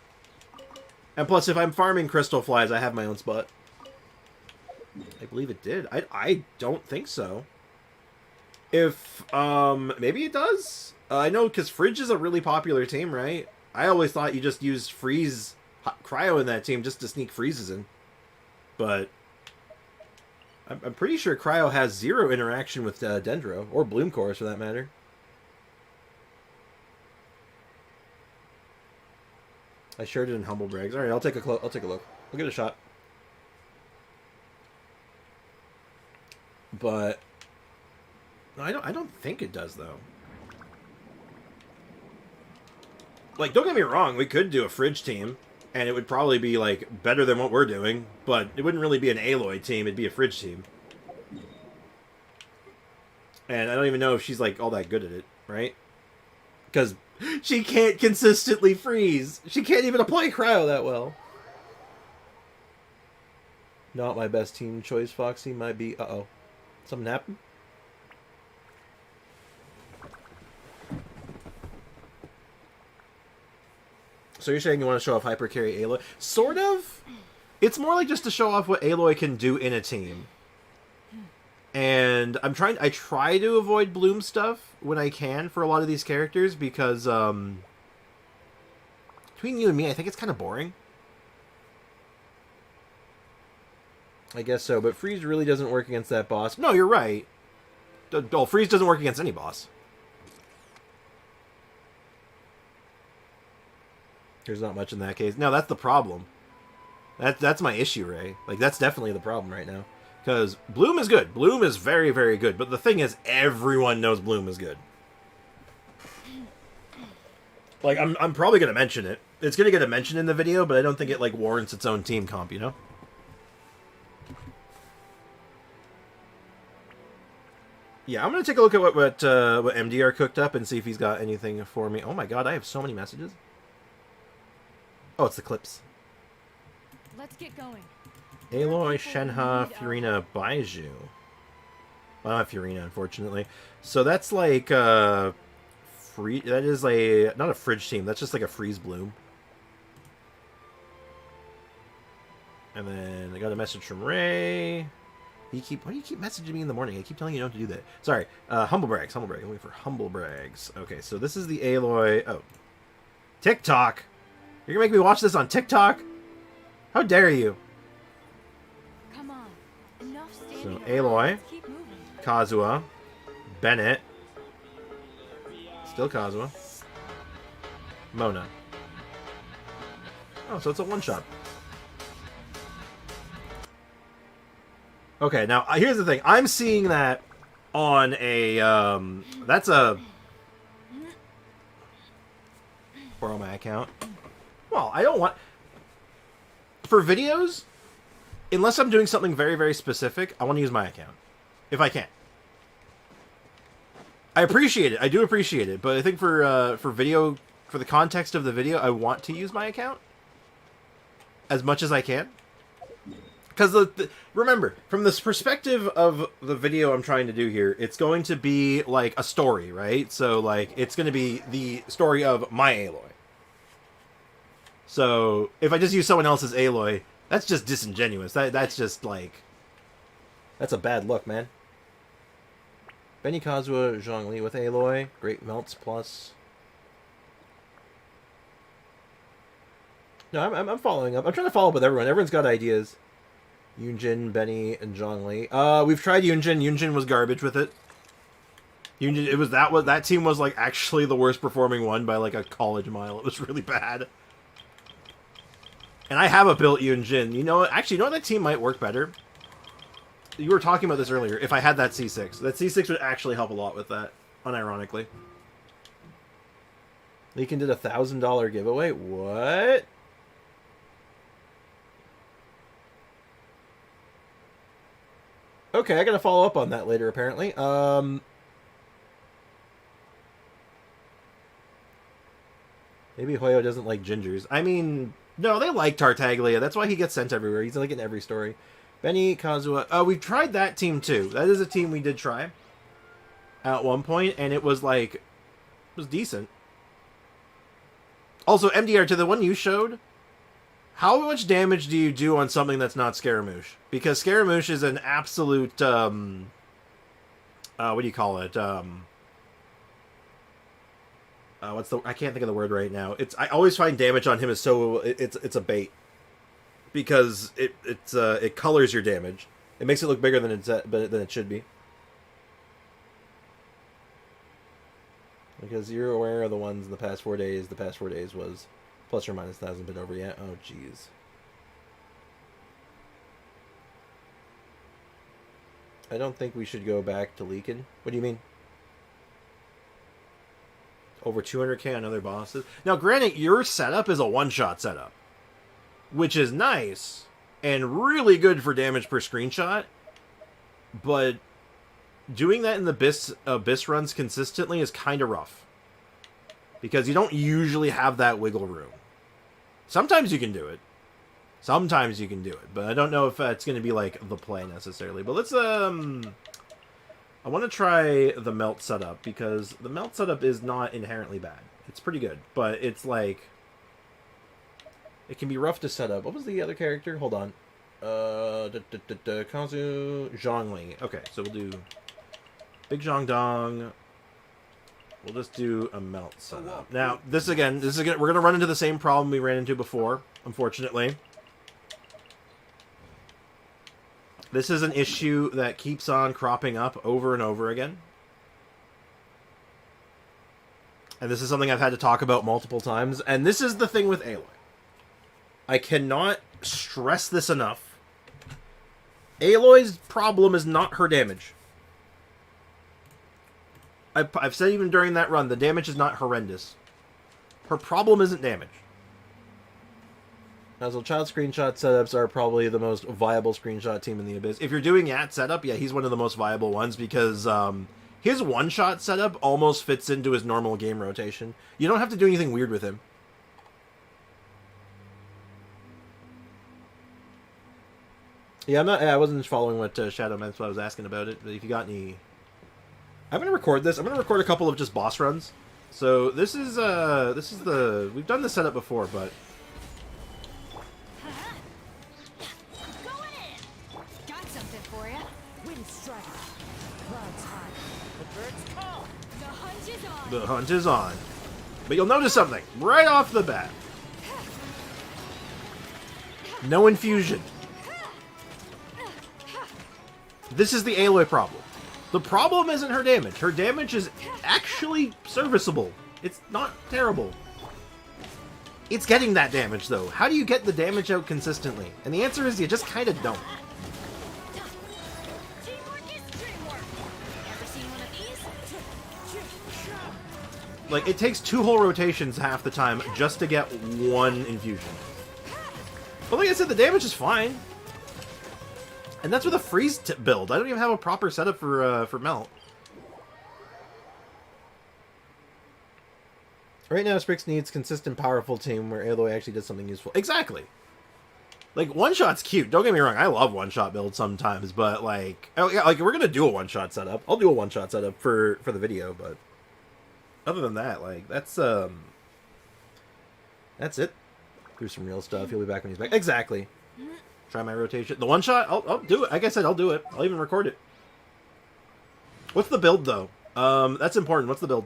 Speaker 1: And plus, if I'm farming crystal flies, I have my own spot. I believe it did. I don't think so. If, maybe it does? I know, because Fridge is a really popular team, right? I always thought you just used freeze cryo in that team just to sneak freezes in. But I'm pretty sure cryo has zero interaction with Dendro, or Bloom Chorus for that matter. I sure did in Humble Brags. All right, I'll take a look. I'll give it a shot. But I don't think it does though. Like, don't get me wrong, we could do a Fridge team, and it would probably be like better than what we're doing, but it wouldn't really be an Aloy team, it'd be a Fridge team. And I don't even know if she's like all that good at it, right? Because she can't consistently freeze. She can't even apply cryo that well. Not my best team choice, Foxy. Might be... Uh-oh. Something happened? So you're saying you want to show off Hyper Carry Aloy? Sort of. It's more like just to show off what Aloy can do in a team. And I try to avoid Bloom stuff when I can for a lot of these characters because, between you and me, I think it's kind of boring. I guess so, but Freeze really doesn't work against that boss. No, you're right. Well, Freeze doesn't work against any boss. There's not much in that case. No, that's the problem. That's my issue, Ray. Like, that's definitely the problem right now. Because Bloom is good. Bloom is very, very good. But the thing is, everyone knows Bloom is good. Like, I'm probably going to mention it. It's going to get a mention in the video, but I don't think it, like, warrants its own team comp, you know? Yeah, I'm going to take a look at what MDR cooked up and see if he's got anything for me. Oh my god, I have so many messages. Oh, it's the clips.
Speaker 10: Let's get going.
Speaker 1: Aloy, Shenhe, Furina, Baiju. Well, not Furina, unfortunately. So that's like that is not a Fridge team. That's just like a Freeze Bloom. And then I got a message from Ray. Why do you keep messaging me in the morning? I keep telling you not to do that. Sorry. Humble Brags. I'm waiting for Humble Brags. Okay, so this is the Aloy. Oh. TikTok. You're gonna make me watch this on TikTok? How dare you?
Speaker 10: Come on. Enough standing
Speaker 1: So
Speaker 10: around.
Speaker 1: Aloy,
Speaker 10: Let's keep moving.
Speaker 1: Kazuha, Bennett, still Kazuha, Mona. Oh, so it's a one-shot. Okay, now here's the thing. I'm seeing that on a that's a borrow my account. Well, I don't want for videos. Unless I'm doing something very, very specific, I want to use my account. If I can. I appreciate it. I do appreciate it. But I think for video, for the context of the video, I want to use my account. As much as I can. Because, remember, from this perspective of the video I'm trying to do here, it's going to be, like, a story, right? So, like, it's going to be the story of my Aloy. So, if I just use someone else's Aloy... That's just disingenuous. That's just, like... That's a bad look, man. Benny Kazuha, Zhongli with Aloy. Great Melts plus. No, I'm following up. I'm trying to follow up with everyone. Everyone's got ideas. Yunjin, Benny, and Zhongli. We've tried Yunjin. Yunjin was garbage with it. Yunjin, that team was, like, actually the worst performing one by, like, a college mile. It was really bad. And I have a built Yun Jin. You know, actually, you know what? That team might work better. You were talking about this earlier. If I had that C6. That C6 would actually help a lot with that, unironically. Leakin did a $1,000 giveaway? What? Okay, I gotta follow up on that later, apparently. Maybe Hoyo doesn't like gingers. I mean, no, they like Tartaglia. That's why he gets sent everywhere. He's like in every story. Benny, Kazuha. Oh, we've tried that team too. That is a team we did try at one point, and it was like, it was decent. Also, MDR, to the one you showed, how much damage do you do on something that's not Scaramouche? Because Scaramouche is an absolute, what do you call it? I can't think of the word right now. I always find damage on him is so, it's a bait. Because it colors your damage. It makes it look bigger than it should be. Because you're aware of the ones in the past 4 days. The past 4 days was plus or minus 1,000 been over yet. Oh, jeez. I don't think we should go back to Leakin. What do you mean? Over 200k on other bosses? Now, granted, your setup is a one-shot setup. Which is nice. And really good for damage per screenshot. But doing that in the Abyss runs consistently is kind of rough. Because you don't usually have that wiggle room. Sometimes you can do it. Sometimes you can do it. But I don't know if it's going to be like the play necessarily. But let's, I want to try the melt setup. Because the melt setup is not inherently bad. It's pretty good. But it's like, it can be rough to set up. What was the other character? Hold on. Kazu Zhongli. Okay, so we'll do Big Zhong Dong. We'll just do a melt setup. Now, this again, we're gonna run into the same problem we ran into before, unfortunately. This is an issue that keeps on cropping up over and over again. And this is something I've had to talk about multiple times. And this is the thing with Aloy. I cannot stress this enough. Aloy's problem is not her damage. I've said even during that run, the damage is not horrendous. Her problem isn't damage. Now, so child screenshot setups are probably the most viable screenshot team in the Abyss. If you're doing Yat setup, yeah, he's one of the most viable ones because his one-shot setup almost fits into his normal game rotation. You don't have to do anything weird with him. Yeah, I wasn't just following what Shadow meant, so I was asking about it. But if you got any, I'm gonna record this. I'm gonna record a couple of just boss runs. So this is the we've done this setup before, but
Speaker 10: Got something for ya. Wind strike. Clouds high. The birds call. The hunt is on.
Speaker 1: The hunt is on. But you'll notice something right off the bat. No infusion. This is the Aloy problem. The problem isn't her damage. Her damage is actually serviceable. It's not terrible. It's getting that damage, though. How do you get the damage out consistently? And the answer is you just kind of don't. Like, it takes 2 whole rotations half the time just to get 1 infusion. But like I said, the damage is fine. And that's with a freeze build. I don't even have a proper setup for melt. Right now, Sprix needs consistent, powerful team where Aloy actually does something useful. Exactly. Like, one-shot's cute. Don't get me wrong. I love one-shot builds sometimes, but like, oh yeah, like we're gonna do a one-shot setup. I'll do a one-shot setup for the video, but other than that, like that's it. Do some real stuff. He'll be back when he's back. Exactly. Try my rotation. The one shot, I'll do it. Like I said, I'll do it. I'll even record it. What's the build, though? That's important. What's the build?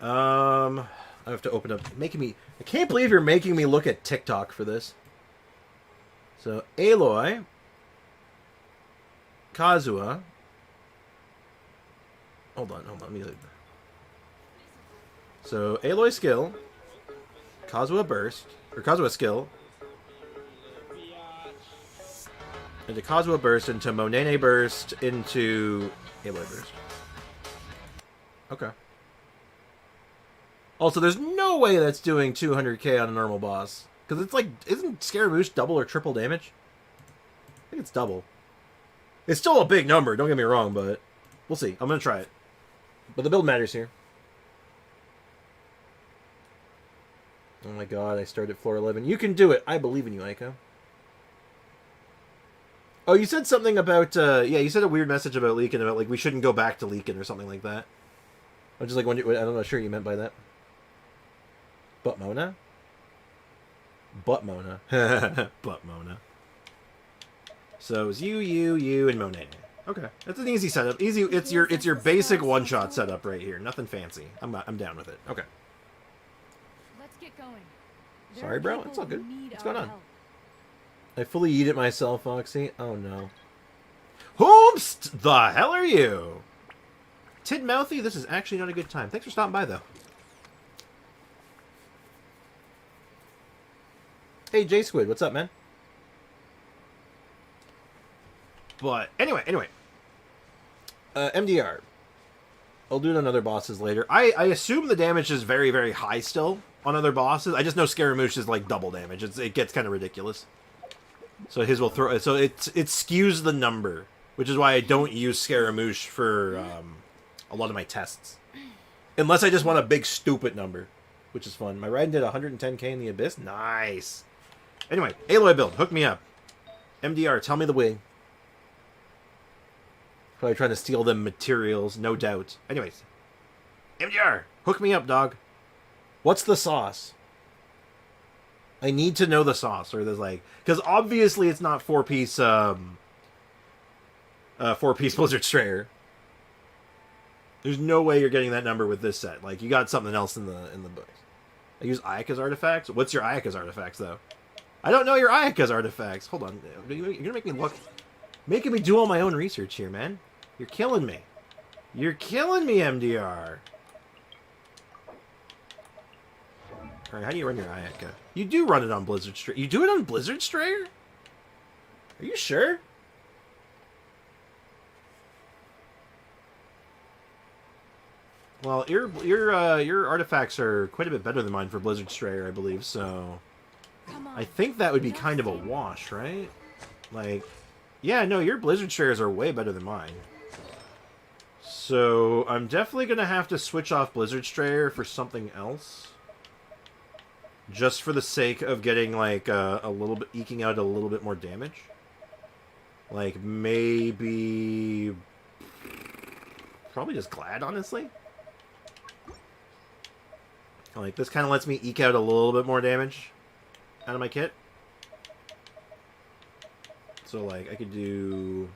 Speaker 1: I have to open up. I can't believe you're making me look at TikTok for this. So, Aloy. Kazuha. Hold on. Let me... So, Aloy skill. Kazuha Burst, or Kazuha Skill, into Kazuha Burst, into Monene Burst, into Aloy Burst. Okay. Also, there's no way that's doing 200k on a normal boss. Because it's like, isn't Scaramouche double or triple damage? I think it's double. It's still a big number, don't get me wrong, but we'll see. I'm going to try it. But the build matters here. Oh my god, I started at floor 11. You can do it. I believe in you, Aiko. Oh, you said something about, yeah, you said a weird message about Leakin, about, like, we shouldn't go back to Leakin or something like that. I'm just like, I'm not sure what you meant by that. But Mona? But Mona. But Mona. So it's you, and Monet. Okay, that's an easy setup. Easy. It's your basic one-shot setup right here. Nothing fancy. I'm down with it. Okay.
Speaker 10: Let's get going.
Speaker 1: Sorry, bro. It's all good. What's going on? I fully eat it myself, Foxy. Oh no. Whomst the hell are you? Tidmouthy, this is actually not a good time. Thanks for stopping by, though. Hey, J Squid, what's up, man? But anyway, MDR. I'll do it on other bosses later. I assume the damage is very, very high still on other bosses. I just know Scaramouche is like double damage. It gets kind of ridiculous. So his will throw. So it skews the number, which is why I don't use Scaramouche for a lot of my tests, unless I just want a big stupid number, which is fun. My Raiden did 110k in the Abyss. Nice. Anyway, Aloy build, hook me up. MDR, tell me the way. Probably trying to steal them materials, no doubt. Anyways, MDR, hook me up, dog. What's the sauce? I need to know the sauce, or there's like, because obviously it's not 4-piece, 4-piece Blizzard Strayer. There's no way you're getting that number with this set. Like, you got something else in the books. I use Ayaka's artifacts. What's your Ayaka's artifacts, though? I don't know your Ayaka's artifacts. Hold on, you're gonna make me look, making me do all my own research here, man. You're killing me. You're killing me, MDR. Alright, how do you run your Ayaka? You do run it on Blizzard Strayer. You do it on Blizzard Strayer? Are you sure? Well, your artifacts are quite a bit better than mine for Blizzard Strayer, I believe, so I think that would be kind of a wash, right? Like, yeah, no, your Blizzard Strayers are way better than mine. So I'm definitely going to have to switch off Blizzard Strayer for something else. Just for the sake of getting, like, a little bit, eking out a little bit more damage. Like, maybe... probably just Glad, honestly. Like, this kind of lets me eke out a little bit more damage out of my kit. So, like, I could do...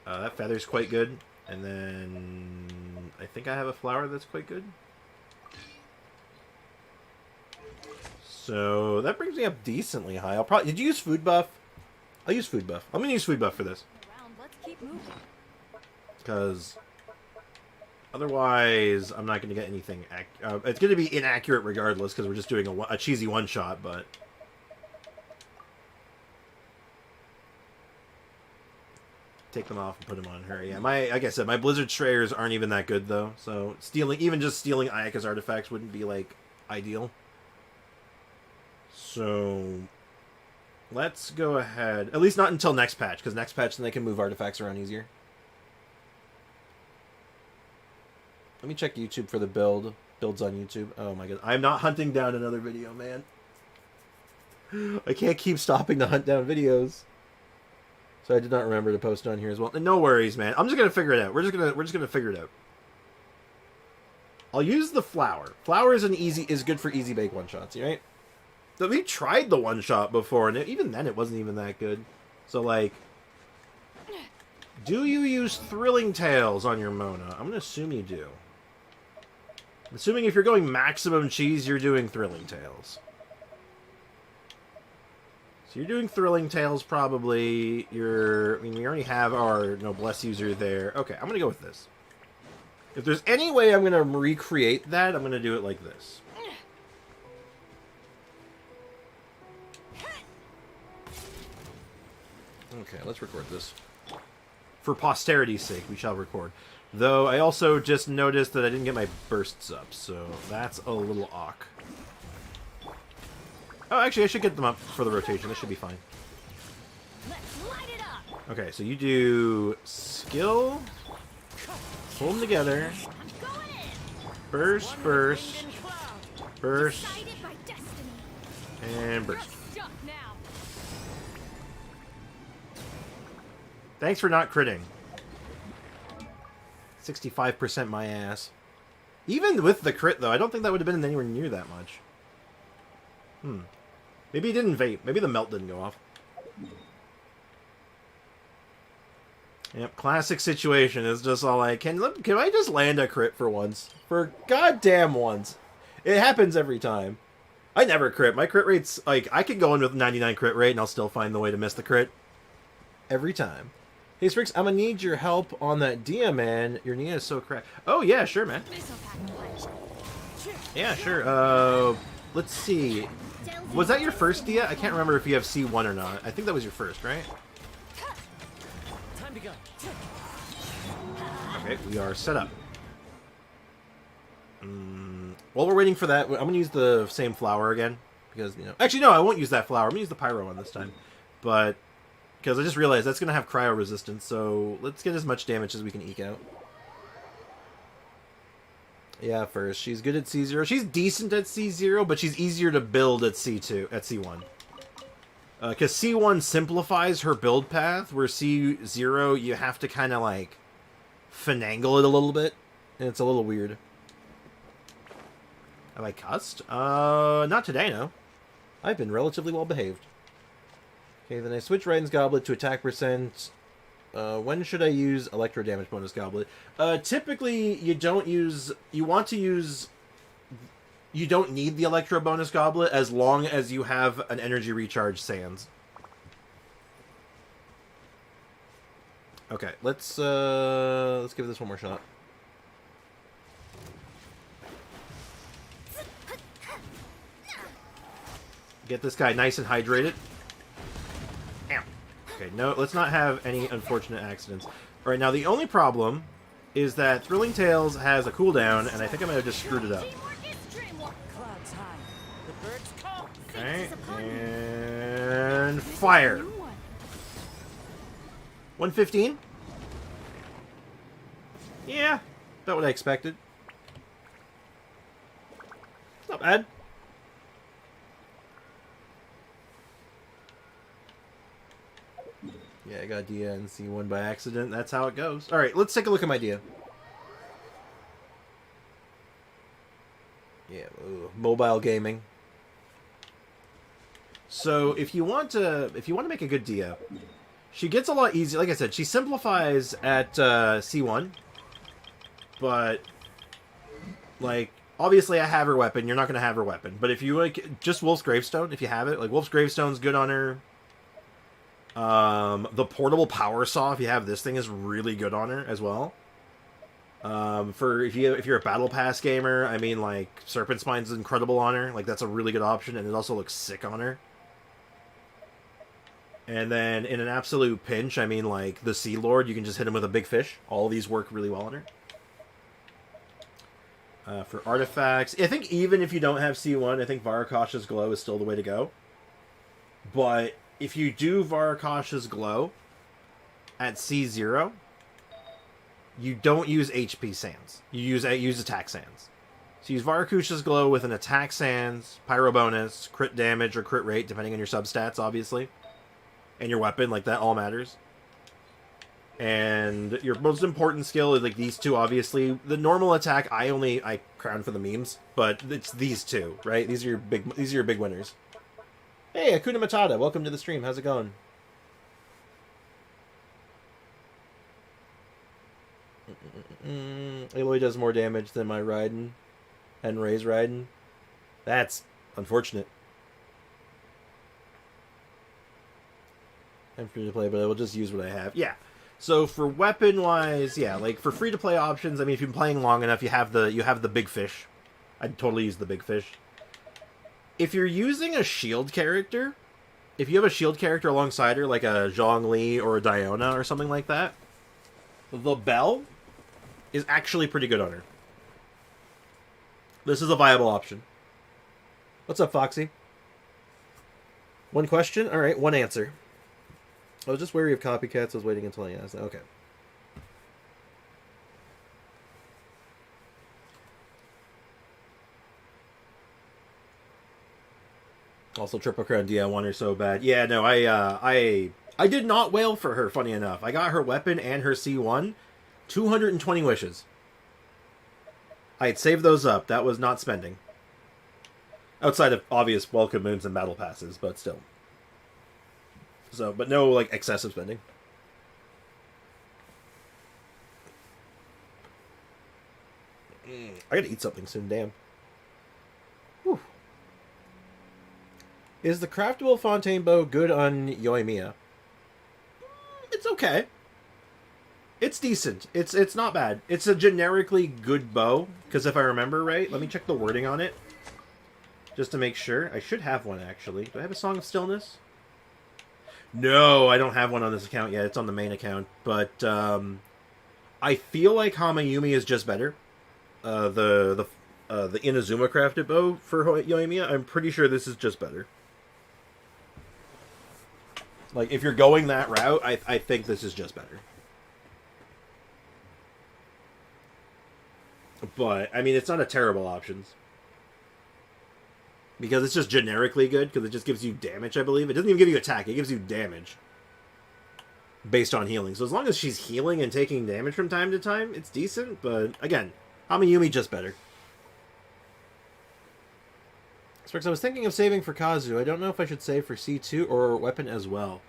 Speaker 1: that feather's quite good. And then... I think I have a flower that's quite good. So, that brings me up decently high. I'll probably... Did you use Food Buff? I'll use Food Buff. I'm going to use Food Buff for this. Because... otherwise, I'm not going to get anything... it's going to be inaccurate regardless, because we're just doing a cheesy one-shot, but... take them off and put them on her. Yeah, like I said, my Blizzard Strayers aren't even that good, though. So, even just stealing Ayaka's artifacts wouldn't be, like, ideal. So... let's go ahead... at least not until next patch, because next patch, then they can move artifacts around easier. Let me check YouTube for the build. Builds on YouTube. Oh my god. I'm not hunting down another video, man. I can't keep stopping to hunt down videos. So I did not remember to post it on here as well. And no worries, man. I'm just gonna figure it out. We're just gonna figure it out. I'll use the flower. Flower is good for easy bake one-shots, right? So we tried the one-shot before, and even then it wasn't even that good. So like, do you use Thrilling Tales on your Mona? I'm gonna assume you do. I'm assuming if you're going maximum cheese, you're doing Thrilling Tales. So you're doing Thrilling Tales, probably. I mean, we already have our Noblesse user there. Okay, I'm gonna go with this. If there's any way I'm going to recreate that, I'm going to do it like this. Okay, let's record this. For posterity's sake, we shall record. Though, I also just noticed that I didn't get my bursts up, so that's a little awk. Oh, actually, I should get them up for the rotation. This should be fine. Okay, so you do skill, pull them together, burst, burst, burst, and burst. Thanks for not critting. 65% my ass. Even with the crit, though, I don't think that would have been anywhere near that much. Maybe he didn't vape. Maybe the melt didn't go off. Yep, classic situation. It's just all like, can I just land a crit for once? For goddamn once. It happens every time. I never crit. My crit rate's, like, I could go in with 99 crit rate and I'll still find the way to miss the crit. Every time. Hey, Sprix, I'm gonna need your help on that Dia, man. Your Nia is so cracked. Oh, yeah, sure, man. Yeah, sure. Let's see. Was that your first Dia? I can't remember if you have C1 or not. I think that was your first, right?
Speaker 3: Time to go.
Speaker 1: Okay, we are set up. While we're waiting for that, I'm gonna use the same flower again. Because, you know... Actually, no, I won't use that flower. I'm gonna use the Pyro one this time. But... Because I just realized that's going to have cryo resistance, so let's get as much damage as we can eke out. Yeah, first. She's good at C0. She's decent at C0, but she's easier to build at C2, at C1. Because C1 simplifies her build path, where C0, you have to kind of, like, finagle it a little bit, and it's a little weird. Have I cussed? Not today, no. I've been relatively well behaved. Okay, then I switch Raiden's Goblet to attack percent. When should I use Electro Damage bonus Goblet? Typically, you don't use... You want to use... You don't need the Electro bonus Goblet as long as you have an Energy Recharge Sands. Okay, let's give this one more shot. Get this guy nice and hydrated. Okay, no, let's not have any unfortunate accidents. Alright, now the only problem is that Thrilling Tales has a cooldown, and I think I might have just screwed it up. Okay, and fire! 115? Yeah, about what I expected. It's not bad. Yeah, I got Dia and C1 by accident. That's how it goes. Alright, let's take a look at my Dia. Yeah, mobile gaming. So, if you want to make a good Dia, she gets a lot easier. Like I said, she simplifies at C1. But, like, obviously I have her weapon. You're not going to have her weapon. But if you, like, just Wolf's Gravestone, if you have it. Like, Wolf's Gravestone's good on her. The portable power saw, if you have this thing, is really good on her as well. If you're a battle pass gamer, I mean, like, Serpent Spine's incredible on her. Like, that's a really good option, and it also looks sick on her. And then in an absolute pinch, I mean, like, the Sea Lord, you can just hit him with a big fish. All of these work really well on her. For artifacts, I think even if you don't have C1, I think Varakash's Glow is still the way to go. But if you do Varakash's Glow at C0, you don't use HP Sands. You use attack Sands. So use Varakash's Glow with an attack Sands, Pyro bonus, crit damage or crit rate, depending on your substats, obviously. And your weapon, like, that all matters. And your most important skill is, like, these two, obviously. The normal attack, I crown for the memes, but it's these two, right? These are your big winners. Hey, Akuna Matata, welcome to the stream. How's it going? Aloy does more damage than my Raiden and Ray's Raiden. That's unfortunate. I'm free to play, but I will just use what I have. Yeah. So for weapon-wise, yeah, like for free-to-play options, I mean, if you've been playing long enough, you have the big fish. I'd totally use the big fish. If you're using a shield character, if you have a shield character alongside her, like a Zhongli or a Diona or something like that, the bell is actually pretty good on her. This is a viable option. What's up, Foxy? One question? Alright, one answer. I was just wary of copycats. I was waiting until I asked. Okay. Also, Triple Crown D, I want her so bad. Yeah, no, I did not wail for her, funny enough. I got her weapon and her C1. 220 wishes. I had saved those up. That was not spending. Outside of obvious welcome moons and battle passes, but still. So, but no, like, excessive spending. I gotta eat something soon, damn. Whew. Is the craftable Fontaine bow good on Yoimiya? It's okay. It's decent. It's not bad. It's a generically good bow, because if I remember right, let me check the wording on it. Just to make sure. I should have one, actually. Do I have a Song of Stillness? No, I don't have one on this account yet. It's on the main account. But I feel like Hamayumi is just better. The Inazuma crafted bow for Yoimiya, I'm pretty sure this is just better. Like, if you're going that route, I think this is just better. But, I mean, it's not a terrible option. Because it's just generically good, because it just gives you damage, I believe. It doesn't even give you attack, it gives you damage. Based on healing. So as long as she's healing and taking damage from time to time, it's decent, but again, Hamayumi just better. Sprix, I was thinking of saving for Kazu. I don't know if I should save for C2 or weapon as well.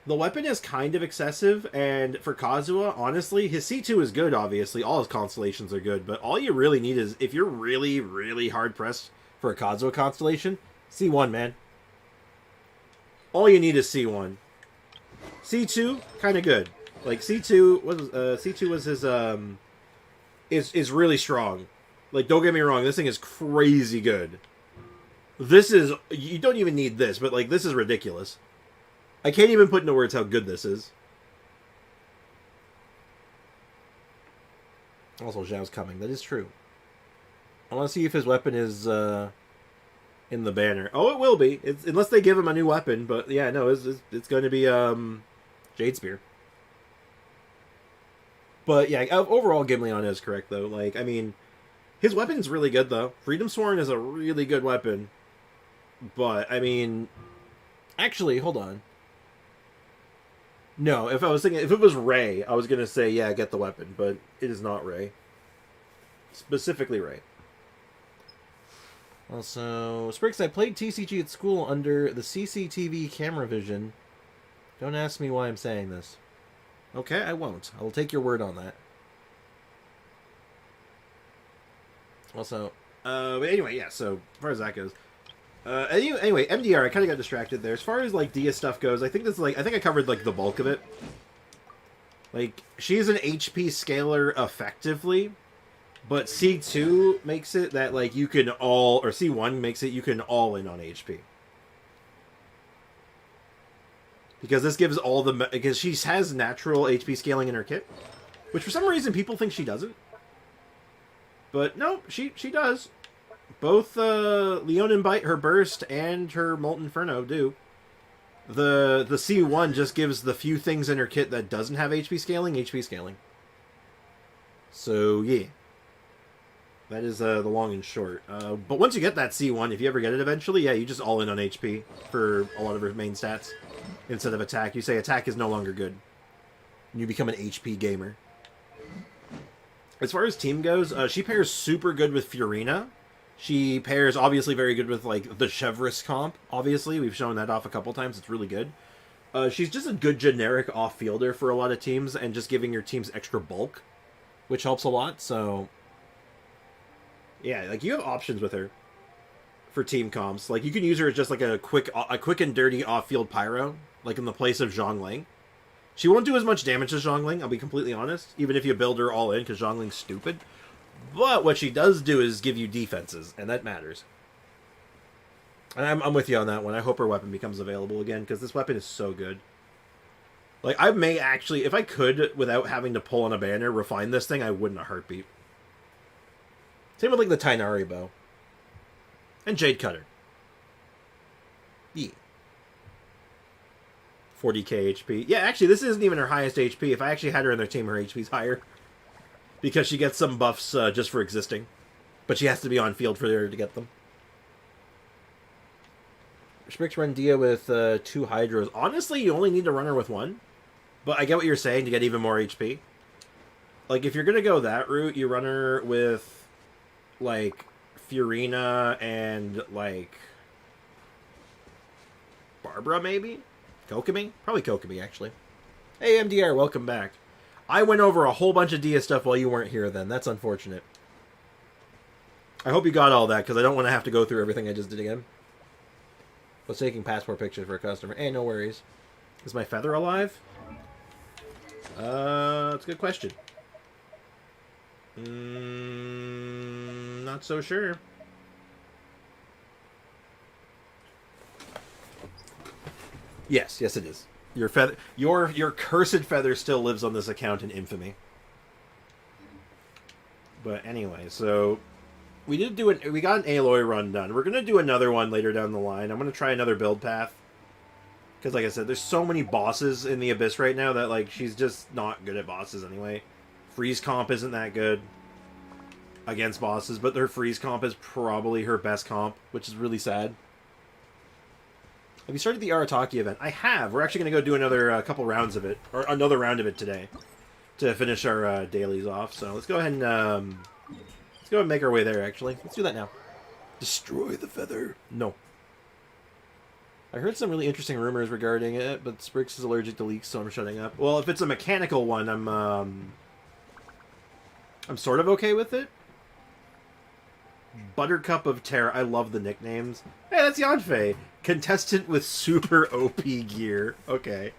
Speaker 1: The weapon is kind of excessive, and for Kazuha, honestly, his C2 is good, obviously. All his constellations are good, but all you really need is, if you're really, really hard-pressed for a Kazuha constellation, C1, man. All you need is C1. C2, kind of good. Like, C2 was his, is really strong. Like, don't get me wrong, this thing is crazy good. This is, you don't even need this, but, like, this is ridiculous. I can't even put into words how good this is. Also, Zhao's coming. That is true. I want to see if his weapon is in the banner. Oh, it will be. Unless they give him a new weapon. But, yeah, no, it's going to be Jade Spear. But, yeah, overall, Gimleon is correct, though. Like, I mean, his weapon's really good, though. Freedom Sworn is a really good weapon. But, I mean... Actually, hold on. No, if it was Ray, I was going to say, yeah, get the weapon. But it is not Ray. Specifically Ray. Also, Sprix, I played TCG at school under the CCTV camera vision. Don't ask me why I'm saying this. Okay, I won't. I will take your word on that. Also, but anyway, yeah, so as far as that goes. Anyway, MDR, I kind of got distracted there. As far as, like, Dia stuff goes, I think I covered, like, the bulk of it. Like, she's an HP scaler effectively, but C2 makes it that, like, you can all, or C1 makes it you can all in on HP. Because this gives all the, because she has natural HP scaling in her kit, which for some reason people think she doesn't. But no, she does. Both Leonin Bite, her Burst, and her Molten Inferno do. The C1 just gives the few things in her kit that doesn't have HP scaling. So, yeah. That is the long and short. But once you get that C1, if you ever get it eventually, yeah, you just all in on HP for a lot of her main stats. Instead of attack. You say attack is no longer good. And you become an HP gamer. As far as team goes, she pairs super good with Furina. She pairs obviously very good with, like, the Chevrolet comp, obviously. We've shown that off a couple times. It's really good. She's just a good generic off-fielder for a lot of teams and just giving your teams extra bulk, which helps a lot, so... Yeah, like, you have options with her for team comps. Like, you can use her as just, like, a quick and dirty off-field pyro, like in the place of Zhongling. She won't do as much damage as Zhongling, I'll be completely honest, even if you build her all in, because Zhongling's stupid. But what she does do is give you defenses, and that matters. And I'm with you on that one. I hope her weapon becomes available again, because this weapon is so good. Like, I may actually, if I could, without having to pull on a banner, refine this thing, I would in a heartbeat. Same with, like, the Tainari bow. And Jade Cutter. Yeah. 40k HP. Yeah, actually, this isn't even her highest HP. If I actually had her in their team, her HP's higher. Because she gets some buffs just for existing. But she has to be on field for her to get them. Sprix run Dia with 2 Hydros. Honestly, you only need to run her with 1. But I get what you're saying to get even more HP. Like, if you're going to go that route, you run her with, like, Furina and, like, Barbara, maybe? Kokomi? Probably Kokomi, actually. Hey, MDR, welcome back. I went over a whole bunch of Dia stuff while you weren't here then. That's unfortunate. I hope you got all that, because I don't want to have to go through everything I just did again. Was taking passport pictures for a customer. Hey, no worries. Is my feather alive? That's a good question. Not so sure. Yes, yes it is. Your feather, your cursed feather still lives on this account in infamy. But anyway, so we got an Aloy run done. We're gonna do another one later down the line. I'm gonna try another build path. Because, like I said, there's so many bosses in the Abyss right now that, like, she's just not good at bosses anyway. Freeze comp isn't that good against bosses, but her freeze comp is probably her best comp, which is really sad. Have you started the Arataki event? I have. We're actually going to go do another couple rounds of it, or another round of it today, to finish our dailies off. So let's go ahead and make our way there. Actually, let's do that now. Destroy the feather. No. I heard some really interesting rumors regarding it, but Sprix is allergic to leaks, so I'm shutting up. Well, if it's a mechanical one, I'm sort of okay with it. Buttercup of Terror. I love the nicknames. Hey, that's Yanfei. Contestant with super OP gear. Okay.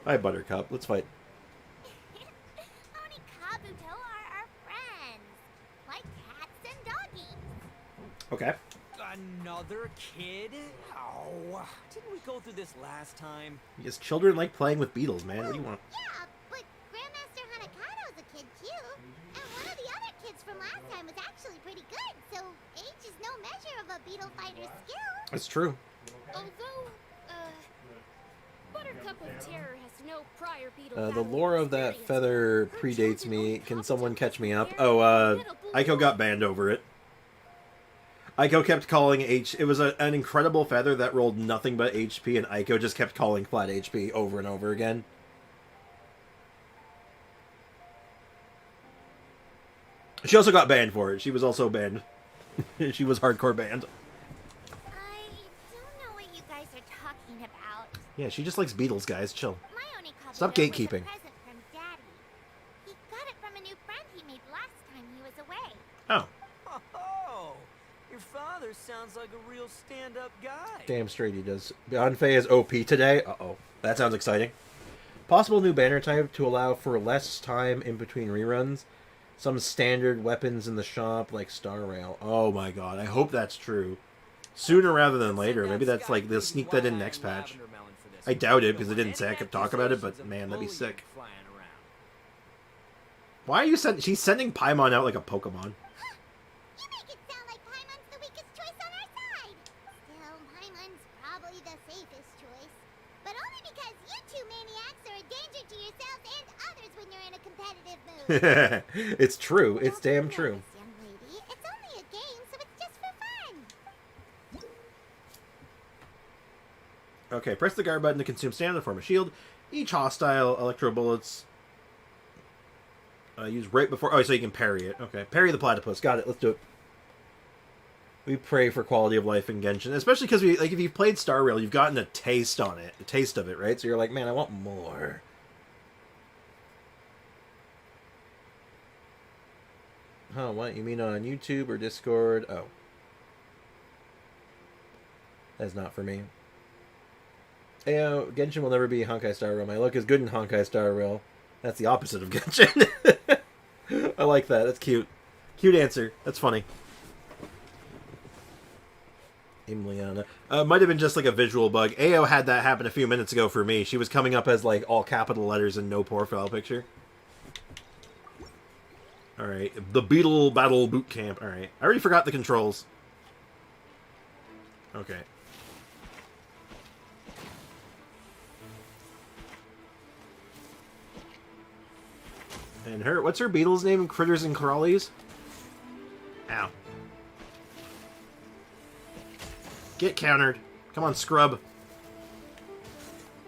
Speaker 1: Hi, Buttercup. Let's fight.
Speaker 2: Oni Kabuto are our friends. Like cats and doggies.
Speaker 1: Okay.
Speaker 3: Another kid? Oh, didn't we go through this last time?
Speaker 1: Because children like playing with beetles, man. What do you want?
Speaker 2: Yeah, but Grandmaster Hanakado's a kid too. And one of the other kids from last time was actually pretty good, so age is no measure of a beetle fighter's skill.
Speaker 1: That's true.
Speaker 10: Although, Buttercup of Terror has no prior beetle
Speaker 1: The lore of that feather predates me. Can someone catch me up? Oh, Aiko got banned over it. Aiko kept calling it was an incredible feather that rolled nothing but HP, and Aiko just kept calling flat HP over and over again. She also got banned for it. She was also banned. She was hardcore banned.
Speaker 2: I don't know what you guys are talking about.
Speaker 1: Yeah, she just likes beetles, guys. Chill.
Speaker 2: My Oni Kabuto
Speaker 1: Stop gatekeeping.
Speaker 2: was a present from Daddy. He got it from a new friend he made last time he was away.
Speaker 1: Oh.
Speaker 3: Oh, your father sounds like a real stand-up guy.
Speaker 1: Damn straight he does. Yanfei is OP today. Uh-oh. That sounds exciting. Possible new banner type to allow for less time in between reruns. Some standard weapons in the shop, like Star Rail. Oh my god, I hope that's true. Sooner rather than later. Maybe that's like, they'll sneak that in next patch. I doubt it, because they didn't say I could talk about it, but man, that'd be sick. Why are you sending... She's sending Paimon out like a Pokemon.
Speaker 2: You make it sound like Paimon's the weakest choice on our side. Still, Paimon's probably the safest choice. But only because you two maniacs are a danger to yourselves and others when you're in a competitive mood.
Speaker 1: It's true. It's damn true.
Speaker 2: Young lady, it's only a game, so it's just for fun.
Speaker 1: Okay, press the guard button to consume standard form of shield. Each hostile electro bullets use right before... Oh, so you can parry it. Okay, parry the platypus. Got it. Let's do it. We pray for quality of life in Genshin, especially because if you've played Star Rail, you've gotten a taste of it, right? So you're like, man, I want more. Huh, what? You mean on YouTube or Discord? Oh. That's not for me. Ayo, Genshin will never be Honkai Star Rail. My luck is good in Honkai Star Rail. That's the opposite of Genshin. I like that. That's cute. Cute answer. That's funny. Emiliana. Might have been just like a visual bug. Ayo had that happen a few minutes ago for me. She was coming up as like all capital letters and no profile picture. Alright. The Beetle Battle Boot Camp. Alright. I already forgot the controls. Okay. And her, what's her beetle's name? Critters and Crawlies? Ow. Get countered. Come on, scrub.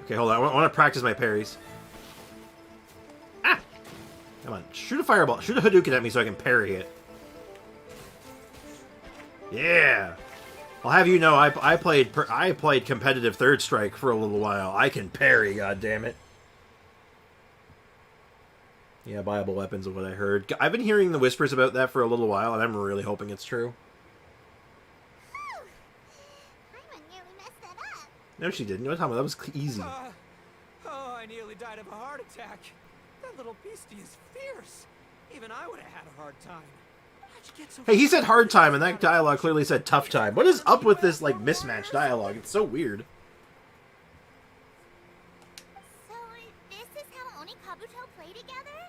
Speaker 1: Okay, hold on. I want to practice my parries. Ah! Come on. Shoot a fireball. Shoot a Hadouken at me so I can parry it. Yeah! I'll have you know, I played competitive Third Strike for a little while. I can parry, goddammit. Yeah, viable weapons of what I heard. I've been hearing the whispers about that for a little while, and I'm really hoping it's true. No, she didn't. No, Tom, that was easy.
Speaker 14: Oh, I nearly died of a heart attack. That little beastie is fierce. Even I would have had a hard time. How'd you get so
Speaker 1: Hey, he said hard time, and that dialogue clearly said tough time. What is up with this, like, mismatched dialogue? It's so weird.
Speaker 2: So, this is how Oni Kabuto play together?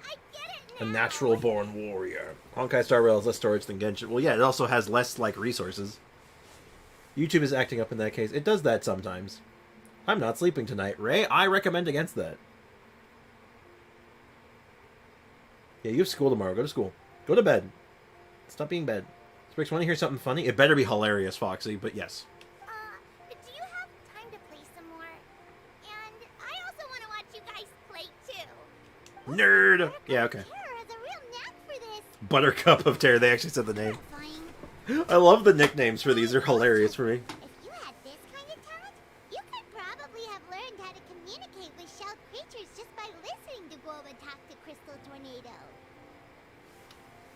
Speaker 2: I get it now!
Speaker 1: A natural-born warrior. Honkai Star Rail has less storage than Genshin. Well, yeah, it also has less, like, resources. YouTube is acting up in that case. It does that sometimes. I'm not sleeping tonight. Ray, I recommend against that. Yeah, you have school tomorrow. Go to school. Go to bed. Stop being bed. Sprix, want to hear something funny? It better be hilarious, Foxy, but yes.
Speaker 2: Do you have time to play some more? And I also want to watch you guys play, too.
Speaker 1: Nerd! Yeah, okay.
Speaker 2: Terror has a real knack for this.
Speaker 1: Buttercup of Terror. They actually said the name. I love the nicknames for these. They're hilarious for me.
Speaker 2: If you had this kind of talent, you could probably have learned how to communicate with shelled creatures just by listening to Guoba talk to Crystal Tornado.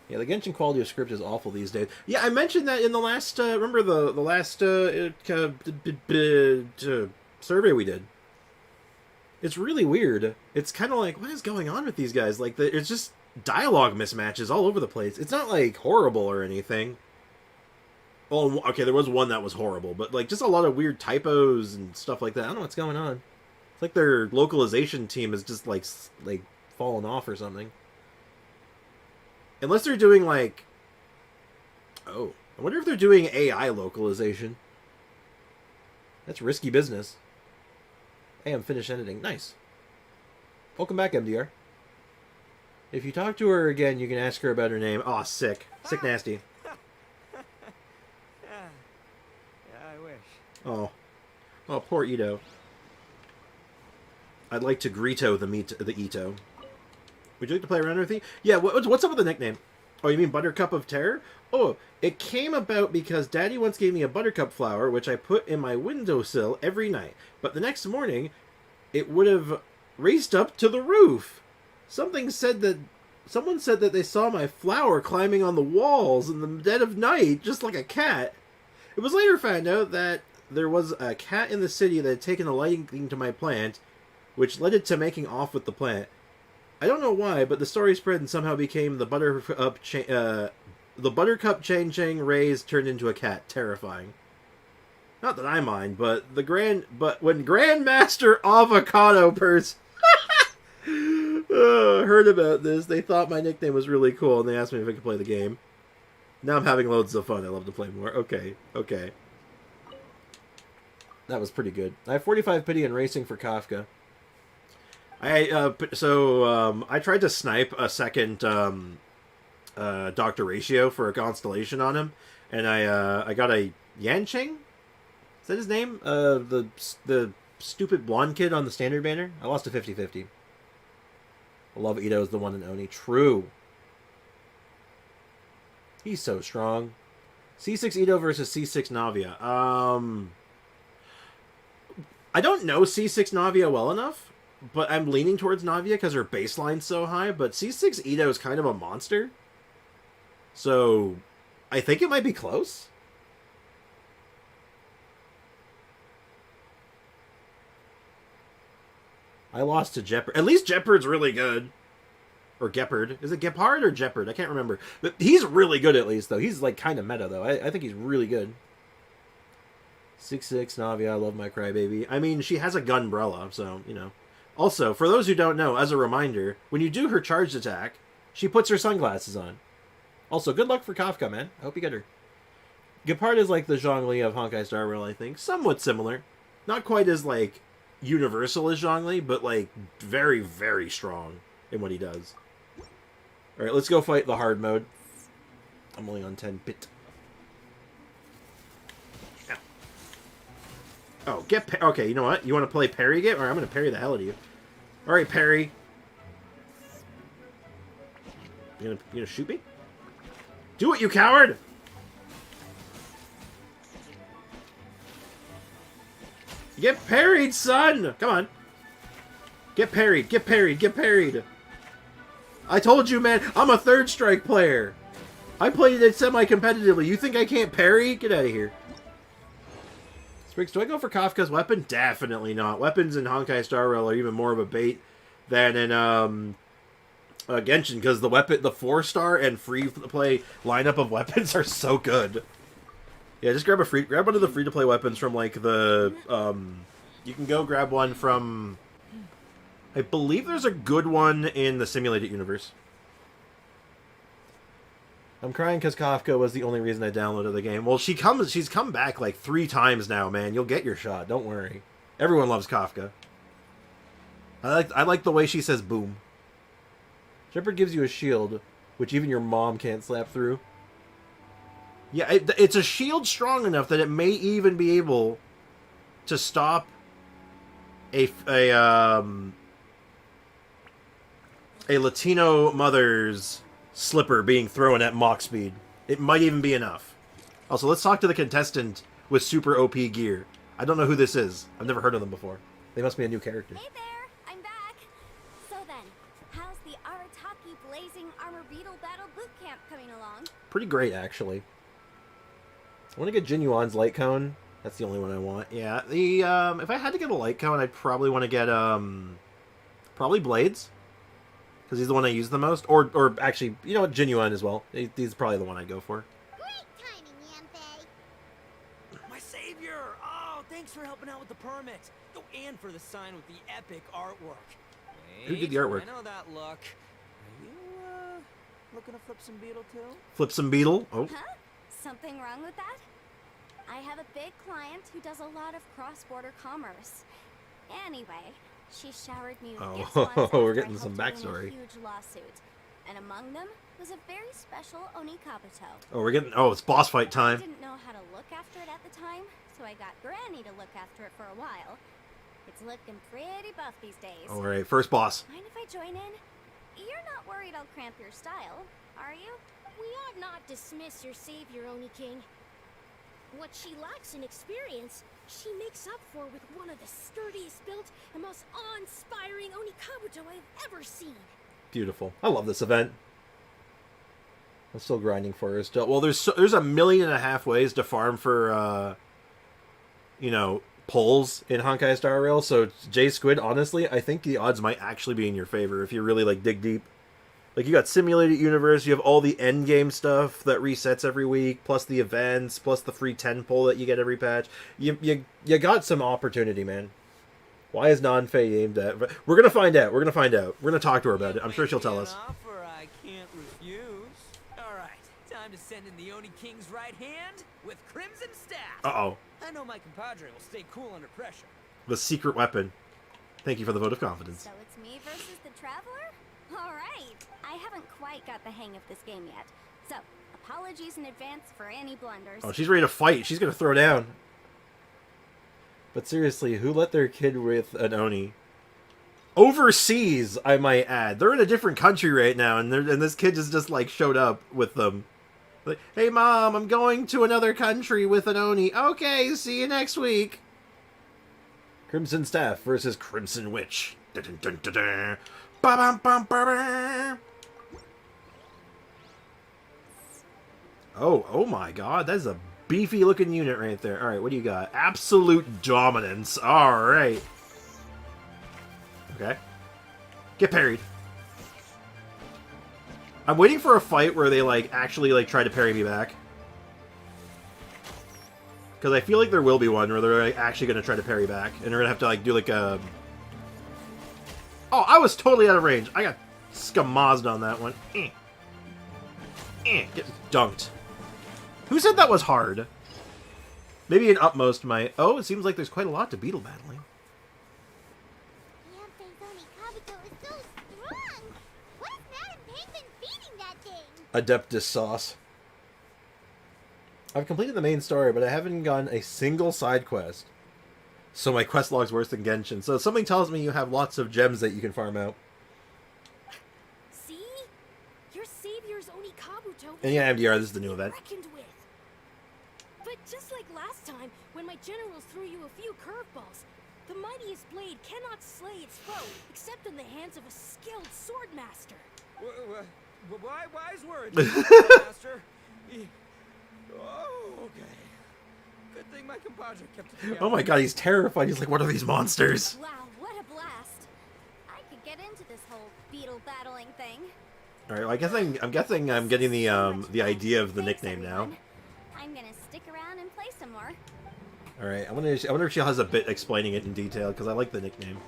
Speaker 1: Yeah, the Genshin quality of script is awful these days. Yeah, I mentioned that in the last, remember the last survey we did. It's really weird. It's kind of like, what is going on with these guys? Like, it's just dialogue mismatches all over the place. It's not, like, horrible or anything. Well, okay, there was one that was horrible, but, like, just a lot of weird typos and stuff like that. I don't know what's going on. It's like their localization team is just, like fallen off or something. Unless they're doing, like... Oh. I wonder if they're doing AI localization. That's risky business. Hey, I'm finished editing. Nice. Welcome back, MDR. If you talk to her again, you can ask her about her name. Aw, sick. Sick nasty.
Speaker 14: Yeah, I wish.
Speaker 1: Oh. Oh, poor Ito. I'd like to Greeto the Ito. Would you like to play around with me? Yeah, what's up with the nickname? Oh, you mean Buttercup of Terror? Oh, it came about because Daddy once gave me a buttercup flower, which I put in my windowsill every night. But the next morning, it would have raced up to the roof. Someone said that they saw my flower climbing on the walls in the dead of night, just like a cat. It was later found out that there was a cat in the city that had taken a liking to my plant, which led it to making off with the plant. I don't know why, but the story spread and somehow became the Buttercup Chang raised turned into a cat. Terrifying. Not that I mind, but when Grandmaster Avocado Purse heard about this, they thought my nickname was really cool, and they asked me if I could play the game. Now I'm having loads of fun. I love to play more. Okay. That was pretty good. I have 45 pity and racing for Kafka. I tried to snipe a second Dr. Ratio for a constellation on him, and I got a Yancheng? Is that his name? The stupid blonde kid on the standard banner? I lost to 50-50. I love Ito's the one in Oni. True. He's so strong. C6 Ito versus C6 Navia. I don't know C6 Navia well enough, but I'm leaning towards Navia because her baseline's so high, but C6 Ito is kind of a monster. So, I think it might be close. I lost to Jeopard. At least Jeopard's really good. Or Gepard. Is it Gepard or Jeopard? I can't remember. But he's really good at least, though. He's, like, kind of meta, though. I think he's really good. 6'6", Navia, I love my crybaby. I mean, she has a gunbrella, so, you know. Also, for those who don't know, as a reminder, when you do her charged attack, she puts her sunglasses on. Also, good luck for Kafka, man. I hope you get her. Gepard is like the Zhongli of Honkai Star Rail, I think. Somewhat similar. Not quite as, like, universal as Zhongli, but, like, very, very strong in what he does. Alright, let's go fight the hard mode. I'm only on 10-bit. Oh, okay, you know what? You want to play parry game? Alright, I'm going to parry the hell out of you. Alright, parry. You gonna shoot me? Do it, you coward! Get parried, son! Come on. Get parried, get parried, get parried. I told you, man, I'm a third strike player. I played it semi-competitively. You think I can't parry? Get out of here. Spriggs, do I go for Kafka's weapon? Definitely not. Weapons in Honkai Star Rail are even more of a bait than in Genshin, because the 4-star and free-to-play lineup of weapons are so good. Yeah, just grab one of the free-to-play weapons from, like, the, you can go grab one from, I believe there's a good one in the simulated universe. I'm crying because Kafka was the only reason I downloaded the game. Well, she's come back, like, 3 times now, man. You'll get your shot, don't worry. Everyone loves Kafka. I like the way she says boom. Shepard gives you a shield, which even your mom can't slap through. Yeah, it's a shield strong enough that it may even be able to stop a Latino mother's slipper being thrown at Mach speed. It might even be enough. Also, let's talk to the contestant with super OP gear. I don't know who this is. I've never heard of them before. They must be a new character.
Speaker 2: Hey there, I'm back. So then, how's the Arataki Blazing Armor Beetle Battle Boot Camp coming along?
Speaker 1: Pretty great, actually. I want to get Jin Yuan's light cone. That's the only one I want. Yeah, the if I had to get a light cone, I'd probably want to get probably Blades, because he's the one I use the most. Or actually, you know what, Jin Yuan as well. He's probably the one I'd go for.
Speaker 2: Great timing, Yampe.
Speaker 14: My savior! Oh, thanks for helping out with the permit. Oh, and for the sign with the epic artwork. Wait,
Speaker 1: Who did the artwork?
Speaker 14: I know that look. Are you looking to flip some beetle too?
Speaker 1: Flip some beetle. Oh.
Speaker 2: Huh? Something wrong with that? I have a big client who does a lot of cross-border commerce. Anyway, she showered me with gifts once after
Speaker 1: we're getting
Speaker 2: I
Speaker 1: some
Speaker 2: helped her
Speaker 1: backstory.
Speaker 2: win a huge lawsuit. And among them was a very special Oni Kabuto.
Speaker 1: Oh, we're getting. Oh, it's boss fight
Speaker 2: I
Speaker 1: time.
Speaker 2: didn't know how to look after it at the time, so I got Granny to look after it for a while. It's looking pretty buff these days.
Speaker 1: All right, first boss.
Speaker 2: Mind if I join in? You're not worried I'll cramp your style, are you?
Speaker 15: We ought not dismiss your savior, Oni King. What she lacks in experience, she makes up for with one of the sturdiest built and most awe-inspiring Oni Kabuto I've ever seen.
Speaker 1: Beautiful. I love this event. I'm still grinding for her still. Well, there's 1.5 million ways to farm for, you know, pulls in Honkai Star Rail. So J Squid, honestly, I think the odds might actually be in your favor if you really like dig deep. Like, you got Simulated Universe, you have all the endgame stuff that resets every week, plus the events, plus the free 10 pull that you get every patch. You got some opportunity, man. Why is non-Faye aimed at? We're gonna find out. We're gonna talk to her about it. I'm sure she'll tell us.
Speaker 14: Offer I can't refuse. All right, time to send in the Oni King's right hand with Crimson Staff.
Speaker 1: Uh-oh.
Speaker 14: I know my compadre will stay cool under pressure.
Speaker 1: The secret weapon. Thank you for the vote of confidence.
Speaker 2: So it's me versus the Traveler? All right. I haven't quite got the hang of this game yet. So, apologies in advance for any blunders.
Speaker 1: Oh, she's ready to fight. She's gonna throw down. But seriously, who let their kid with an Oni? Overseas, I might add. They're in a different country right now, and this kid just like showed up with them. Like, hey mom, I'm going to another country with an Oni. Okay, see you next week. Crimson Staff versus Crimson Witch. Dun, dun, dun, dun. Ba-bam-bam-ba-bam. Oh my god, that's a beefy looking unit right there. Alright, what do you got? Absolute dominance. Alright. Okay. Get parried. I'm waiting for a fight where they, like, actually, like, try to parry me back. Because I feel like there will be one where they're like, actually going to try to parry back. And they're going to have to, like, do, like, a... Oh, I was totally out of range. I got skamazed on that one. Get dunked. Who said that was hard? Maybe an Utmost might. Oh, it seems like there's quite a lot to beetle battling. Adeptus sauce. I've completed the main story, but I haven't gotten a single side quest. So my quest log's worse than Genshin. So something tells me you have lots of gems that you can farm out.
Speaker 15: See? Your savior's only Kabuto.
Speaker 1: And yeah, MDR, this is the new event.
Speaker 15: But just like last time, when my generals threw you a few curveballs, the mightiest blade cannot slay its foe, except in the hands of a skilled swordmaster.
Speaker 14: Wise words, master. Oh, okay. Good thing my compadre kept it together.
Speaker 1: Oh my god, he's terrified. He's like, what are these monsters?
Speaker 4: Wow, what a blast. I could get into this whole beetle battling thing.
Speaker 1: Alright, well, I'm guessing I'm getting the idea of the nickname now.
Speaker 4: I'm gonna stick around and play some more.
Speaker 1: Alright, I wonder if she has a bit explaining it in detail, because I like the nickname.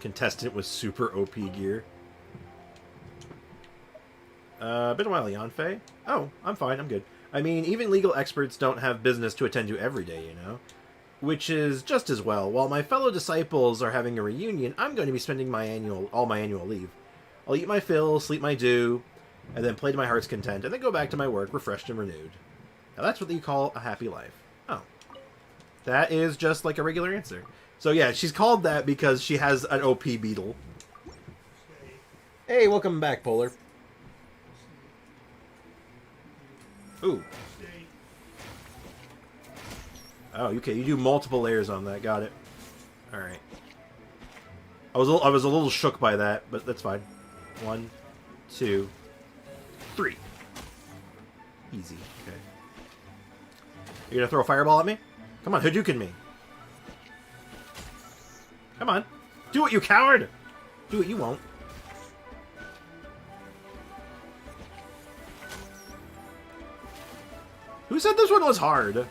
Speaker 1: Contestant with super OP gear. Been a while, Yanfei. Oh, I'm fine, I'm good. I mean, even legal experts don't have business to attend to every day, you know? Which is just as well. While my fellow disciples are having a reunion, I'm going to be spending all my annual leave. I'll eat my fill, sleep my due, and then play to my heart's content, and then go back to my work refreshed and renewed. Now that's what you call a happy life. Oh. That is just like a regular answer. So yeah, she's called that because she has an OP beetle. Hey, welcome back, Polar. Ooh. Oh, okay. You do multiple layers on that. Got it. All right. I was a little shook by that, but that's fine. 1, 2, 3. Easy. Okay. You gonna throw a fireball at me? Come on, Hadouken me. Come on. Do it, you coward! Do it, you won't. Who said this one was hard?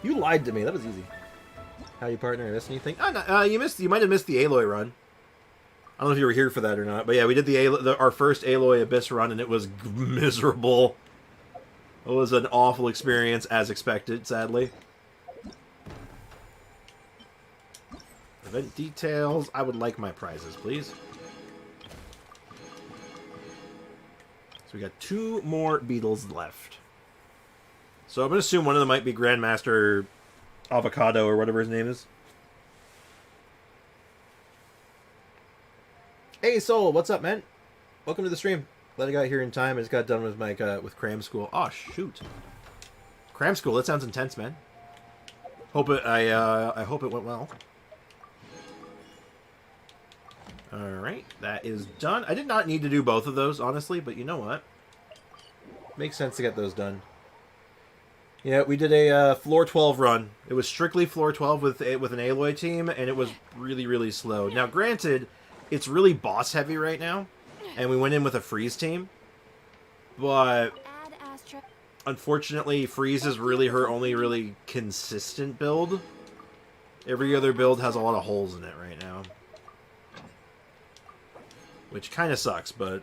Speaker 1: You lied to me. That was easy. How you partner? I missed anything? Oh, no, you might have missed the Aloy run. I don't know if you were here for that or not, but yeah, we did our first Aloy Abyss run, and it was miserable. It was an awful experience, as expected, sadly. Event details. I would like my prizes, please. So we got 2 more beetles left. So I'm going to assume one of them might be Grandmaster Avocado or whatever his name is. Hey Soul, what's up, man? Welcome to the stream. Glad I got here in time. I just got done with my with cram school. Oh shoot, cram school. That sounds intense, man. I hope it went well. All right, that is done. I did not need to do both of those, honestly, but you know what? Makes sense to get those done. Yeah, we did a floor 12 run. It was strictly floor 12 with an Aloy team, and it was really, really slow. Now, granted, it's really boss heavy right now, and we went in with a freeze team, but unfortunately, freeze is really her only really consistent build. Every other build has a lot of holes in it right now, which kind of sucks, but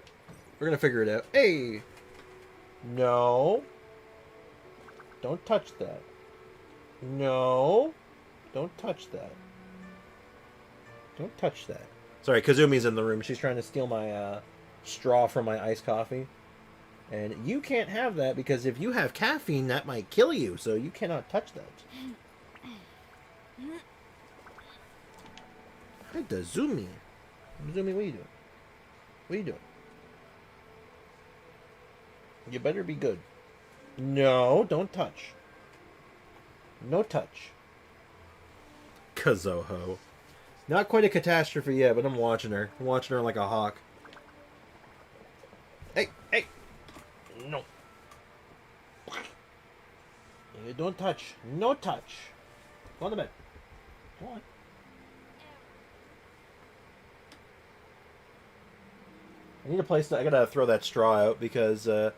Speaker 1: we're gonna figure it out. Hey, no. Don't touch that. No. Don't touch that. Don't touch that. Sorry, Kazumi's in the room. She's trying to steal my straw from my iced coffee. And you can't have that because if you have caffeine, that might kill you. So you cannot touch that. Hi, Kazumi. Kazumi, what are you doing? What are you doing? You better be good. No, don't touch. No touch. Kazoho. Not quite a catastrophe yet, but I'm watching her. I'm watching her like a hawk. Hey, hey! No. Don't touch. No touch. Go on the bed. Go on. I need a place I gotta throw that straw out because, do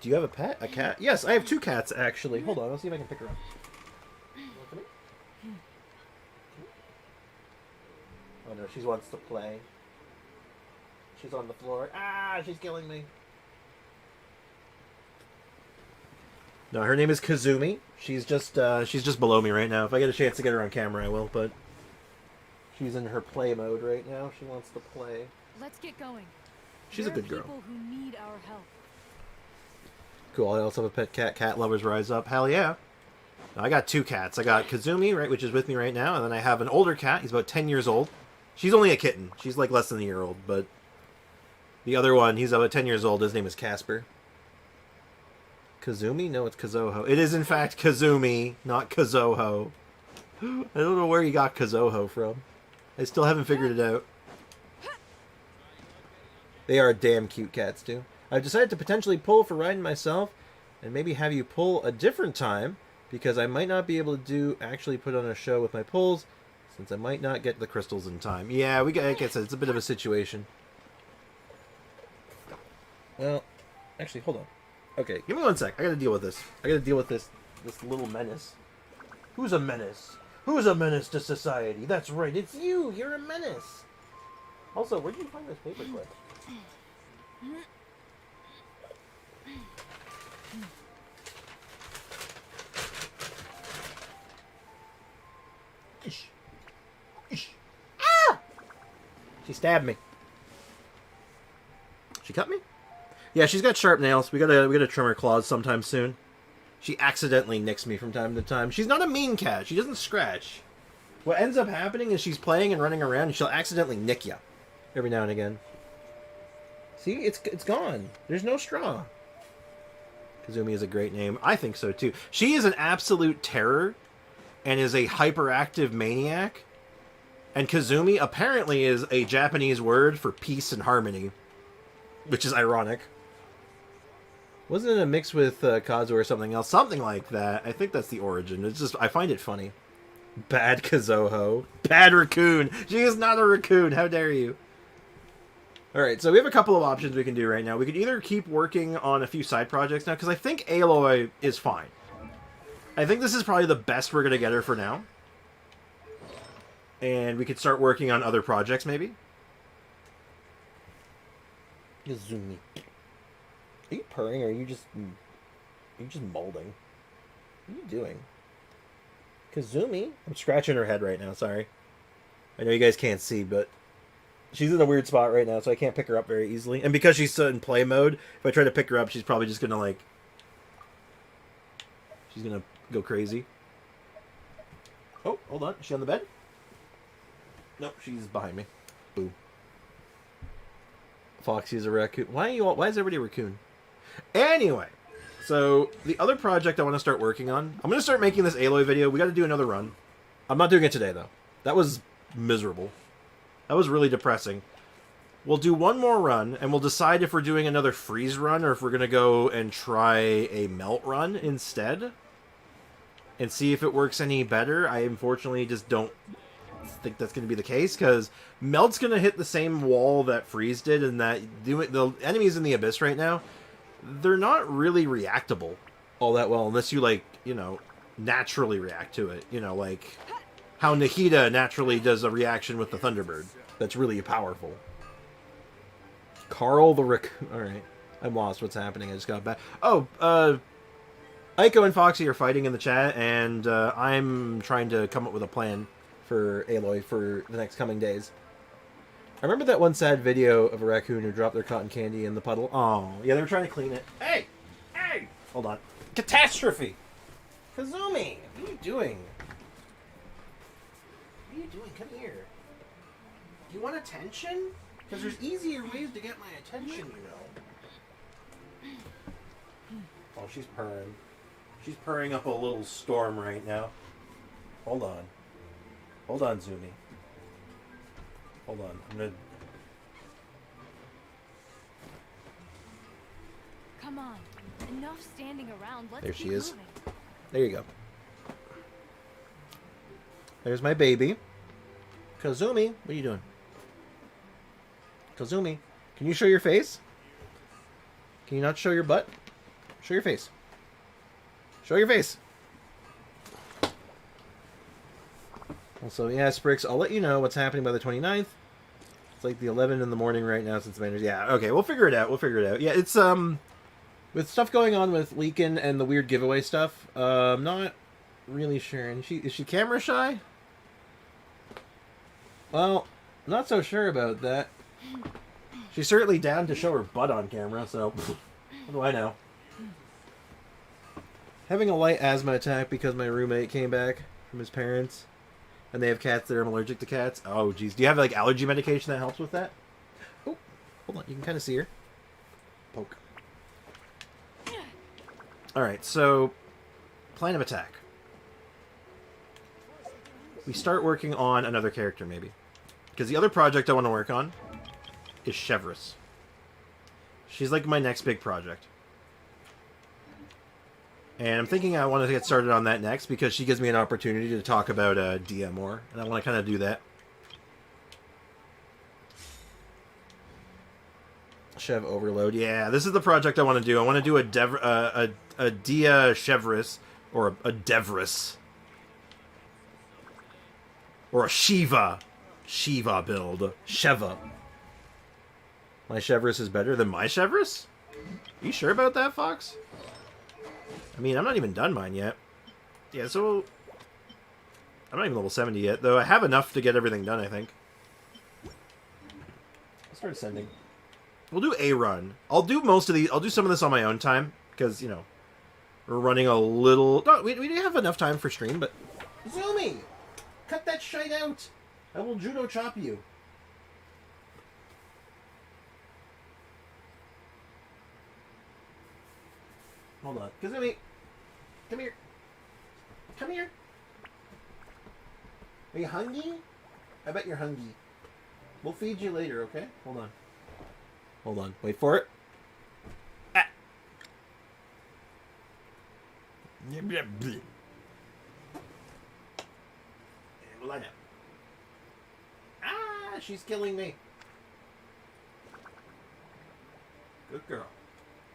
Speaker 1: you have a pet? A cat? Yes, I have 2 cats, actually. Hold on, let's see if I can pick her up. Come here. Oh no, she wants to play. She's on the floor. Ah, she's killing me. No, her name is Kazumi. She's just below me right now. If I get a chance to get her on camera, I will, but she's in her play mode right now. She wants to play.
Speaker 10: Let's get going.
Speaker 1: She's a good girl.
Speaker 10: People who need our help.
Speaker 1: Cool. I also have a pet cat. Cat lovers rise up. Hell yeah. I got 2 cats. I got Kazumi, right, which is with me right now, and then I have an older cat. He's about 10 years old. She's only a kitten. She's like less than a year old, but the other one, he's about 10 years old. His name is Casper. Kazumi? No, it's Kazoho. It is, in fact, Kazumi, not Kazoho. I don't know where you got Kazoho from. I still haven't figured it out. They are damn cute cats, too. I've decided to potentially pull for riding myself and maybe have you pull a different time because I might not be able to actually put on a show with my pulls since I might not get the crystals in time. Yeah, like I said, it's a bit of a situation. Well, actually, hold on. Okay, give me 1 sec. I gotta deal with this. I gotta deal with this little menace. Who's a menace? Who's a menace to society? That's right, it's you! You're a menace! Also, where did you find this paperclip? Ish. Ish. Ah! She stabbed me. She cut me? Yeah, she's got sharp nails. We gotta trim her claws sometime soon. She accidentally nicks me from time to time. She's not a mean cat. She doesn't scratch. What ends up happening is she's playing and running around and she'll accidentally nick you every now and again. See, it's gone. There's no straw. Kazumi is a great name. I think so too. She is an absolute terror and is a hyperactive maniac. And Kazumi apparently is a Japanese word for peace and harmony, which is ironic. Wasn't it a mix with Kazu or something else? Something like that. I think that's the origin. It's just, I find it funny. Bad Kazoho. Bad raccoon. She is not a raccoon. How dare you? Alright, so we have a couple of options we can do right now. We could either keep working on a few side projects now, because I think Aloy is fine. I think this is probably the best we're going to get her for now. And we could start working on other projects, maybe. Kazumi. Are you purring or are you just molding? What are you doing? Kazumi? I'm scratching her head right now, sorry. I know you guys can't see, but she's in a weird spot right now, so I can't pick her up very easily. And because she's in play mode, if I try to pick her up, she's probably just gonna she's gonna go crazy. Oh, hold on. Is she on the bed? Nope, she's behind me. Boo. Foxy's a raccoon. Why is everybody a raccoon? Anyway, so the other project I want to start working on, I'm going to start making this Aloy video. We got to do another run. I'm not doing it today, though. That was miserable. That was really depressing. We'll do one more run, and we'll decide if we're doing another freeze run or if we're going to go and try a melt run instead and see if it works any better. I unfortunately just don't think that's going to be the case, because melt's going to hit the same wall that freeze did, and that the enemies in the abyss right now, they're not really reactable all that well unless you naturally react to it, like how Nahida naturally does a reaction with the Thunderbird that's really powerful. Carl the raccoon. Alright, I'm lost. What's happening? I just got back. Oh, Aiko and Foxy are fighting in the chat, and I'm trying to come up with a plan for Aloy for the next coming days. I remember that one sad video of a raccoon who dropped their cotton candy in the puddle. Oh, yeah, they were trying to clean it. Hey! Hey! Hold on. Catastrophe! Kazumi! What are you doing? What are you doing? Come here. Do you want attention? Because there's easier ways to get my attention, you know. Oh, she's purring. She's purring up a little storm right now. Hold on. Hold on, Zumi. Hold on. I'm gonna...
Speaker 10: Come on. Enough standing around. Let's
Speaker 1: There she is.
Speaker 10: moving.
Speaker 1: There you go. There's my baby. Kazumi, what are you doing? Kazumi, can you show your face? Can you not show your butt? Show your face. Show your face. Also, yeah, Sprix, I'll let you know what's happening by the 29th. It's like the 11 in the morning right now since Manners. Yeah, okay, we'll figure it out. We'll figure it out. Yeah, it's, with stuff going on with Leakin and the weird giveaway stuff, I'm not really sure. And is she camera shy? Well, not so sure about that. She's certainly down to show her butt on camera, so what do I know? Having a light asthma attack because my roommate came back from his parents, and they have cats that are allergic to cats. Oh, geez. Do you have, like, allergy medication that helps with that? Oh, hold on. You can kind of see her. Poke. Alright, so plan of attack. We start working on another character, maybe. Because the other project I want to work on is Chevris. She's like my next big project. And I'm thinking I want to get started on that next because she gives me an opportunity to talk about Dia more. And I want to kind of do that. Chev Overload. Yeah, this is the project I want to do. I want to do a Dia Chevris. Or a Devris. Or a Shiva. Shiva build. Sheva. My Chevris is better than my Chevris? You sure about that, Fox? I mean, I'm not even done mine yet. Yeah, so... I'm not even level 70 yet, though I have enough to get everything done, I think. I'll start ascending. We'll do a run. I'll do most of these... I'll do some of this on my own time, because, you know, we're running a little... No, we do have enough time for stream, but... Zoomy! Cut that shite out! I will judo chop you. Hold on. Kazumi! Come here. Come here. Are you hungry? I bet you're hungry. We'll feed you later, okay? Hold on. Hold on. Wait for it. Ah. Lie down. Ah, she's killing me. Good girl.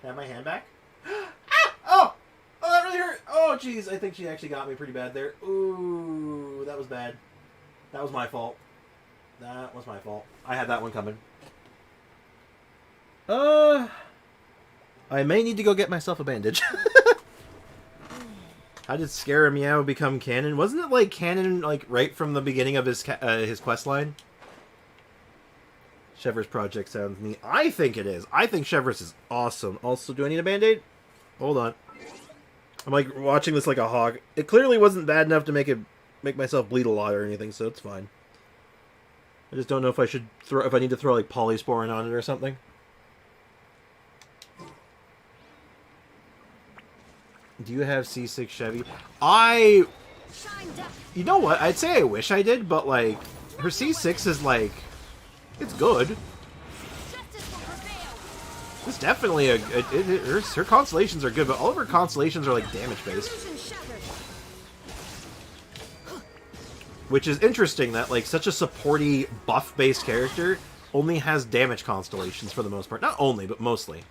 Speaker 1: Have my hand back? Ah! Oh! Oh, that really hurt! Oh, jeez. I think she actually got me pretty bad there. Ooh, that was bad. That was my fault. That was my fault. I had that one coming. I may need to go get myself a bandage. How did Scarammeow become canon? Wasn't it like canon like right from the beginning of his quest line? Chevris project sounds neat. I think it is. I think Chevris is awesome. Also, do I need a band-aid? Hold on. I'm like watching this like a hog. It clearly wasn't bad enough to make myself bleed a lot or anything, so it's fine. I just don't know if I should if I need to throw like polysporin on it or something. Do you have C6 Chevy? You know what? I'd say I wish I did, but like her C6 is like it's good. It's definitely her constellations are good, but all of her constellations are like damage based. Which is interesting that like such a supporty buff based character only has damage constellations for the most part. Not only, but mostly.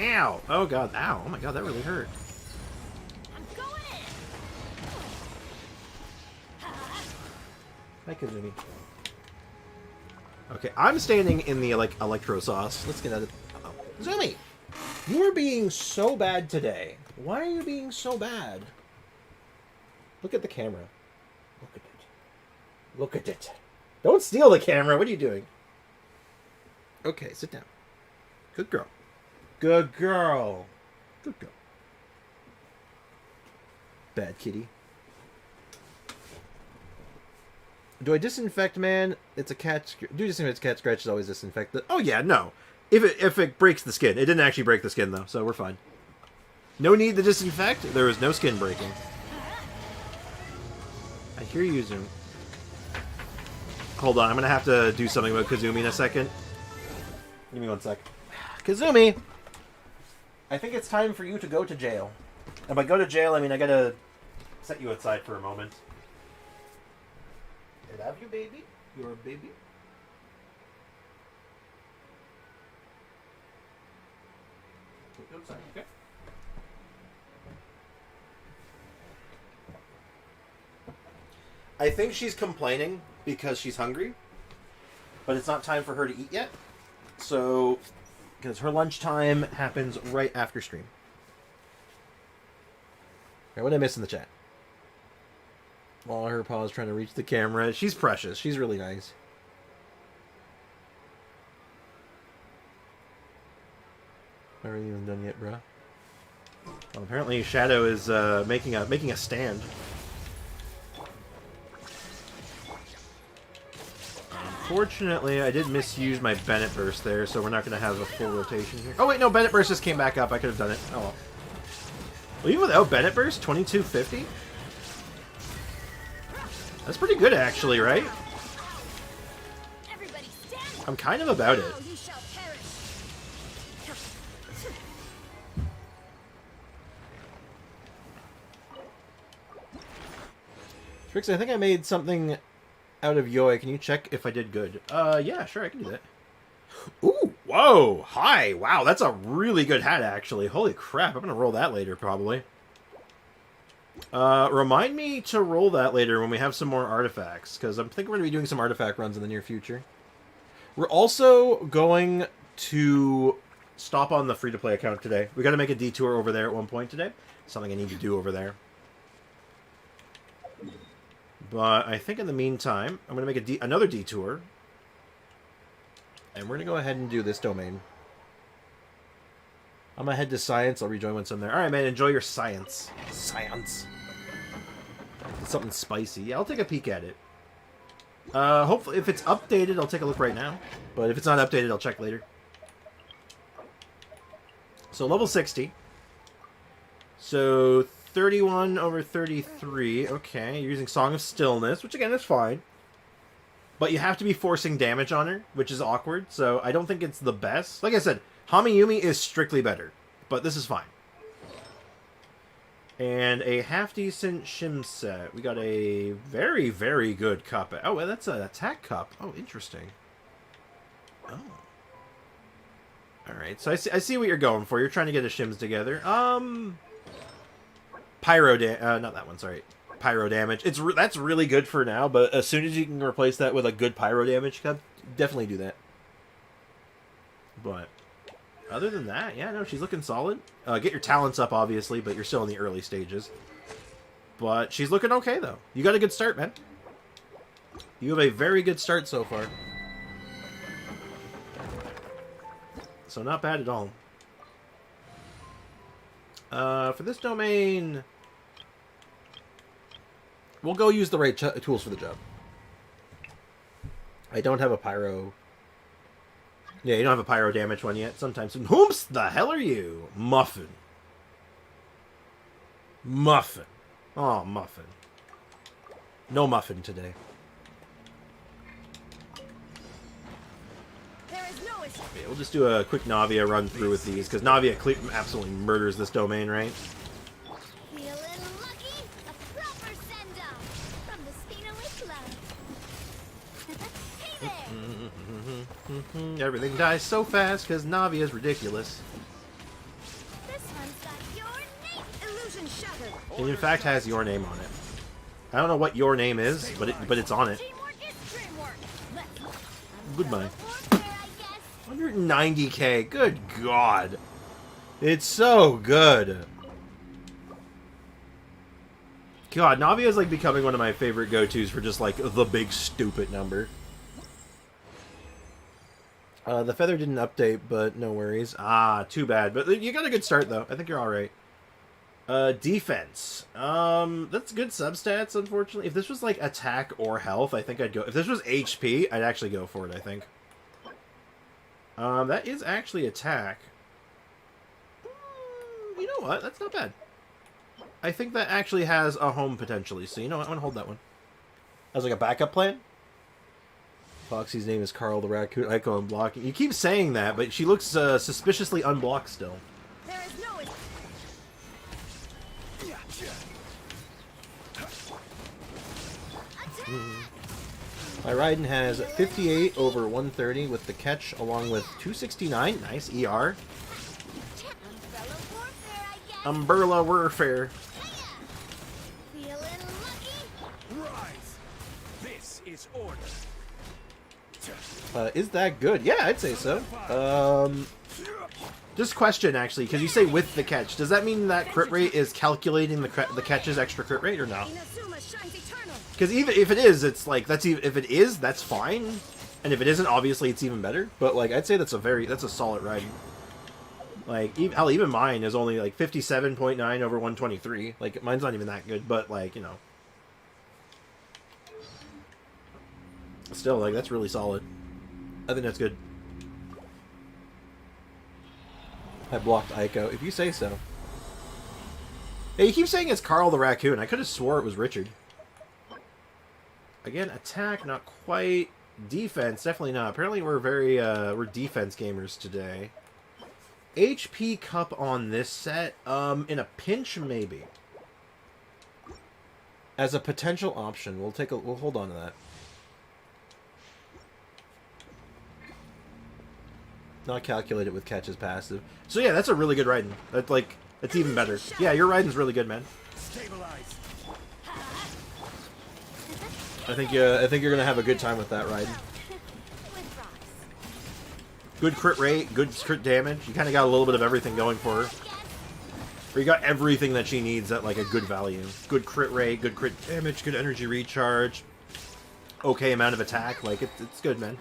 Speaker 1: Ow! Oh god, ow. Oh my god, that really hurt. Hi, Kazumi. Okay, I'm standing in the like electro sauce. Let's get out of Kazumi! You are being so bad today. Why are you being so bad? Look at the camera. Look at it. Look at it. Don't steal the camera. What are you doing? Okay, sit down. Good girl. Good girl. Good girl. Bad kitty. Do I disinfect, man? It's a cat. Do disinfect cat scratch is always disinfect. Oh yeah, no. If it breaks the skin, it didn't actually break the skin though, so we're fine. No need to disinfect. There was no skin breaking. I hear you, Zoom. Hold on, I'm gonna have to do something with Kazumi in a second. Give me one sec. Kazumi! I think it's time for you to go to jail. And by go to jail, I mean I gotta set you outside for a moment. I love you, baby. You're a baby. Put you outside, okay? I think she's complaining because she's hungry, but it's not time for her to eat yet. So, because her lunchtime happens right after stream. Okay, what did I miss in the chat? While her paws trying to reach the camera. She's precious. She's really nice. Not really even done yet, bruh. Well, apparently Shadow is making a stand. Unfortunately, I did misuse my Bennett burst there, so we're not going to have a full rotation here. Oh wait, no, Bennett burst just came back up. I could have done it. Oh well. Well, even without Bennett burst, 2250? That's pretty good, actually, right? I'm kind of about it. Trix, I think I made something out of Yoi. Can you check if I did good? Yeah, sure, I can do that. Ooh, whoa, hi. Wow, that's a really good hat, actually. Holy crap, I'm going to roll that later, probably. Remind me to roll that later when we have some more artifacts, because I'm thinking we're going to be doing some artifact runs in the near future. We're also going to stop on the free-to-play account today. We got to make a detour over there at one point today. Something I need to do over there. But I think in the meantime, I'm going to make another detour. And we're going to go ahead and do this domain. I'm going to head to science. I'll rejoin once I'm there. Alright, man. Enjoy your science. Science. Something spicy. Yeah, I'll take a peek at it. Hopefully, if it's updated, I'll take a look right now. But if it's not updated, I'll check later. So, level 60. So, 31 over 33. Okay, you're using Song of Stillness, which again is fine. But you have to be forcing damage on her, which is awkward. So I don't think it's the best. Like I said, Hamiyumi is strictly better. But this is fine. And a half-decent shim set. We got a very, very good cup. Oh, well, that's an attack cup. Oh, interesting. Oh. Alright, so I see what you're going for. You're trying to get a shims together. Not that one, sorry. Pyro damage. That's really good for now, but as soon as you can replace that with a good pyro damage cup, definitely do that. But other than that, yeah, no, she's looking solid. Get your talents up, obviously, but you're still in the early stages. But she's looking okay, though. You got a good start, man. You have a very good start so far. So not bad at all. For this domain, we'll go use the right tools for the job. I don't have a pyro. Yeah, you don't have a pyro damage one yet. Sometimes. Whomst the hell are you? Muffin. Muffin. Oh, Muffin. No Muffin today. Okay, we'll just do a quick Navia run through with these, because Navia absolutely murders this domain, right?
Speaker 2: Feeling lucky? A proper send-off from the Speedaway Club. Hey there!
Speaker 1: Everything dies so fast because Navia is ridiculous.
Speaker 2: This one's got your name. Illusion shattered.
Speaker 1: It in fact has your name on it. I don't know what your name is, but it's on it. Goodbye. 190k. Good God. It's so good. God, Navia is like becoming one of my favorite go-tos for just like the big stupid number. The feather didn't update, but no worries. Ah, too bad. But you got a good start though. I think you're alright. Defense. That's good substats, unfortunately. If this was like attack or health, I think I'd go. If this was HP, I'd actually go for it, I think. That is actually attack. You know what? That's not bad. I think that actually has a home potentially. So you know what? I'm gonna hold that one as like a backup plan. Foxy's name is Carl the Raccoon. Echo unblocking. You keep saying that, but she looks suspiciously unblocked still.
Speaker 10: There is no
Speaker 1: My Raiden has 58 over 130 with the catch, along with 269. Nice ER. Umbrella Warfare.
Speaker 11: Rise. This is order.
Speaker 1: Is that good? Yeah, I'd say so. Just question, actually, because you say with the catch. Does that mean that crit rate is calculating the catch's extra crit rate, or no? Because even if it is, it's like, if it is, that's fine. And if it isn't, obviously it's even better. But, like, I'd say that's a solid ride. Like, hell, even mine is only, like, 57.9 over 123. Like, mine's not even that good, but, like, you know. Still, like, that's really solid. I think that's good. I blocked Aiko. If you say so. Hey, you keep saying it's Carl the Raccoon. I could have swore it was Richard. Again, attack, not quite. Defense, definitely not. Apparently we're we're defense gamers today. HP cup on this set, in a pinch, maybe. As a potential option. We'll hold on to that. Not calculated with catches passive. So yeah, that's a really good Raiden. That's even better. Yeah, your Raiden's really good, man.
Speaker 11: Stabilize.
Speaker 1: I think you're gonna have a good time with that Raiden. Good crit rate, good crit damage. You kind of got a little bit of everything going for her. Or you got everything that she needs at like a good value. Good crit rate, good crit damage, good energy recharge. Okay amount of attack. Like it's good, man.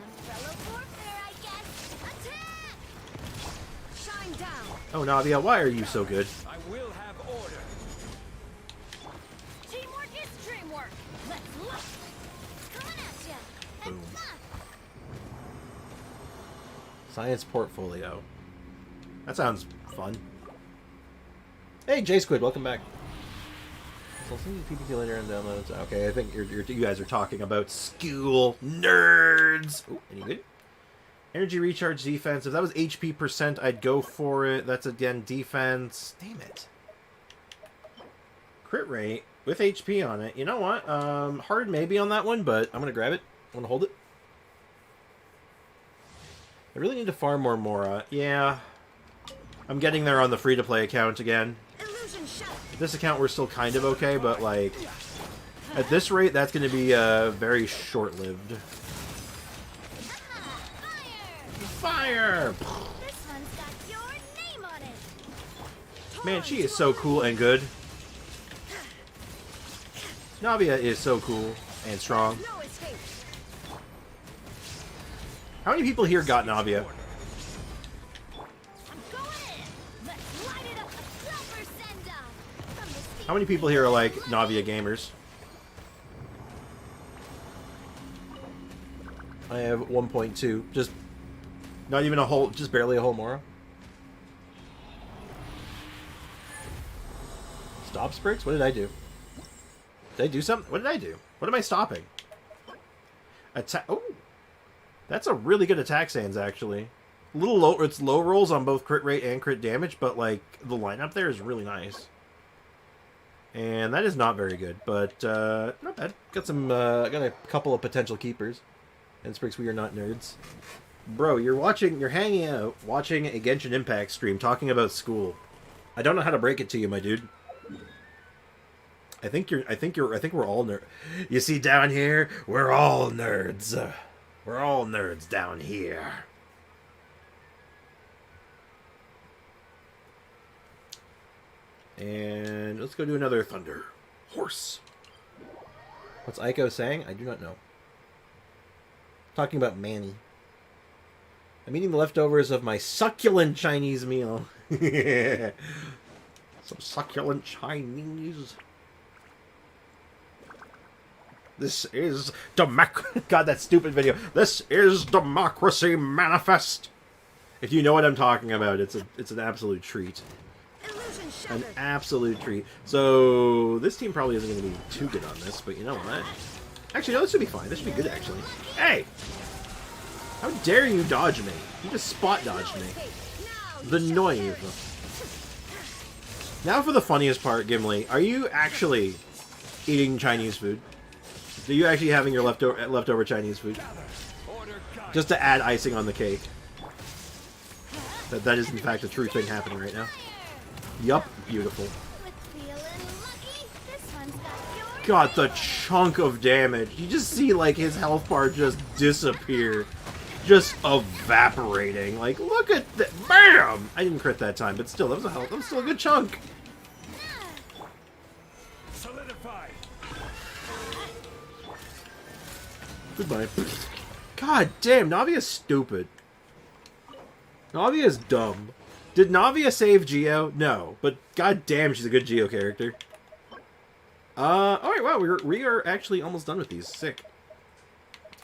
Speaker 1: Oh, Navia, why are you so good?
Speaker 14: I will have order.
Speaker 10: teamwork is dreamwork. Let's look.
Speaker 2: Coming at ya.
Speaker 1: Boom. Science portfolio. That sounds fun. Hey, J Squid, welcome back. So I'll send you PPT later and downloads. Okay, I think you guys are talking about school nerds. Ooh, any good? Energy recharge defense. If that was HP percent, I'd go for it. That's again defense. Damn it. Crit rate with HP on it. You know what? Hard maybe on that one, but I'm gonna grab it. I'm gonna hold it. I really need to farm more Mora. Yeah. I'm getting there on the free-to-play account again. This account we're still kind of okay, but like at this rate, that's gonna be very short-lived. Fire!
Speaker 10: This one's got your name on it.
Speaker 1: Man, she is so cool and good. Navia is so cool and strong.
Speaker 10: No escape.
Speaker 1: How many people here got Navia? How many people here are like Navia gamers? I have 1.2. Just not even a whole, just barely a whole Mora. Stop spurts? What did I do? Did I do something? What did I do? What am I stopping? Attack. Oh, that's a really good attack sans, actually. A little low. It's low rolls on both crit rate and crit damage, but like the lineup there is really nice. And that is not very good, but not bad. Got some. Got a couple of potential keepers. And Sprix, we are not nerds. Bro, you're hanging out, watching a Genshin Impact stream, talking about school. I don't know how to break it to you, my dude. I think we're all nerds. You see down here, we're all nerds. We're all nerds down here. And let's go do another Thunder Horse. What's Aiko saying? I do not know. Talking about Manny. I'm eating the leftovers of my succulent Chinese meal. Some succulent Chinese. This is God, that stupid video. This is Democracy Manifest. If you know what I'm talking about, it's an absolute treat. An absolute treat. So this team probably isn't going to be too good on this, but you know what? Actually, no, this should be fine. This should be good, actually. Hey! How dare you dodge me? You just spot dodged me. The Noive. Now for the funniest part, Gimli. Are you actually eating Chinese food? Are you actually having your leftover Chinese food? Just to add icing on the cake. That is in fact a true thing happening right now. Yup, beautiful. God, the chunk of damage. You just see like his health bar just disappear. Just evaporating. Like, look at that. BAM! I didn't crit that time, but still, that was still a good chunk.
Speaker 11: Solidify.
Speaker 1: Goodbye. God damn, Navia's stupid. Navia's dumb. Did Navia save Geo? No, but god damn, she's a good Geo character. Alright, wow, we are actually almost done with these. Sick.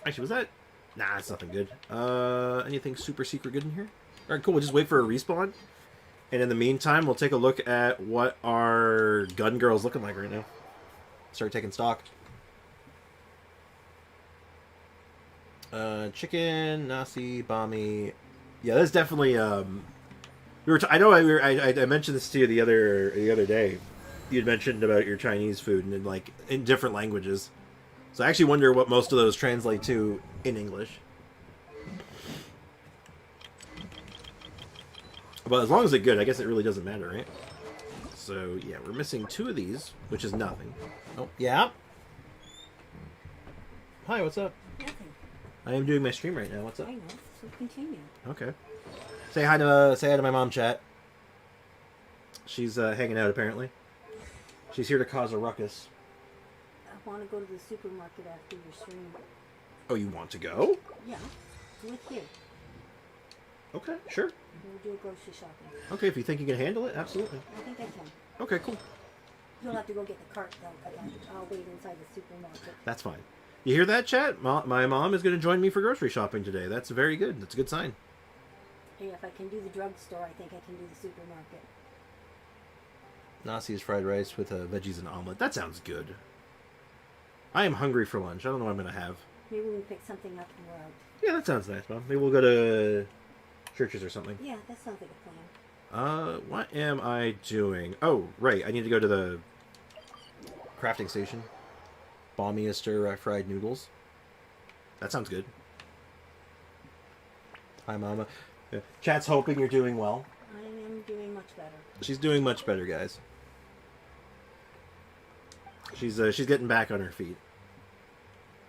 Speaker 1: Actually, was that... Nah, it's nothing good. Anything super secret good in here? Alright, cool, we'll just wait for a respawn. And in the meantime, we'll take a look at what our gun girl's looking like right now. Start taking stock. Chicken, nasi, bami. Yeah, that's definitely, I mentioned this to you the other day. You'd mentioned about your Chinese food and like in different languages. So I actually wonder what most of those translate to in English. But as long as they're good, I guess it really doesn't matter, right? So yeah, we're missing 2 of these, which is nothing. Oh, yeah. Hi, what's up?
Speaker 13: Nothing.
Speaker 1: I am doing my stream right now. What's up?
Speaker 13: I know. So continue.
Speaker 1: Okay. Say hi to my mom, chat. She's hanging out apparently. She's here to cause a ruckus.
Speaker 13: I want to go to the supermarket after your stream.
Speaker 1: Oh, you want to go?
Speaker 13: Yeah. With you.
Speaker 1: Okay, sure.
Speaker 13: We'll do grocery shopping.
Speaker 1: Okay, if you think you can handle it, absolutely.
Speaker 13: I think I can.
Speaker 1: Okay, cool.
Speaker 13: You'll have to go get the cart though, because I'll wait inside the supermarket.
Speaker 1: That's fine. You hear that, chat? My mom is going to join me for grocery shopping today. That's very good. That's a good sign.
Speaker 13: Hey, if I can do the drugstore, I think I can do the supermarket.
Speaker 1: Nasi's fried rice with veggies and omelet. That sounds good. I am hungry for lunch. I don't know what I'm going to have.
Speaker 13: Maybe we can pick something up and we're out.
Speaker 1: Yeah, that sounds nice, Mom. Maybe we'll go to Churches or something.
Speaker 13: Yeah, that sounds like a plan.
Speaker 1: What am I doing? Oh, right. I need to go to the crafting station. Balmy stir-fried noodles. That sounds good. Hi, Mama. Chat's hoping you're doing well.
Speaker 13: I am doing much better.
Speaker 1: She's doing much better, guys. She's getting back on her feet.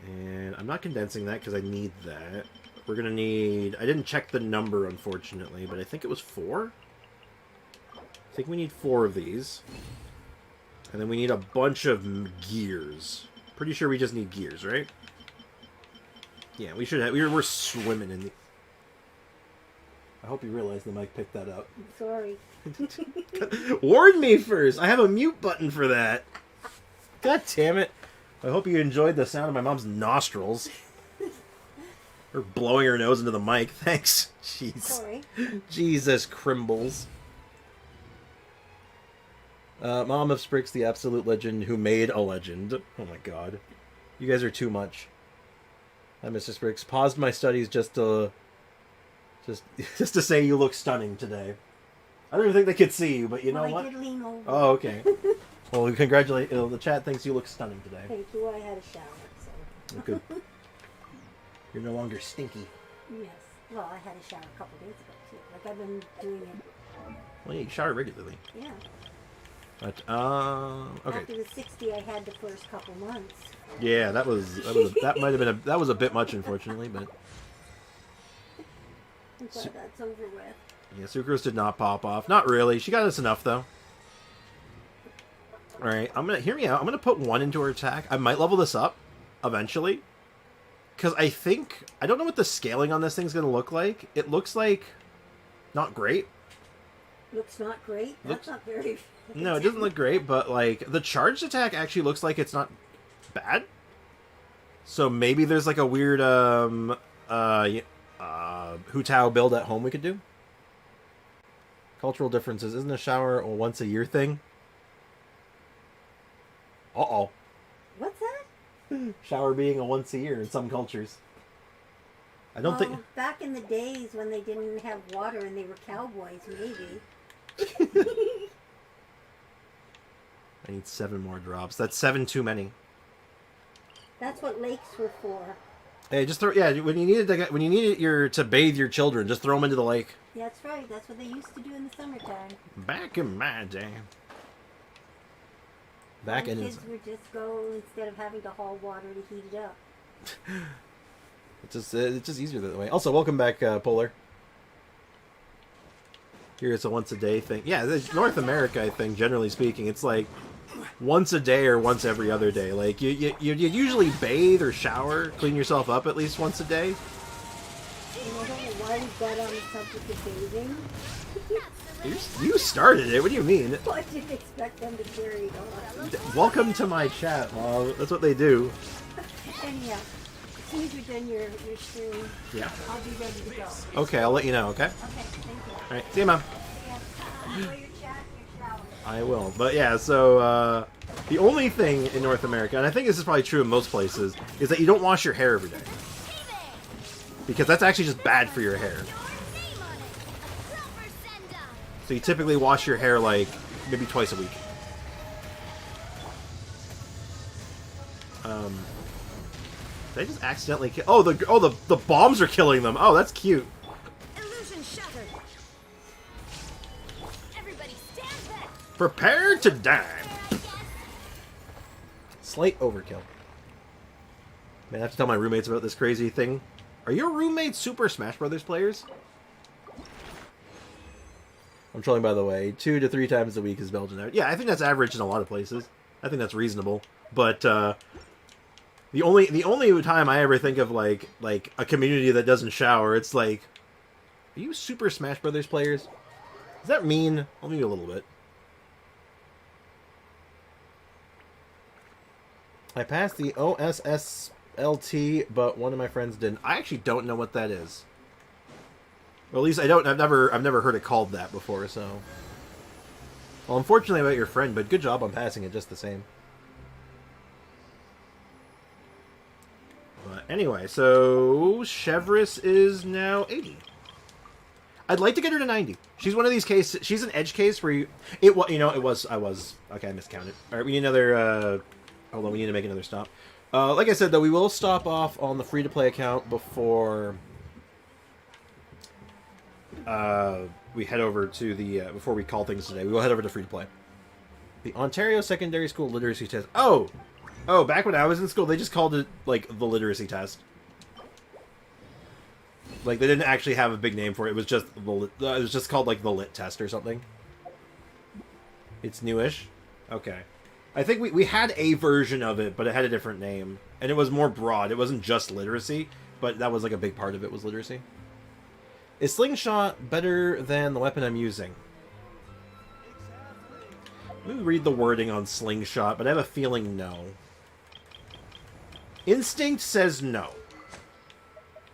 Speaker 1: And I'm not condensing that because I need that. We're going to need... I didn't check the number, unfortunately, but I think it was 4? I think we need 4 of these. And then we need a bunch of gears. Pretty sure we just need gears, right? Yeah, we should have... We're swimming in the... I hope you realize the mic picked that up.
Speaker 13: I'm sorry.
Speaker 1: Warn me first! I have a mute button for that. God damn it. I hope you enjoyed the sound of my mom's nostrils. Her blowing her nose into the mic. Thanks. Jeez.
Speaker 13: Sorry.
Speaker 1: Jesus Crimbles. Mom of Sprix, the absolute legend who made a legend. Oh my god. You guys are too much. Hi, Mr. Sprix. Paused my studies just to say you look stunning today. I don't even think they could see you, but you know what?
Speaker 13: I did lean over.
Speaker 1: Oh, okay. Well, congratulate. The chat thinks you look stunning today.
Speaker 13: Thank you. I had a shower, so.
Speaker 1: Good. You're no longer stinky.
Speaker 13: Yes. Well, I had a shower a couple days ago too. Like I've been doing it.
Speaker 1: Well, you shower regularly.
Speaker 13: Yeah.
Speaker 1: But okay.
Speaker 13: After the 60 I had the first couple months.
Speaker 1: Yeah, that might have been that was a bit much, unfortunately, but.
Speaker 13: I'm glad that's over with.
Speaker 1: Yeah, Sucrose did not pop off. Not really. She got us enough though. All right, hear me out. I'm gonna put 1 into her attack. I might level this up eventually, because I don't know what the scaling on this thing's gonna look like. It looks like not great.
Speaker 13: Looks not great. That's not very.
Speaker 1: No, it doesn't look great, but like the charged attack actually looks like it's not bad. So maybe there's like a weird Hu Tao build at home we could do. Cultural differences. Isn't a shower a once a year thing? Uh-oh.
Speaker 13: What's that?
Speaker 1: Shower being a once a year in some cultures. I don't think...
Speaker 13: Back in the days when they didn't have water and they were cowboys, maybe.
Speaker 1: I need 7 more drops. That's 7 too many.
Speaker 13: That's what lakes were for.
Speaker 1: Hey, just throw. Yeah, when you needed to bathe your children, just throw them into the lake.
Speaker 13: That's right. That's what they used to do in the summertime.
Speaker 1: Back in my day. Back in.
Speaker 13: Kids would just go instead of having to haul water to heat it up.
Speaker 1: It's just easier that way. Also, welcome back, Polar. Here it's a once a day thing. Yeah, North America, I think, generally speaking, it's like once a day or once every other day. Like you usually bathe or shower, clean yourself up at least once a day.
Speaker 13: I don't know why we got on the subject of bathing.
Speaker 1: You started it. What do you mean?
Speaker 13: Well, I didn't expect them to carry it on.
Speaker 1: Welcome to my chat, Mom. That's what they do.
Speaker 13: Anyhow, as soon as you're done your stream,
Speaker 1: yeah,
Speaker 13: I'll be ready to go.
Speaker 1: Okay, I'll let you know. Okay.
Speaker 13: Okay, thank you.
Speaker 1: All right, see you, Mom.
Speaker 13: Enjoy your chat, your shower.
Speaker 1: I will. But yeah, so the only thing in North America, and I think this is probably true in most places, is that you don't wash your hair every day. Because that's actually just bad for your hair. So you typically wash your hair like maybe twice a week. Did I just accidentally kill? Oh, the bombs are killing them. Oh, that's cute.
Speaker 15: Illusion shattered. Everybody stand back.
Speaker 1: Prepare to die. Slight overkill. Man, I have to tell my roommates about this crazy thing. Are your roommates Super Smash Brothers players? I'm trolling, by the way. 2 to 3 times a week is Belgian average. Yeah, I think that's average in a lot of places. I think that's reasonable. But the only time I ever think of like a community that doesn't shower, it's like, are you Super Smash Brothers players? Does that mean? Well, maybe a little bit. I passed the OSSLT, but one of my friends didn't. I actually don't know what that is. Well, at least I don't. I've never heard it called that before. So, well, unfortunately about your friend, but good job on passing it just the same. But anyway, so Chevris is now 80. I'd like to get her to 90. She's one of these cases. She's an edge case where I was okay. I miscounted. All right, we need another. Hold on, we need to make another stop. Like I said, though, we will stop off on the free-to-play account before we head over to the before we call things today. We will head over to free-to-play. The Ontario Secondary School Literacy Test. Oh, back when I was in school, they just called it like the literacy test. Like they didn't actually have a big name for it. It was just called like the lit test or something. It's newish. Okay. I think we had a version of it, but it had a different name. And it was more broad. It wasn't just literacy, but that was like a big part of it was literacy. Is Slingshot better than the weapon I'm using? Let me read the wording on Slingshot, but I have a feeling no. Instinct says no.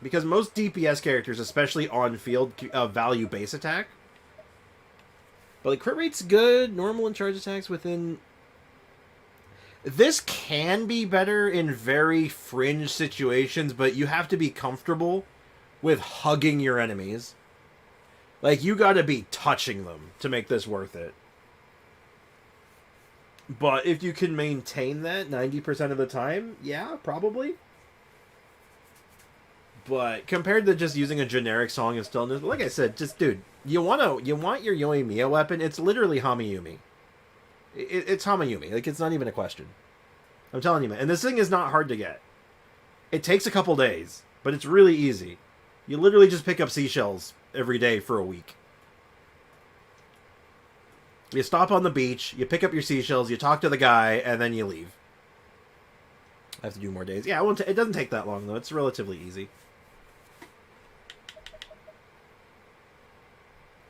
Speaker 1: Because most DPS characters, especially on-field, value base attack. But like crit rate's good, normal and charge attacks within... This can be better in very fringe situations, but you have to be comfortable with hugging your enemies. Like, you gotta be touching them to make this worth it. But if you can maintain that 90% of the time, yeah, probably. But compared to just using a generic Song of Stillness, like I said, just, dude, you want your Yoimiya weapon, it's literally Hamayumi. It's Hamayumi. Like, it's not even a question. I'm telling you, man. And this thing is not hard to get. It takes a couple days, but it's really easy. You literally just pick up seashells every day for a week. You stop on the beach, you pick up your seashells, you talk to the guy, and then you leave. I have to do more days. Yeah, it doesn't take that long, though. It's relatively easy.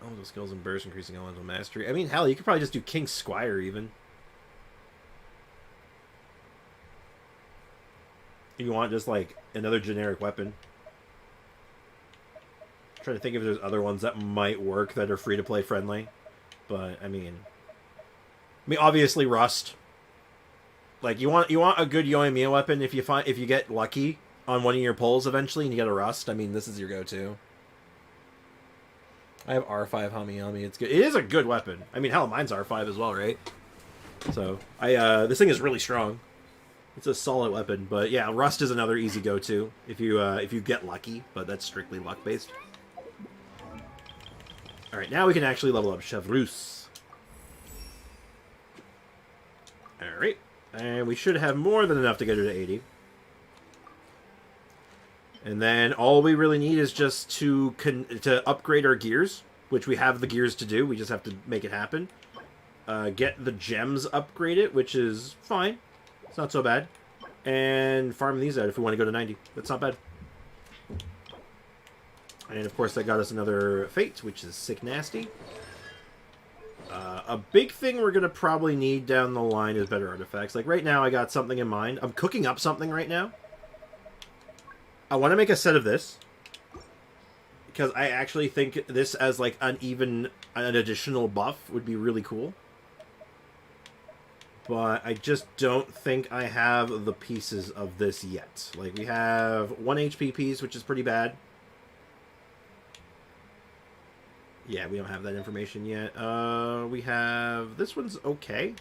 Speaker 1: Elemental skills and burst, increasing elemental mastery. I mean, hell, you could probably just do King Squire, even. If you want just, like, another generic weapon. I'm trying to think if there's other ones that might work that are free-to-play friendly. But, I mean, obviously, Rust. Like, you want a good Yoimiya weapon if you get lucky on one of your pulls eventually and you get a Rust. I mean, this is your go-to. I have R5 Hamayumi. It's good. It is a good weapon. I mean, hell, mine's R5 as well, right? So this thing is really strong. It's a solid weapon, but yeah, Rust is another easy go-to if you get lucky, but that's strictly luck-based. All right, now we can actually level up Chevrus. All right, and we should have more than enough to get her to 80. And then all we really need is just to upgrade our gears, which we have the gears to do. We just have to make it happen. Get the gems upgraded, which is fine. It's not so bad. And farm these out if we want to go to 90. That's not bad. And of course that got us another fate, which is sick nasty. A big thing we're going to probably need down the line is better artifacts. Like right now I got something in mind. I'm cooking up something right now. I want to make a set of this. Because I actually think this as like an additional buff would be really cool. But I just don't think I have the pieces of this yet. Like, we have 1 HP piece, which is pretty bad. Yeah, we don't have that information yet. We have... This one's okay.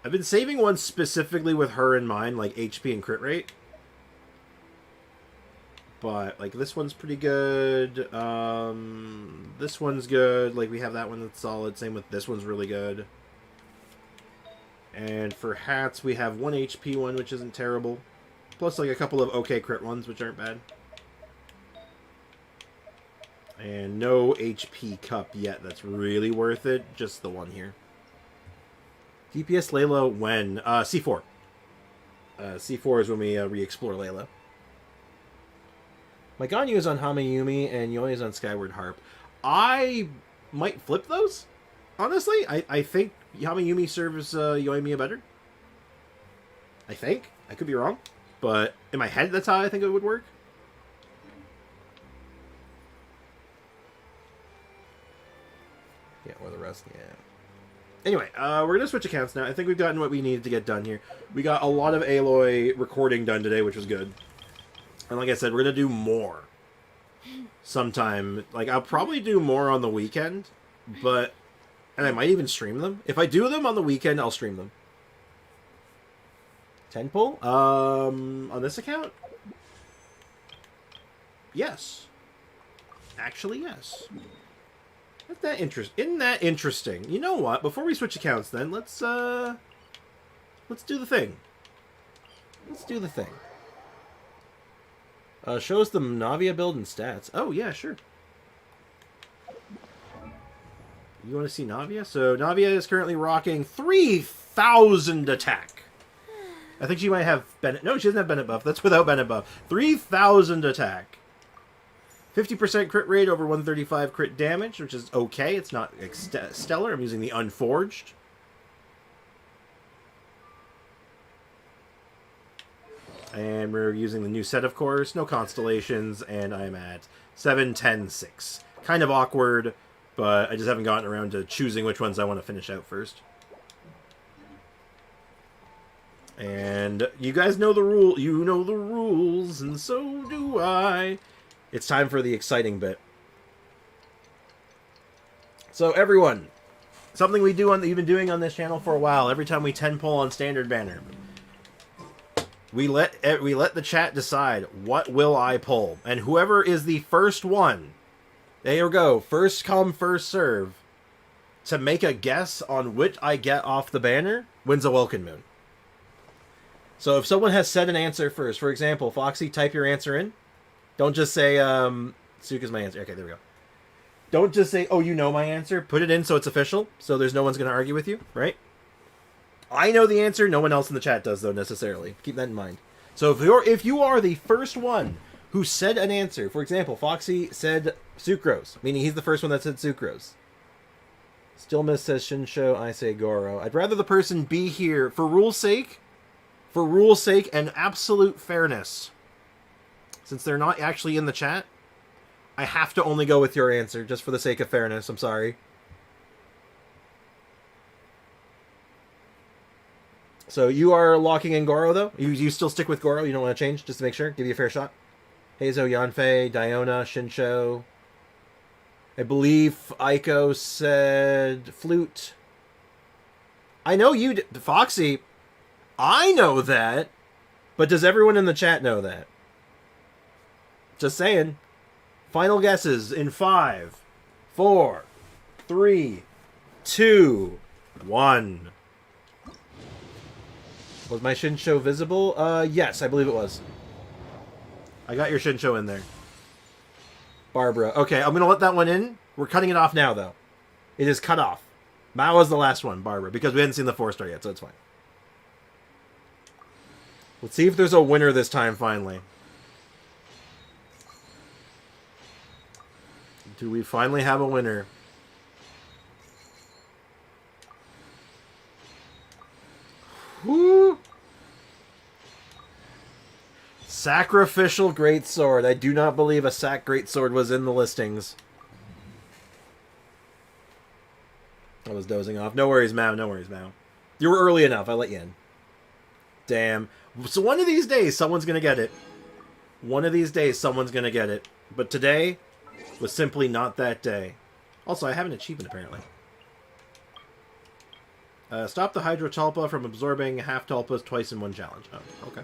Speaker 1: I've been saving one specifically with her in mind, like HP and crit rate. But, like, this one's pretty good. This one's good. Like, we have that one that's solid. Same with this one's really good. And for hats, we have 1 HP one, which isn't terrible. Plus, like, a couple of okay crit ones, which aren't bad. And no HP cup yet. That's really worth it. Just the one here. DPS Layla when? C4. C4 is when we re-explore Layla. My Ganyu is on Hamayumi, and Yoi is on Skyward Harp. I might flip those, honestly. I think Hamayumi serves Yoimiya better. I think. I could be wrong. But in my head, that's how I think it would work. Yeah, or the rest, yeah. Anyway, we're going to switch accounts now. I think we've gotten what we needed to get done here. We got a lot of Aloy recording done today, which was good. And like I said, we're going to do more sometime. Like, I'll probably do more on the weekend, but... And I might even stream them. If I do them on the weekend, I'll stream them. 10 pull? On this account? Yes. Actually, yes. Isn't that interesting? You know what? Before we switch accounts then, let's do the thing. Let's do the thing. Show us the Navia build and stats. Oh, yeah, sure. You want to see Navia? So, Navia is currently rocking 3,000 attack. I think she might have Bennett. No, she doesn't have Bennett buff. That's without Bennett buff. 3,000 attack. 50% crit rate over 135 crit damage, which is okay. It's not stellar. I'm using the Unforged. And we're using the new set, of course. No constellations, and I'm at 7, 10, 6. Kind of awkward, but I just haven't gotten around to choosing which ones I want to finish out first. And you guys know the rule. You know the rules, and so do I. It's time for the exciting bit. So everyone, something we've been doing on this channel for a while. Every time we 10 pull on standard banner, we let the chat decide what will I pull, and whoever is the first one, there you go, first come first serve, to make a guess on which I get off the banner wins a Welkin Moon. So if someone has said an answer first, for example, Foxy, type your answer in. Don't just say, Suka's my answer. Okay, there we go. Don't just say, oh, you know my answer. Put it in so it's official, so there's no one's going to argue with you, right? I know the answer. No one else in the chat does, though, necessarily. Keep that in mind. So if you are the first one who said an answer, for example, Foxy said Sucrose, meaning he's the first one that said Sucrose. Stillmiss says Shinsho, I say Goro. I'd rather the person be here for rule's sake and absolute fairness. Since they're not actually in the chat, I have to only go with your answer, just for the sake of fairness. I'm sorry. So you are locking in Goro, though? You still stick with Goro? You don't want to change, just to make sure? Give you a fair shot? Heizo, Yanfei, Diona, Shinsho. I believe Aiko said Flute. I know you, Foxy. I know that, but does everyone in the chat know that? Just saying. Final guesses in 5, 4, 3, 2, 1. Was my Shinsho visible? Yes, I believe it was. I got your Shinsho in there. Barbara. Okay, I'm going to let that one in. We're cutting it off now, though. It is cut off. Mao was the last one, Barbara, because we hadn't seen the 4-star yet, so it's fine. Let's see if there's a winner this time, finally. Do we finally have a winner? Woo! Sacrificial Greatsword. I do not believe a Sac Greatsword was in the listings. I was dozing off. No worries, Mao. No worries, Mao. You were early enough. I let you in. Damn. So one of these days, someone's going to get it. One of these days, someone's going to get it. But today was simply not that day. Also, I have an achievement, apparently. Stop the Hydro Tulpa from absorbing half Tulpas twice in one challenge. Oh, okay.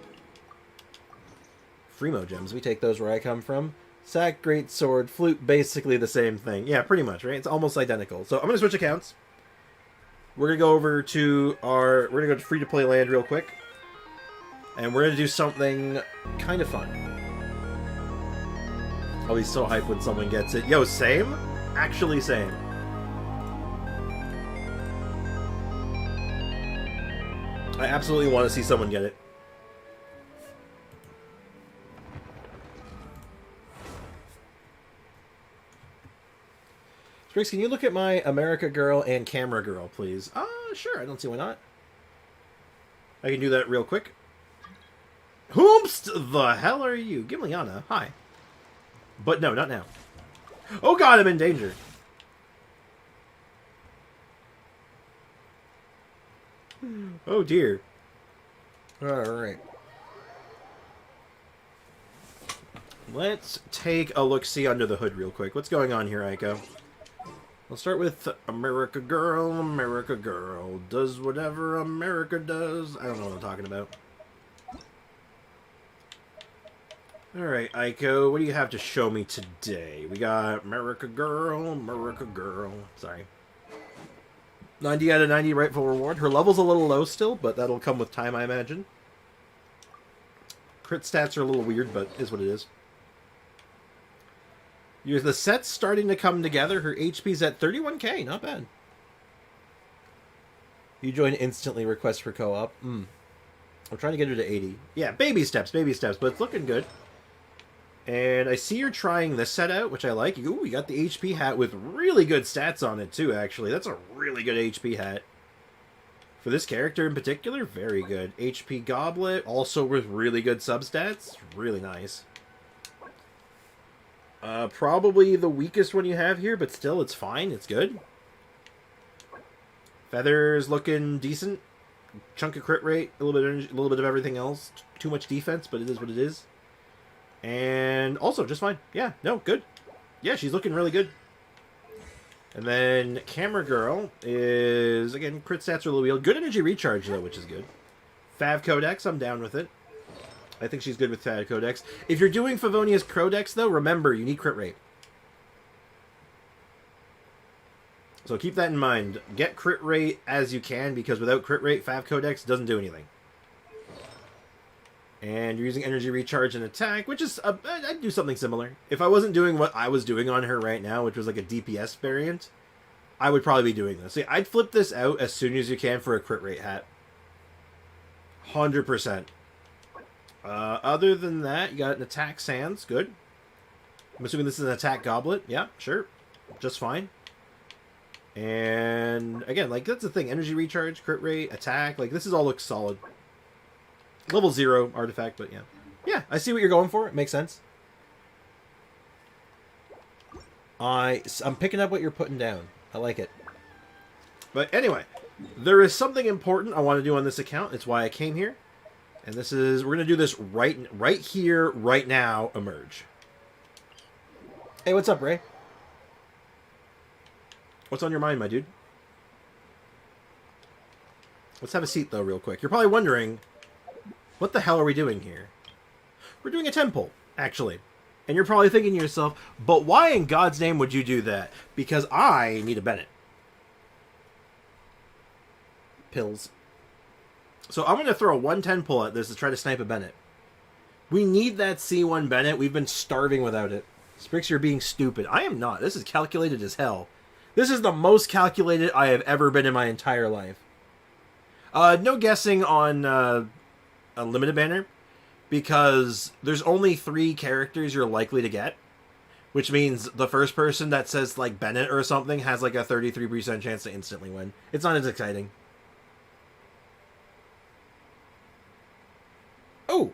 Speaker 1: Freemo gems. We take those where I come from. Sac, Great Sword, Flute, basically the same thing. Yeah, pretty much, right? It's almost identical. So I'm going to switch accounts. We're going to go over to our... We're going to go to free-to-play land real quick. And we're going to do something kind of fun. Oh, he's so hyped when someone gets it. Yo, same? Actually same. I absolutely want to see someone get it. Spriggs, can you look at my America Girl and Camera Girl, please? Sure. I don't see why not. I can do that real quick. Whomst the hell are you? Gimliana, hi. But no, not now. Oh god, I'm in danger. Oh dear. Alright. Let's take a look-see under the hood real quick. What's going on here, Aiko? Let's start with America Girl does whatever America does. I don't know what I'm talking about. Alright, Aiko, what do you have to show me today? We got America Girl. Sorry. 90 out of 90 rightful reward. Her level's a little low still, but that'll come with time, I imagine. Crit stats are a little weird, but is what it is. The set's starting to come together. Her HP's at 31k. Not bad. You join instantly. Request for co-op. I'm trying to get her to 80. Yeah, baby steps, but it's looking good. And I see you're trying this set out, which I like. Ooh, you got the HP hat with really good stats on it, too, actually. That's a really good HP hat. For this character in particular, very good. HP Goblet, also with really good substats. Really nice. Probably the weakest one you have here, but still, it's fine. It's good. Feathers looking decent. Chunk of crit rate, a little bit of everything else. Too much defense, but it is what it is. And also, just fine. Yeah, no, good. Yeah, she's looking really good. And then Camera Girl is, again, crit stats are a little weird. Good energy recharge, though, which is good. Fav Codex, I'm down with it. I think she's good with Fav Codex. If you're doing Favonia's Codex, though, remember, you need crit rate. So keep that in mind. Get crit rate as you can, because without crit rate, Fav Codex doesn't do anything. And you're using energy recharge and attack, which is... I'd do something similar. If I wasn't doing what I was doing on her right now, which was like a DPS variant, I would probably be doing this. See, I'd flip this out as soon as you can for a crit rate hat. 100%. Other than that, you got an attack Sands. Good. I'm assuming this is an attack Goblet. Yeah, sure. Just fine. And again, like, that's the thing. Energy recharge, crit rate, attack. Like, this is all looks solid. Level 0 artifact, but yeah. Yeah, I see what you're going for. It makes sense. I'm picking up what you're putting down. I like it. But anyway, there is something important I want to do on this account. It's why I came here. And this is... We're going to do this right here, right now, emerge. Hey, what's up, Ray? What's on your mind, my dude? Let's have a seat, though, real quick. You're probably wondering, what the hell are we doing here? We're doing a 10 pull, actually. And you're probably thinking to yourself, but why in God's name would you do that? Because I need a Bennett. Pills. So I'm going to throw a 110 pull at this to try to snipe a Bennett. We need that C1 Bennett. We've been starving without it. Sprix, you're being stupid. I am not. This is calculated as hell. This is the most calculated I have ever been in my entire life. No guessing on a limited banner, because there's only 3 characters you're likely to get, which means the first person that says, like, Bennett or something has, like, a 33% chance to instantly win. It's not as exciting.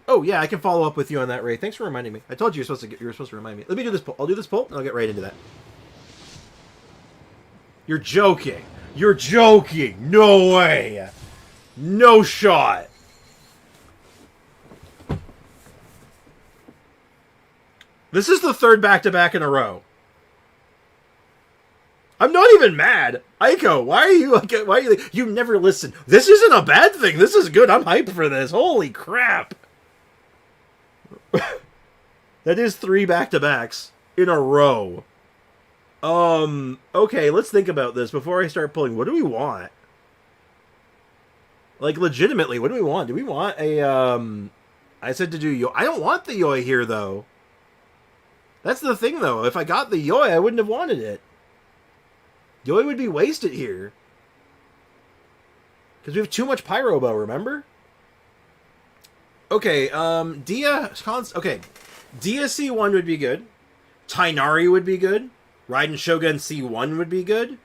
Speaker 1: Oh, yeah, I can follow up with you on that, Ray. Thanks for reminding me. I told you you were supposed to remind me. Let me do this poll. I'll do this poll, and I'll get right into that. You're joking. You're joking. No way. No shot. This is the 3rd back-to-back in a row. I'm not even mad. Aiko, why are you you never listen. This isn't a bad thing. This is good. I'm hyped for this. Holy crap. That is 3 back-to-backs in a row. Okay, let's think about this before I start pulling. What do we want? Like, legitimately, what do we want? Do we want a, I said to do Yoi. I don't want the Yoi here, though. That's the thing, though. If I got the Yoi, I wouldn't have wanted it. Yoi would be wasted here. Because we have too much Pyro Bow, remember? Okay, Dia C1 would be good. Tainari would be good. Raiden Shogun C1 would be good.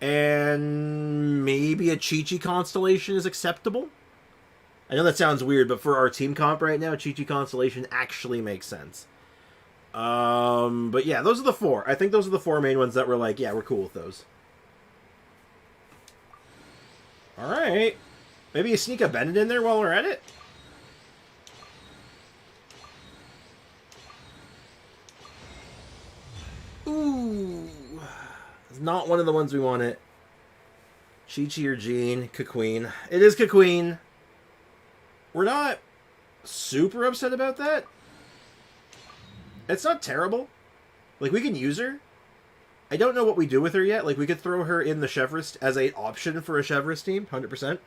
Speaker 1: And maybe a Chi-Chi Constellation is acceptable. I know that sounds weird, but for our team comp right now, Chi-Chi Constellation actually makes sense. But yeah, those are the 4. I think those are the 4 main ones that were like, yeah, we're cool with those. Alright. Maybe you sneak a Bennett in there while we're at it? Ooh. It's not one of the ones we wanted. Chi-Chi or Jean. Kaqueen. It is Kaqueen. We're not super upset about that. It's not terrible. Like, we can use her. I don't know what we do with her yet. Like, we could throw her in the Chevrolet as an option for a Chevrolet team. 100%.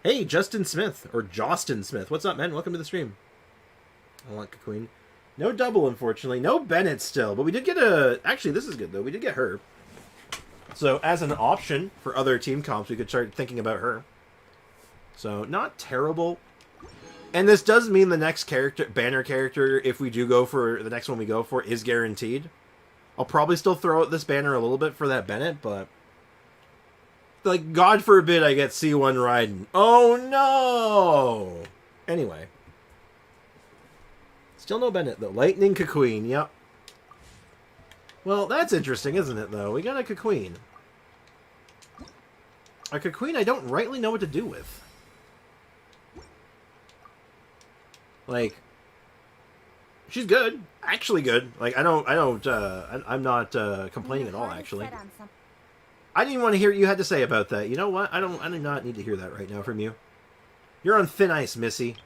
Speaker 1: Hey, Justin Smith. Or Jostin Smith. What's up, man? Welcome to the stream. I want Kaqueen. No double, unfortunately. No Bennett still. But we did get a... Actually, this is good, though. We did get her. So, as an option for other team comps, we could start thinking about her. So, not terrible. And this does mean the next banner character, if we do go for the next one we go for, is guaranteed. I'll probably still throw out this banner a little bit for that Bennett, but... Like, God forbid I get C1 Raiden. Oh, no! Anyway. Still no Bennett, though. Lightning Kaqueen, yep. Well, that's interesting, isn't it, though? We got a Kaqueen. A Kaqueen I don't rightly know what to do with. Like, she's good. Actually good. Like, I'm not complaining at all, actually. I didn't even want to hear what you had to say about that. You know what? I do not need to hear that right now from you. You're on thin ice, Missy.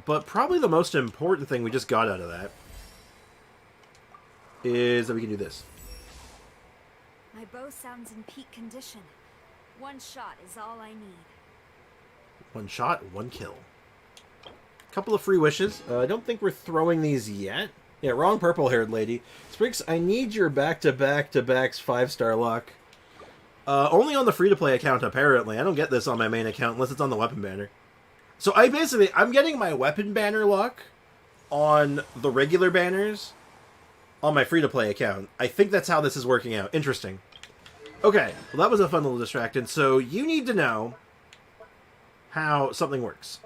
Speaker 1: But probably the most important thing we just got out of that is that we can do this.
Speaker 10: My bow sounds in peak condition. 1 shot is all I need.
Speaker 1: 1 shot, 1 kill. Couple of free wishes. I don't think we're throwing these yet. Yeah, wrong purple-haired lady. Spriggs, I need your back-to-back-to-backs 5-star luck. Only on the free-to-play account, apparently. I don't get this on my main account unless it's on the weapon banner. So I'm getting my weapon banner luck on the regular banners on my free-to-play account. I think that's how this is working out. Interesting. Okay, well that was a fun little distraction. So you need to know how something works.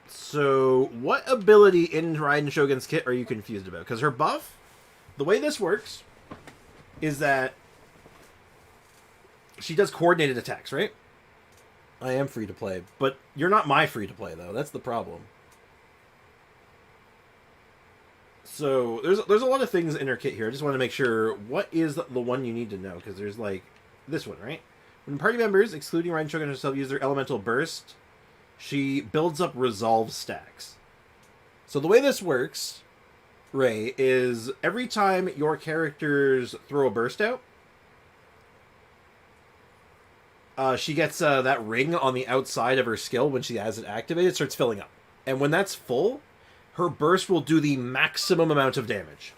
Speaker 1: So, what ability in Raiden Shogun's kit are you confused about? Because her buff, the way this works, is that she does coordinated attacks, right? I am free to play, but you're not my free to play, though. That's the problem. So, there's a lot of things in her kit here. I just want to make sure, what is the one you need to know? Because there's, like, this one, right? When party members, excluding Raiden Shogun herself, use their elemental burst, she builds up resolve stacks. So the way this works, Ray, is every time your characters throw a burst out, she gets that ring on the outside of her skill when she has it activated, starts filling up. And when that's full, her burst will do the maximum amount of damage.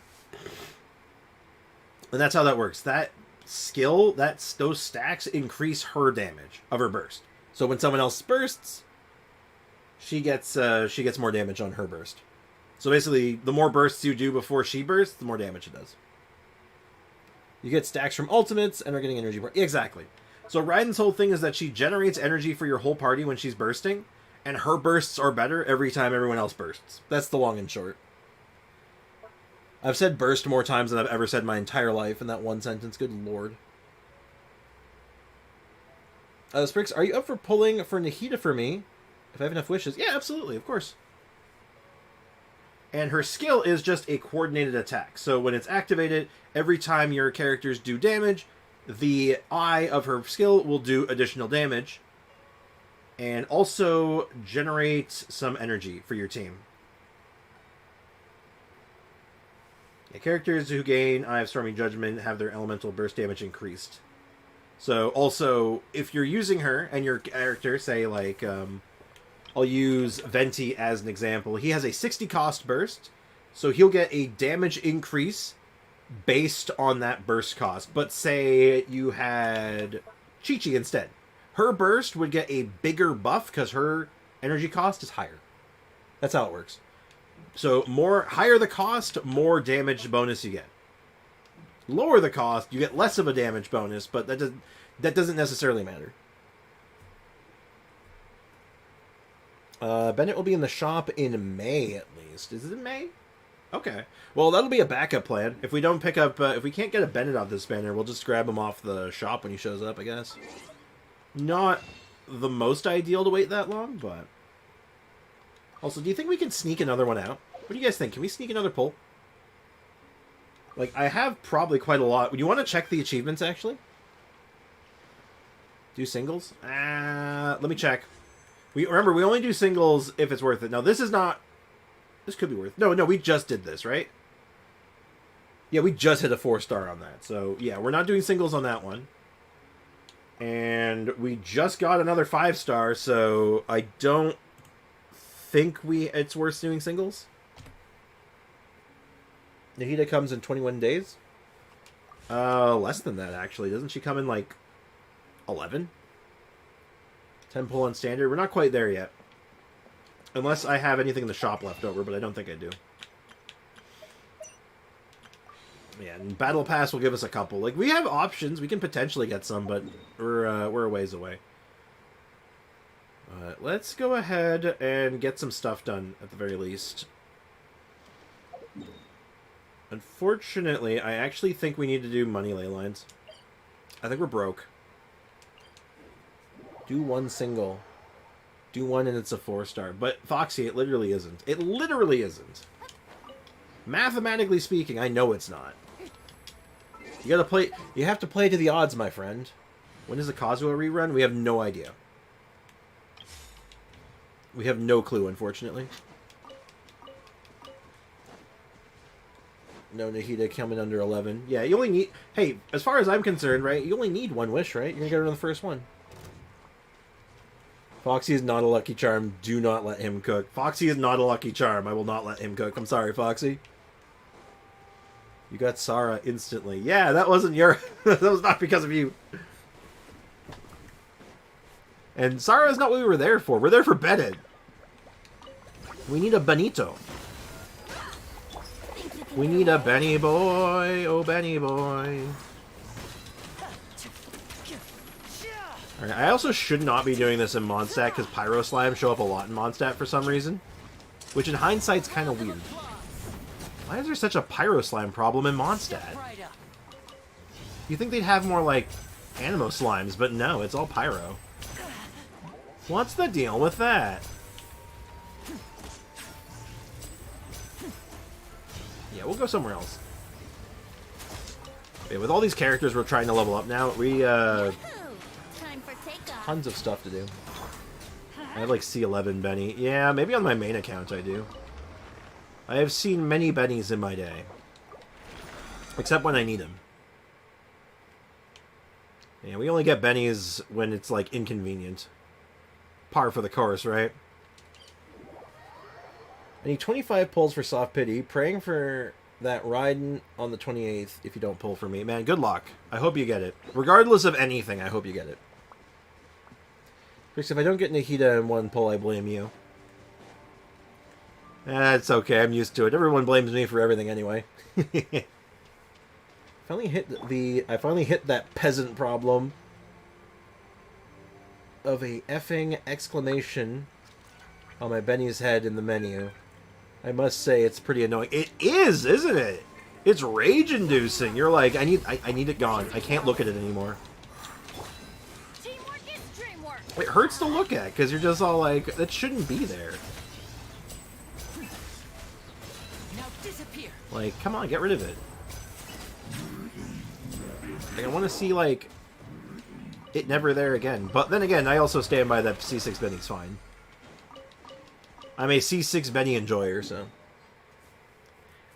Speaker 1: And that's how that works. That skill, those stacks increase her damage of her burst. So when someone else bursts, she gets more damage on her burst. So basically, the more bursts you do before she bursts, the more damage it does. You get stacks from ultimates and are getting energy. Exactly. So Raiden's whole thing is that she generates energy for your whole party when she's bursting, and her bursts are better every time everyone else bursts. That's the long and short. I've said burst more times than I've ever said in my entire life in that one sentence. Good lord. Sprix, are you up for pulling for Nahida for me? If I have enough wishes. Yeah, absolutely, of course. And her skill is just a coordinated attack. So when it's activated, every time your characters do damage, the eye of her skill will do additional damage. And also generate some energy for your team. Yeah, characters who gain Eye of Storming Judgment have their elemental burst damage increased. So also, if you're using her and your character, say like, I'll use Venti as an example. He has a 60 cost burst, so he'll get a damage increase based on that burst cost. But say you had Chi-Chi instead. Her burst would get a bigger buff because her energy cost is higher. That's how it works. So higher the cost, more damage bonus you get. Lower the cost, you get less of a damage bonus, but that doesn't necessarily matter. Bennett will be in the shop in May at least. Is it in May? Okay. Well, that'll be a backup plan. If we don't pick up, if we can't get a Bennett off this banner, we'll just grab him off the shop when he shows up, I guess. Not the most ideal to wait that long, but... Also, do you think we can sneak another one out? What do you guys think? Can we sneak another pull? Like, I have probably quite a lot. Would you want to check the achievements, actually? Do singles? Let me check. Remember, we only do singles if it's worth it. Now, this is not... This could be worth it. No, we just did this, right? Yeah, we just hit a 4-star on that. So, yeah, we're not doing singles on that one. And we just got another 5-star, so I don't think it's worth doing singles. Nahida comes in 21 days. Less than that, actually. Doesn't she come in, like, 11? 10 pull on standard. We're not quite there yet. Unless I have anything in the shop left over, but I don't think I do. Yeah, and Battle Pass will give us a couple. Like, we have options. We can potentially get some, but we're a ways away. Let's go ahead and get some stuff done, at the very least. Unfortunately, I actually think we need to do money ley lines. I think we're broke. Do one single. Do one and it's a 4-star. But, Foxy, it literally isn't. It literally isn't. Mathematically speaking, I know it's not. You gotta play... You have to play to the odds, my friend. When is the Kazuha rerun? We have no idea. We have no clue, unfortunately. No, Nahida coming under 11. Yeah, you only need... Hey, as far as I'm concerned, right, you only need one wish, right? You're gonna get her on the first one. Foxy is not a lucky charm. Do not let him cook. Foxy is not a lucky charm. I will not let him cook. I'm sorry, Foxy. You got Sarah instantly. Yeah, that wasn't your... that was not because of you. And Sarah is not what we were there for. We're there for Bennett. We need a Benito. We need a Benny boy. Oh, Benny boy. Alright, I also should not be doing this in Mondstadt because Pyro Slimes show up a lot in Mondstadt for some reason. Which in hindsight's kind of weird. Why is there such a Pyro Slime problem in Mondstadt? You'd think they'd have more, like, Animo Slimes, but no, it's all Pyro. What's the deal with that? Yeah, we'll go somewhere else. Okay, with all these characters we're trying to level up now, we Tons of stuff to do. I have like C11 Benny. Yeah, maybe on my main account I do. I have seen many Bennies in my day. Except when I need them. Yeah, we only get Bennies when it's like inconvenient. Par for the course, right? I need 25 pulls for Soft Pity. Praying for that Raiden on the 28th if you don't pull for me. Man, good luck. I hope you get it. Regardless of anything, I hope you get it. Chris, if I don't get Nahida in one pull, I blame you. It's okay. I'm used to it. Everyone blames me for everything anyway. I finally hit that peasant problem of a effing exclamation on my Benny's head in the menu. I must say it's pretty annoying. It is, isn't it? It's rage-inducing. You're like, I need it gone. I can't look at it anymore. It hurts to look at because you're just all like, that shouldn't be there.
Speaker 10: Now disappear.
Speaker 1: Like, come on, get rid of it. Like, I want to see like it never there again. But then again, I also stand by that C6 Benny's fine. I'm a C6 Benny enjoyer, so.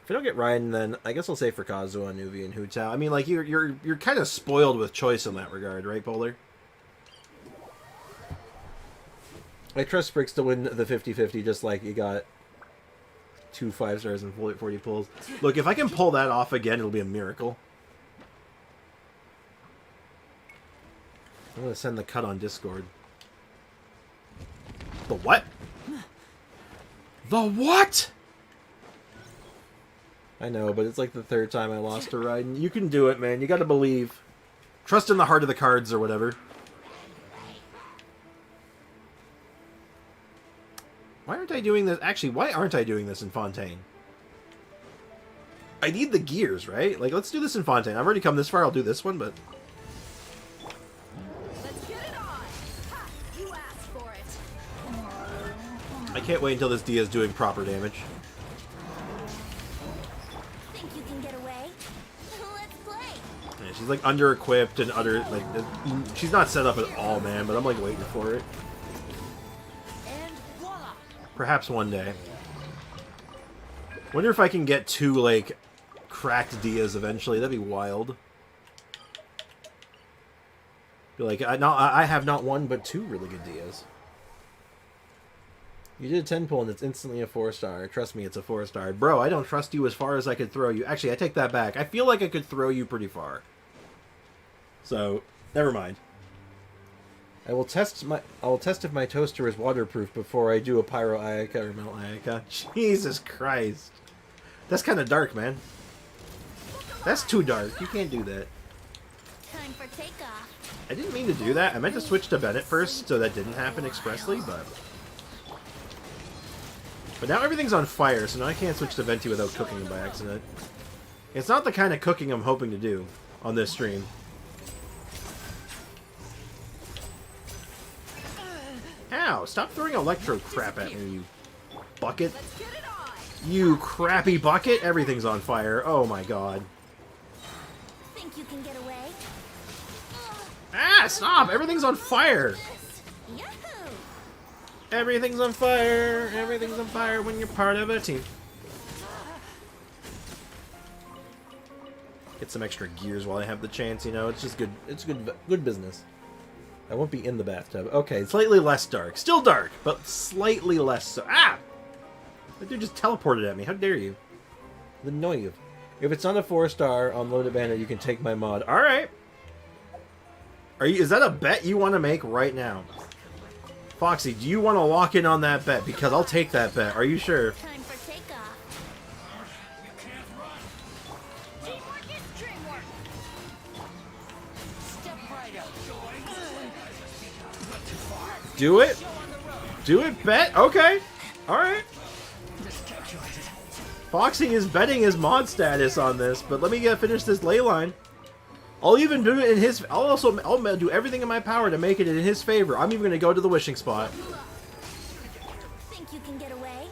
Speaker 1: If I don't get Raiden, then I guess I'll say for Kazuha, Nuvi, and Hu Tao. I mean, like, you're kind of spoiled with choice in that regard, right, Polar? I trust Sprix to win the 50-50 just like you got 2 5-stars and 40 pulls. Look, if I can pull that off again, it'll be a miracle. I'm going to send the cut on Discord. The what? The what? I know, but it's like the 3rd time I lost to Raiden. You can do it, man. You gotta believe. Trust in the heart of the cards or whatever. Why aren't I doing this? Actually, why aren't I doing this in Fontaine? I need the gears, right? Like, let's do this in Fontaine. I've already come this far. I'll do this one, but...
Speaker 10: Let's get it on. Ha, you asked for it.
Speaker 1: I can't wait until this Dia is doing proper damage.
Speaker 2: Think you can get away? Let's play.
Speaker 1: Yeah, she's like under-equipped and utter... like, she's not set up at all, man, but I'm like waiting for it. Perhaps one day. Wonder if I can get 2, like, cracked Dias eventually. That'd be wild. Be like, I have not 1, but 2 really good Dias. You did a 10 pull and it's instantly a 4-star. Trust me, it's a 4-star. Bro, I don't trust you as far as I could throw you. Actually, I take that back. I feel like I could throw you pretty far. So, never mind. I will test if my toaster is waterproof before I do a pyro Ayaka or melt Ayaka. Jesus Christ. That's kind of dark, man. That's too dark. You can't do that.
Speaker 2: Time for takeoff.
Speaker 1: I didn't mean to do that. I meant to switch to Bennett first, so that didn't happen expressly, but now everything's on fire, so now I can't switch to Venti without cooking by accident. It's not the kind of cooking I'm hoping to do on this stream. Ow! Stop throwing electro crap at me, you bucket. You crappy bucket! Everything's on fire. Oh my god.
Speaker 2: Think you can get away?
Speaker 1: Ah! Stop! Everything's on fire!
Speaker 2: Yahoo!
Speaker 1: Everything's on fire! Everything's on fire when you're part of a team. Get some extra gears while I have the chance, you know? It's just good. It's good business. I won't be in the bathtub. Okay, slightly less dark. Still dark, but slightly less so. Ah! That dude just teleported at me. How dare you? The annoying. If it's not a 4-star on Loaded Bandit, you can take my mod. Alright. Is that a bet you want to make right now? Foxy, do you want to lock in on that bet? Because I'll take that bet. Are you sure?
Speaker 2: Time for takeoff.
Speaker 10: Teamwork is dreamwork. Step right up.
Speaker 1: Do it? Do it, bet? Okay. Alright. Foxy is betting his mod status on this, but let me finish this ley line. I'll even do it in his... I'll do everything in my power to make it in his favor. I'm even going to go to the wishing spot.
Speaker 2: Think you can get away?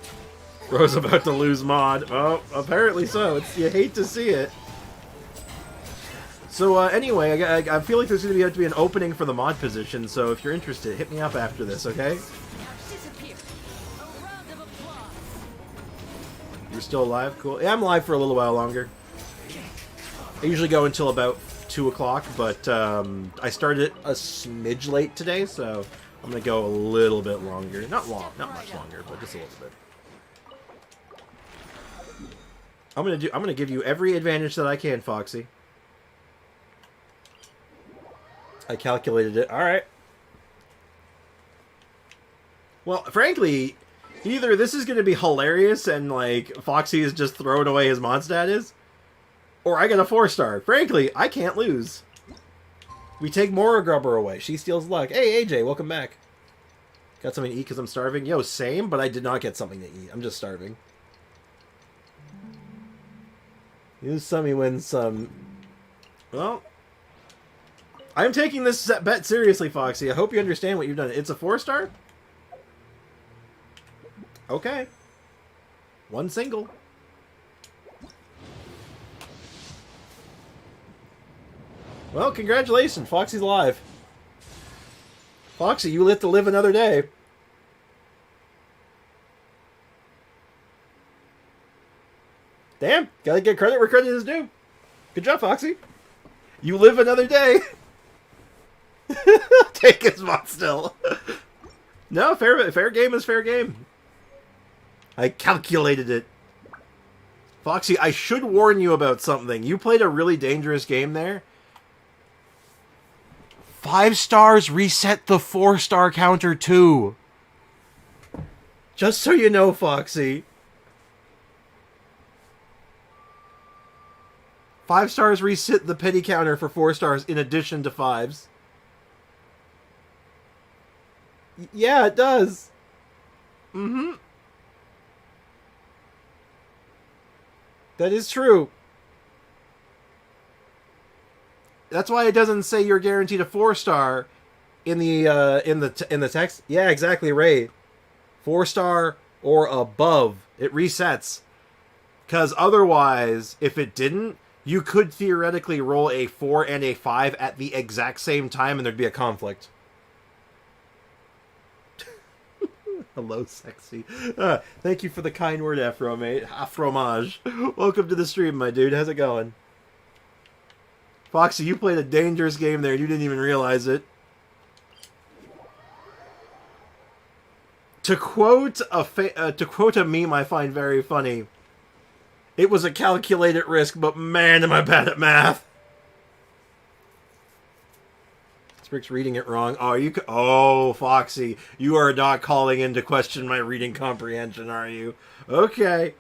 Speaker 1: Bro's about to lose mod. Oh, apparently so. You hate to see it. So anyway, I feel like there's going to have to be an opening for the mod position, so if you're interested, hit me up after this, okay? You're still alive? Cool. Yeah, I'm alive for a little while longer. I usually go until about 2 o'clock, but I started a smidge late today, so I'm going to go a little bit longer. Not much longer, but just a little bit. I'm gonna give you every advantage that I can, Foxy. I calculated it. Alright. Well, frankly, either this is going to be hilarious and, like, Foxy is just throwing away his mod status, or I get a 4-star. Frankly, I can't lose. We take Mora Grubber away. She steals luck. Hey, AJ, welcome back. Got something to eat because I'm starving? Yo, same, but I did not get something to eat. I'm just starving. Use some, you win some. Well, I'm taking this bet seriously, Foxy. I hope you understand what you've done. It's a 4-star? Okay. 1 single. Well, congratulations. Foxy's alive. Foxy, you live to live another day. Damn, gotta get credit where credit is due. Good job, Foxy. You live another day. Take his mod still. No, fair game is fair game. I calculated it. Foxy, I should warn you about something. You played a really dangerous game there. 5 stars reset the 4-star counter too. Just so you know, Foxy. 5 stars reset the pity counter for 4 stars in addition to 5s. Yeah, it does. Mm-hmm. That is true. That's why it doesn't say you're guaranteed a 4-star in the text. Yeah, exactly, Ray. 4-star or above, it resets. Because otherwise, if it didn't, you could theoretically roll a 4 and a 5 at the exact same time, and there'd be a conflict. Hello, sexy. Thank you for the kind word, Afro, mate. Afromage. Welcome to the stream, my dude. How's it going? Foxy, you played a dangerous game there. You didn't even realize it. To quote a meme I find very funny, it was a calculated risk, but man, am I bad at math. Sprick's reading it wrong. Oh, Foxy, you are not calling in to question my reading comprehension, are you? Okay.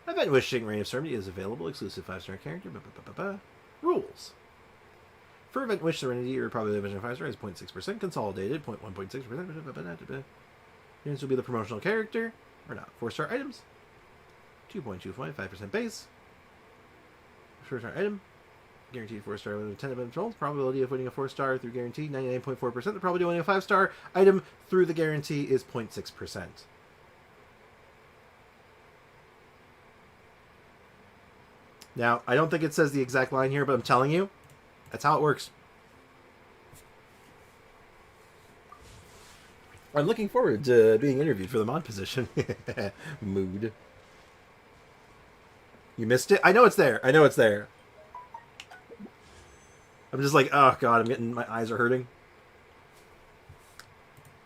Speaker 1: Event Wishing Reign of Serenity is available. Exclusive 5-star character. Rules. For Event Wish Serenity, your probability of 5-star is 0.6%. Consolidated, 0.6%. This will be the promotional character. Or not. 4-star items. 2.25, 5% base. 4-star item. Guaranteed 4-star with 10 event rolls. Probability of winning a 4-star through guarantee, 99.4%. The probability of winning a 5-star item through the guarantee is 0.6%. Now, I don't think it says the exact line here, but I'm telling you, that's how it works. I'm looking forward to being interviewed for the mod position. Mood. You missed it? I know it's there. I know it's there. I'm just like, oh god, my eyes are hurting.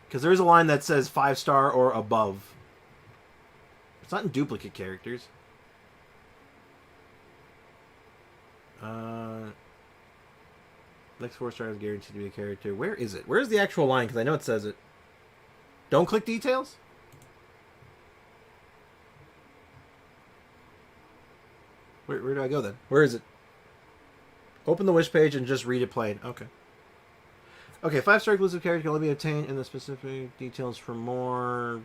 Speaker 1: Because there is a line that says 5-star or above. It's not in duplicate characters. Next 4-star is guaranteed to be a character. Where is it? Where's the actual line? Because I know it says it. Don't click details? Where do I go then? Where is it? Open the wish page and just read it plain. Okay. Okay, 5-star exclusive character can only be obtained in the specific details for more.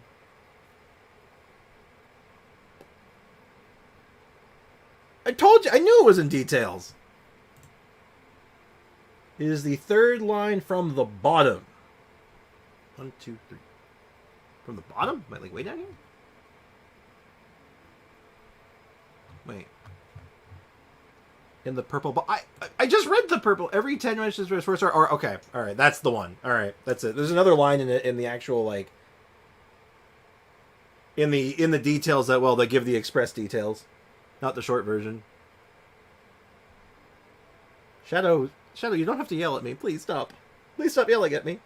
Speaker 1: I told you! I knew it was in details! It is the third line from the bottom. 1, 2, 3. From the bottom? Am I like way down here? Wait. In the purple ball. I just read the purple. Every 10 mentions for 4 star. Or okay, all right, that's the one. All right, that's it. There's another line in it in the actual like. In the details that they give the express details, not the short version. Shadow, you don't have to yell at me. Please stop. Please stop yelling at me.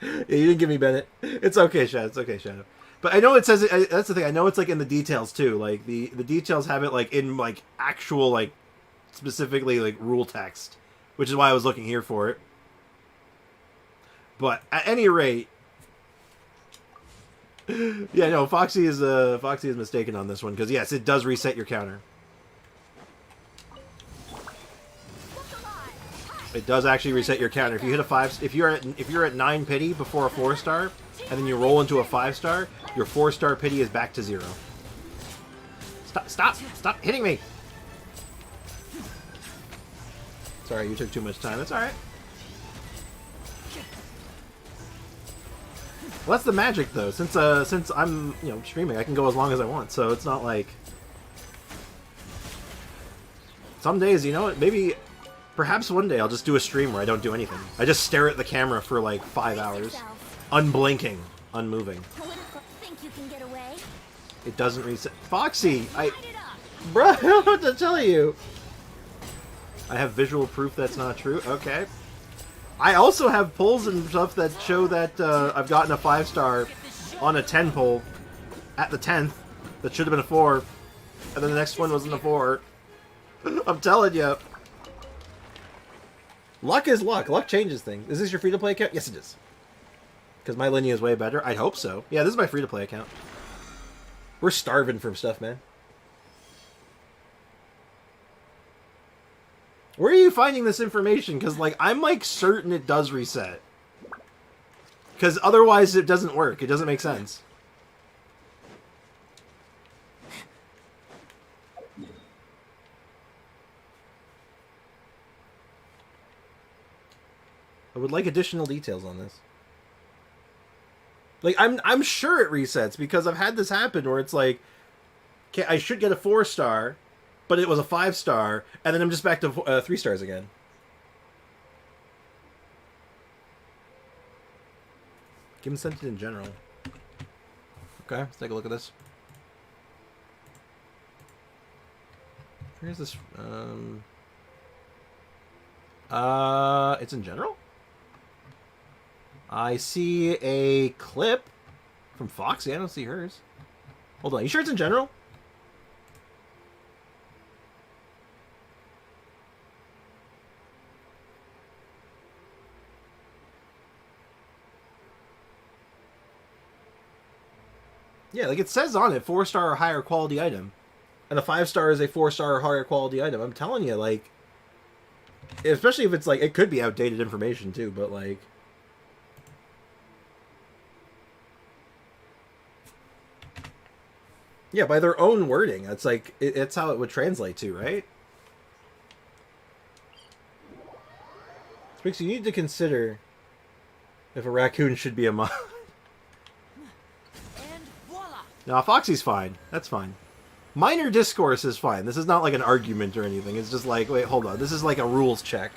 Speaker 1: Yeah, you didn't give me Bennett. It's okay, Shadow. It's okay, Shadow. But I know it says it, that's the thing. I know it's like in the details too. Like the details have it like in like actual like specifically like rule text, which is why I was looking here for it. But at any rate, yeah, no, Foxy is mistaken on this one because yes, it does reset your counter. It does actually reset your counter. If you hit a 5, if you're at 9 pity before a 4 star, and then you roll into a 5 star, your 4 star pity is back to 0. Stop hitting me! Sorry, you took too much time. That's all right. Well, that's the magic though. Since I'm streaming, I can go as long as I want. So it's not like some days, you know what? Maybe. Perhaps one day I'll just do a stream where I don't do anything. I just stare at the camera for like 5 hours. Unblinking. Unmoving.
Speaker 15: Think you can get away?
Speaker 1: It doesn't reset. Foxy! Bruh, I don't know what to tell you! I have visual proof that's not true. Okay. I also have polls and stuff that show that I've gotten a 5 star on a 10 poll at the 10th. That should have been a 4. And then the next one wasn't a 4. I'm telling you. Luck is luck. Luck changes things. Is this your free-to-play account? Yes, it is. Because my lineage is way better. I'd hope so. Yeah, this is my free-to-play account. We're starving for stuff, man. Where are you finding this information? Because, like, I'm, like, certain it does reset. Because otherwise it doesn't work. It doesn't make sense. I would like additional details on this. Like, I'm sure it resets because I've had this happen where it's like, okay, I should get a 4 star, but it was a 5 star, and then I'm just back to 3 stars again. Give him sent it in general. Okay, let's take a look at this. Where's this? It's in general? I see a clip from Foxy. I don't see hers. Hold on. You sure it's in general? Yeah, like it says on it, 4 star or higher quality item. And a 5 star is a 4 star or higher quality item. I'm telling you, like, especially if it's like, it could be outdated information too, but like, yeah, by their own wording, it's like, it's how it would translate to, right? Speaks, you need to consider if a raccoon should be a mod. No, Foxy's fine. That's fine. Minor discourse is fine. This is not like an argument or anything. It's just like, wait, hold on. This is like a rules check.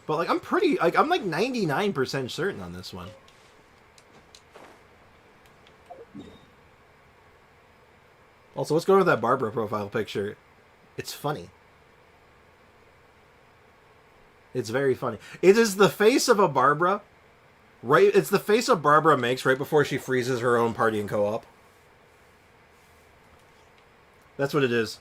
Speaker 1: But like, I'm like 99% certain on this one. Also, what's going on with that Barbara profile picture? It's funny. It's very funny. It is the face of a Barbara. Right, it's the face a Barbara makes right before she freezes her own party in co-op. That's what it is.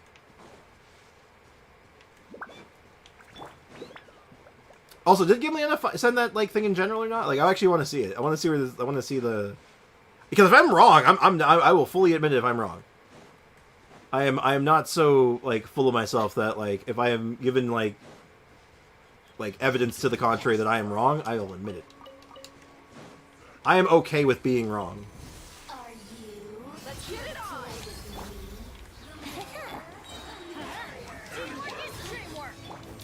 Speaker 1: Also, did Gimli send that like thing in general or not? Like, I actually want to see it. I want to see where this. I want to see the. Because if I'm wrong, I will fully admit it if I'm wrong. I am not so like full of myself that like if I am given like evidence to the contrary that I am wrong, I will admit it. I am okay with being wrong.
Speaker 10: Are you? Let's get it on. Teamwork is dreamwork.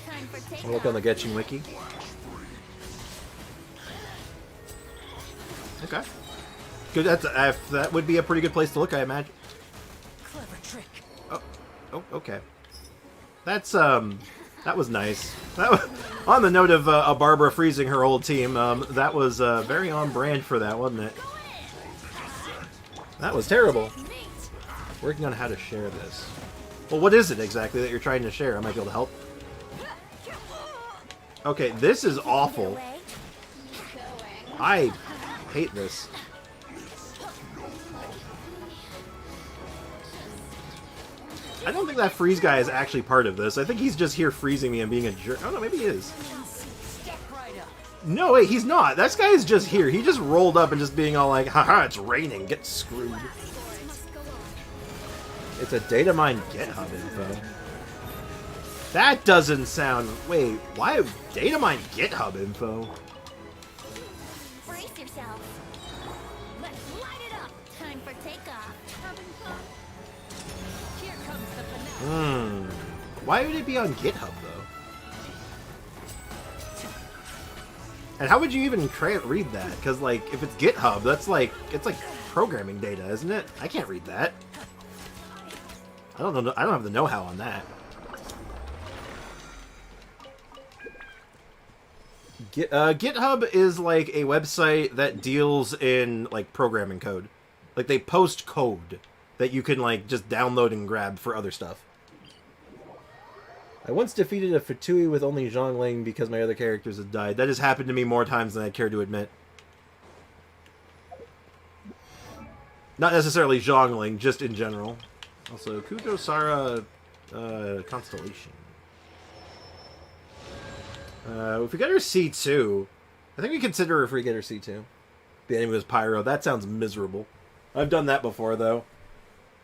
Speaker 10: Time for takeoff.
Speaker 1: I'll look on the Genshin wiki. Okay. good. That would be a pretty good place to look, I imagine.
Speaker 10: Clever trick.
Speaker 1: Oh, okay. That's that was nice. That was, on the note of Barbara freezing her old team, that was very on brand for that, wasn't it? That was terrible. Working on how to share this. Well, what is it exactly that you're trying to share? I might be able to help. Okay, this is awful. I hate this. I don't think that freeze guy is actually part of this. I think he's just here freezing me and being a jerk. Oh no, maybe he is. No, wait, he's not. That guy is just here. He just rolled up and just being all like, haha, it's raining, get screwed. It's a data mine GitHub info. That doesn't sound... Wait, why data mine GitHub info?
Speaker 2: Brace yourself. Let's light it up. Time for takeoff. Here comes the finale.
Speaker 1: Why would it be on GitHub, though? And how would you even read that? Because, like, if it's GitHub, that's like... It's like programming data, isn't it? I can't read that. I don't know. I don't have the know-how on that. GitHub is like a website that deals in like programming code. Like they post code that you can like just download and grab for other stuff. I once defeated a Fatui with only Zhongling because my other characters had died. That has happened to me more times than I care to admit. Not necessarily Zhongling, just in general. Also, Kujo Sara Constellation. If we get her C2, I think we consider her if we get her C2. The enemy was Pyro. That sounds miserable. I've done that before, though.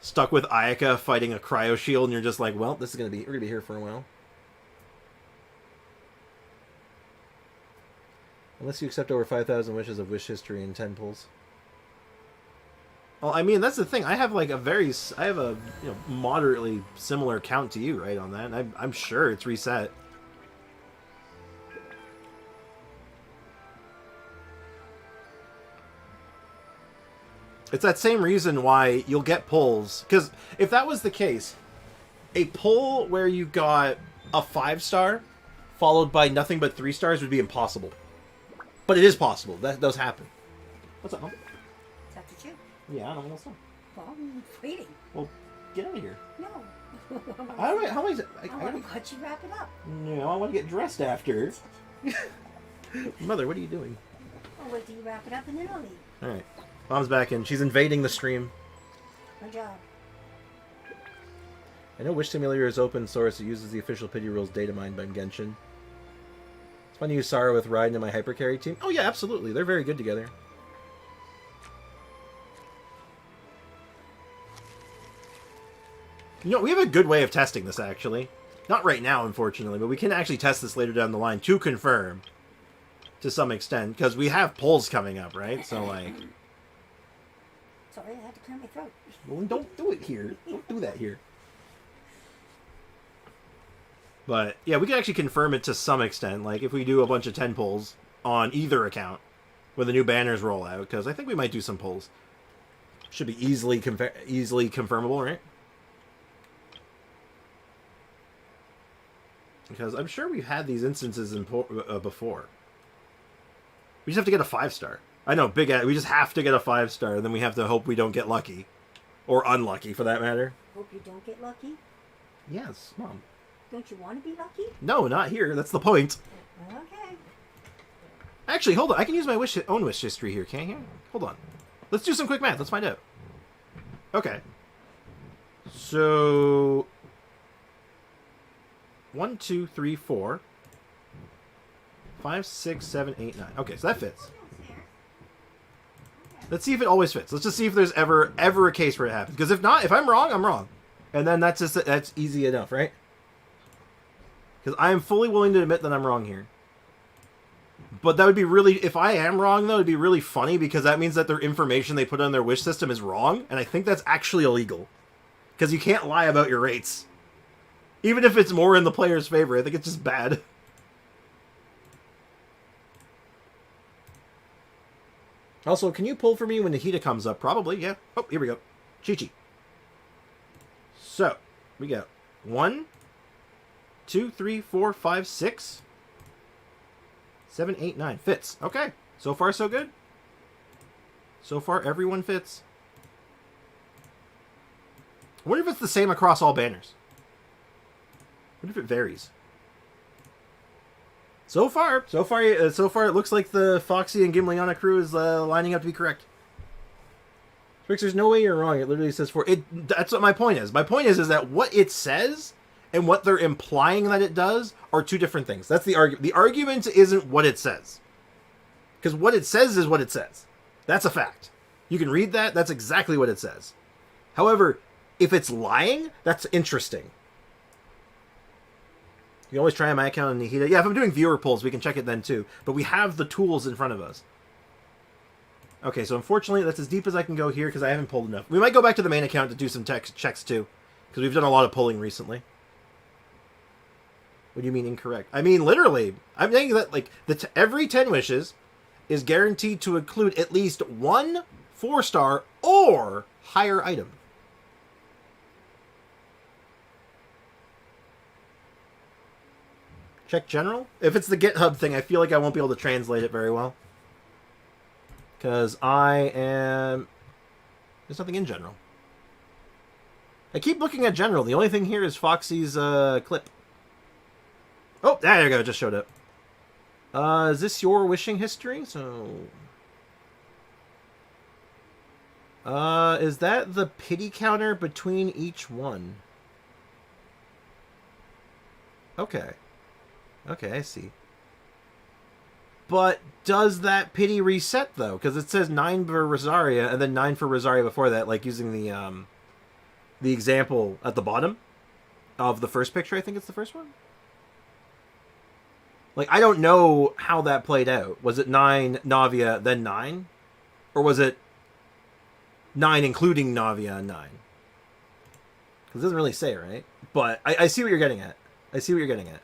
Speaker 1: Stuck with Ayaka fighting a cryo shield, and you're just like, well, this is we're gonna be here for a while. Unless you accept over 5,000 wishes of wish history in 10 pulls. Well, I mean, that's the thing. I have like a moderately similar count to you, right, on that. And I'm sure it's reset. It's that same reason why you'll get pulls. Because if that was the case, a pull where you got a 5-star followed by nothing but 3 stars would be impossible. But it is possible. That does happen. What's up, Mom?
Speaker 13: It's after 2.
Speaker 1: Yeah, I don't know what's up.
Speaker 13: Well, I'm waiting.
Speaker 1: Well, get out of here.
Speaker 13: No.
Speaker 2: I want to watch you wrap it up.
Speaker 1: No, I want to get dressed after. Mother, what are you doing?
Speaker 2: I'll wait till you wrap it up and then I'll leave.
Speaker 1: Alright. Mom's back in. She's invading the stream.
Speaker 2: Good job.
Speaker 1: I know Wish Simulator is open source. It uses the official Pity Rules data mined by Genshin. It's fun to use Sara with Raiden and my hypercarry team. Oh yeah, absolutely. They're very good together. You know, we have a good way of testing this, actually. Not right now, unfortunately, but we can actually test this later down the line to confirm. To some extent, because we have polls coming up, right? So, like...
Speaker 2: Sorry, I had to clear my throat.
Speaker 1: Well, don't do it here. Don't do that here. But, yeah, we can actually confirm it to some extent. Like, if we do a bunch of 10 polls on either account when the new banners roll out, because I think we might do some polls. Should be easily confirmable, right? Because I'm sure we've had these instances in before. We just have to get a 5-star. I know, we just have to get a 5-star, and then we have to hope we don't get lucky. Or unlucky, for that matter.
Speaker 2: Hope you don't get lucky?
Speaker 1: Yes, Mom.
Speaker 2: Don't you want to be lucky?
Speaker 1: No, not here. That's the point.
Speaker 2: Okay.
Speaker 1: Actually, hold on. I can use my own wish history here, can't I? Hold on. Let's do some quick math. Let's find out. Okay. So... 1, 2, 3, 4... 5, 6, 7, 8, 9. Okay, so that fits. Let's see if it always fits. Let's just see if there's ever a case where it happens. Because if not, if I'm wrong, I'm wrong. And then that's easy enough, right? Because I am fully willing to admit that I'm wrong here. But that would be really... If I am wrong, though, it would be really funny because that means that their information they put on their wish system is wrong. And I think that's actually illegal. Because you can't lie about your rates. Even if it's more in the player's favor. I think it's just bad. Also, can you pull for me when Nahida comes up? Probably, yeah. Oh, here we go. Chi-Chi. So, we got 1, 2, 3, 4, 5, 6, 7, 8, 9. Fits. Okay. So far, so good. So far, everyone fits. I wonder if it's the same across all banners. What if it varies? So far, it looks like the Foxy and Gimliana crew is lining up to be correct. Sprix, there's no way you're wrong. It literally says 4. That's what my point is. My point is that what it says and what they're implying that it does are two different things. That's the argument. The argument isn't what it says. Because what it says is what it says. That's a fact. You can read that. That's exactly what it says. However, if it's lying, that's interesting. You can always try my account on Nihida. Yeah, if I'm doing viewer polls, we can check it then too. But we have the tools in front of us. Okay, so unfortunately, that's as deep as I can go here because I haven't pulled enough. We might go back to the main account to do some checks too. Because we've done a lot of pulling recently. What do you mean incorrect? I mean, literally. I'm saying that like every 10 wishes is guaranteed to include at least one 4-star or higher item. Check general? If it's the GitHub thing, I feel like I won't be able to translate it very well. Because there's nothing in general. I keep looking at general. The only thing here is Foxy's clip. Oh, there you go. It just showed up. Is this your wishing history? So... is that the pity counter between each one? Okay. Okay, I see. But does that pity reset, though? Because it says 9 for Rosaria, and then 9 for Rosaria before that, like using the example at the bottom of the first picture. I think it's the first one. Like, I don't know how that played out. Was it 9, Navia, then 9? Or was it 9 including Navia and 9? Because it doesn't really say, right? But I see what you're getting at. I see what you're getting at.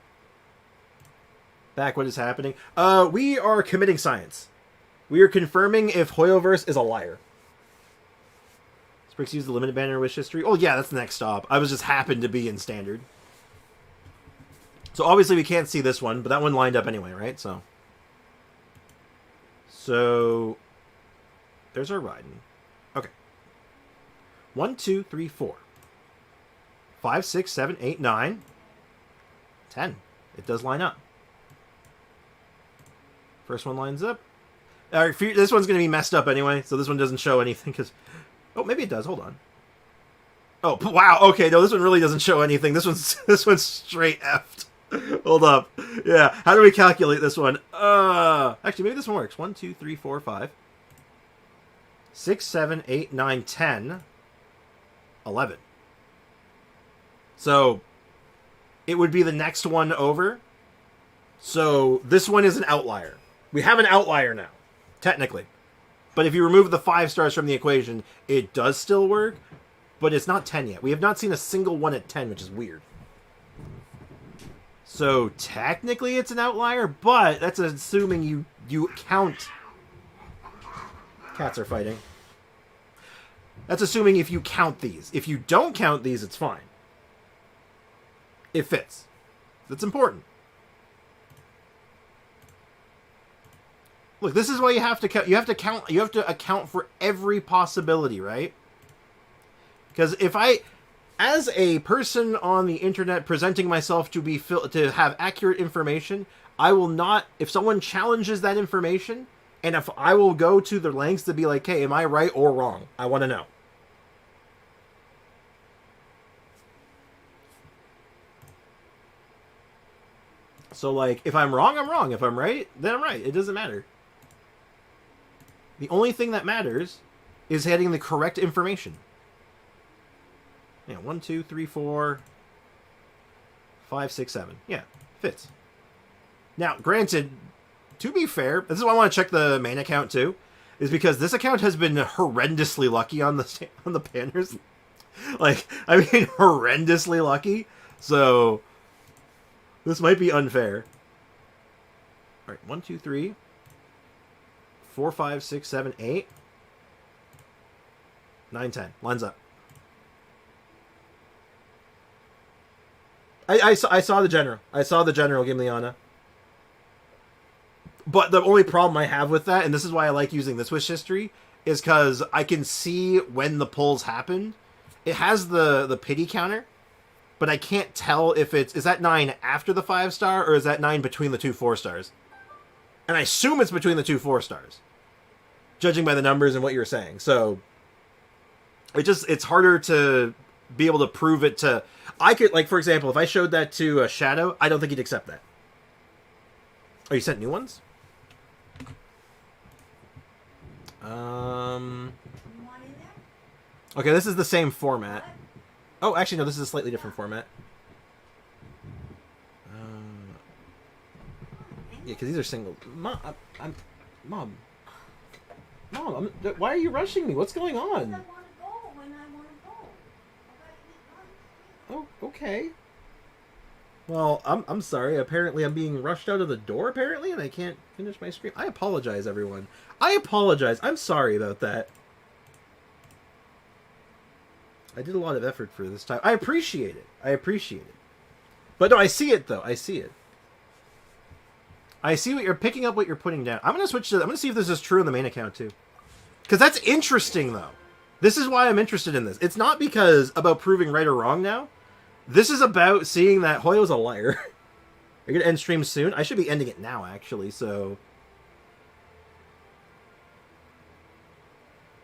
Speaker 1: Back, what is happening? We are committing science. We are confirming if Hoyoverse is a liar. Sprix used the limited banner wish history. Oh yeah, that's the next stop. I was just happened to be in standard. So obviously we can't see this one, but that one lined up anyway, right? So there's our Raiden. Okay. 1, 2, 3, 4. 5, 6, 7, 8, 9. 10. It does line up. First one lines up. This one's going to be messed up anyway, so this one doesn't show anything. Cause... Oh, maybe it does. Hold on. Oh, wow. Okay, no, this one really doesn't show anything. This one's straight effed. Hold up. Yeah, how do we calculate this one? Actually, maybe this one works. 1, 2, 3, 4, 5. 6, 7, 8, 9, 10. 11. So, it would be the next one over. So, this one is an outlier. We have an outlier now, technically. But if you remove the 5 stars from the equation, it does still work, but it's not 10 yet. We have not seen a single one at 10, which is weird. So, technically it's an outlier, but that's assuming you count... Cats are fighting. That's assuming if you count these. If you don't count these, it's fine. It fits. That's important. Look, this is why you have to count. You have to account for every possibility, right? Because if as a person on the internet presenting myself to have accurate information, I will not. If someone challenges that information, and if I will go to the lengths to be like, hey, am I right or wrong? I want to know. So, like, if I'm wrong, I'm wrong. If I'm right, then I'm right. It doesn't matter. The only thing that matters is getting the correct information. Yeah, 1, 2, 3, 4, 5, 6, 7. Yeah, fits. Now, granted, to be fair, this is why I want to check the main account too, is because this account has been horrendously lucky on the banners. Like, I mean, horrendously lucky. So, this might be unfair. All right, 1, 2, 3. 4, 5, 6, 7, 8, 9, 10. Lines up. I saw the general. I saw the general, Gimliana. But the only problem I have with that, and this is why I like using this wish history, is because I can see when the pulls happened. It has the pity counter, but I can't tell if is that 9 after the 5-star, or is that 9 between the 2 4-stars? And I assume it's between the 2 4-stars, judging by the numbers and what you're saying. So it's harder to be able to prove it to... I could, like, for example, if I showed that to Shadow, I don't think he'd accept that. Oh, you sent new ones? Okay, this is the same format. Oh, actually, no, this is a slightly different format. Yeah, because these are single. Mom, Mom, why are you rushing me? What's going on? Oh, okay. Well, I'm sorry. Apparently, I'm being rushed out of the door, apparently, and I can't finish my stream. I apologize, everyone. I apologize. I'm sorry about that. I did a lot of effort for this time. I appreciate it. I appreciate it. But no, I see it, though. I see it. I see what you're picking up, what you're putting down. I'm going to switch to... I'm going to see if this is true in the main account, too. Because that's interesting, though. This is why I'm interested in this. It's not because about proving right or wrong now. This is about seeing that Hoyo's a liar. You're going to end stream soon? I should be ending it now, actually, so...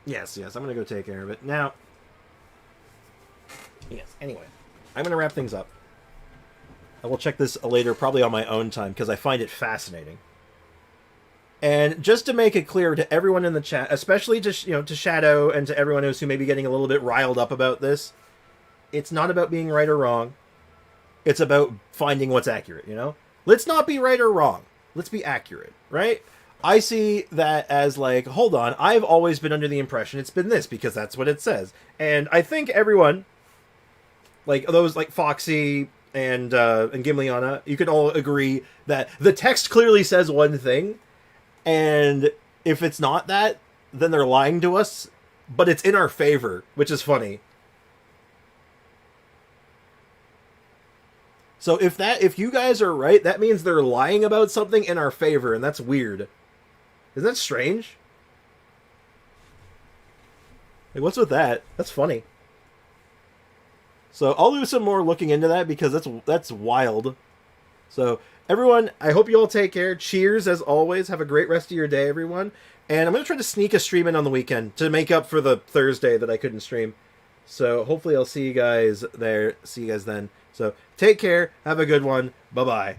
Speaker 1: Yes, I'm going to go take care of it. Now... Yes, anyway. I'm going to wrap things up. I will check this later, probably on my own time, because I find it fascinating. And just to make it clear to everyone in the chat, especially to Shadow and to everyone else who may be getting a little bit riled up about this, it's not about being right or wrong. It's about finding what's accurate, you know? Let's not be right or wrong. Let's be accurate, right? I see that as like, hold on, I've always been under the impression it's been this, because that's what it says. And I think everyone, like those like Foxy and Gimliana, you could all agree that the text clearly says one thing, and if it's not that, then they're lying to us, but it's in our favor, which is funny. So if you guys are right, that means they're lying about something in our favor, and that's weird. Isn't that strange? Like, what's with that? That's funny. So I'll do some more looking into that, because that's wild. So everyone, I hope you all take care. Cheers, as always. Have a great rest of your day, everyone. And I'm going to try to sneak a stream in on the weekend to make up for the Thursday that I couldn't stream. So hopefully I'll see you guys there. See you guys then. So take care. Have a good one. Bye-bye.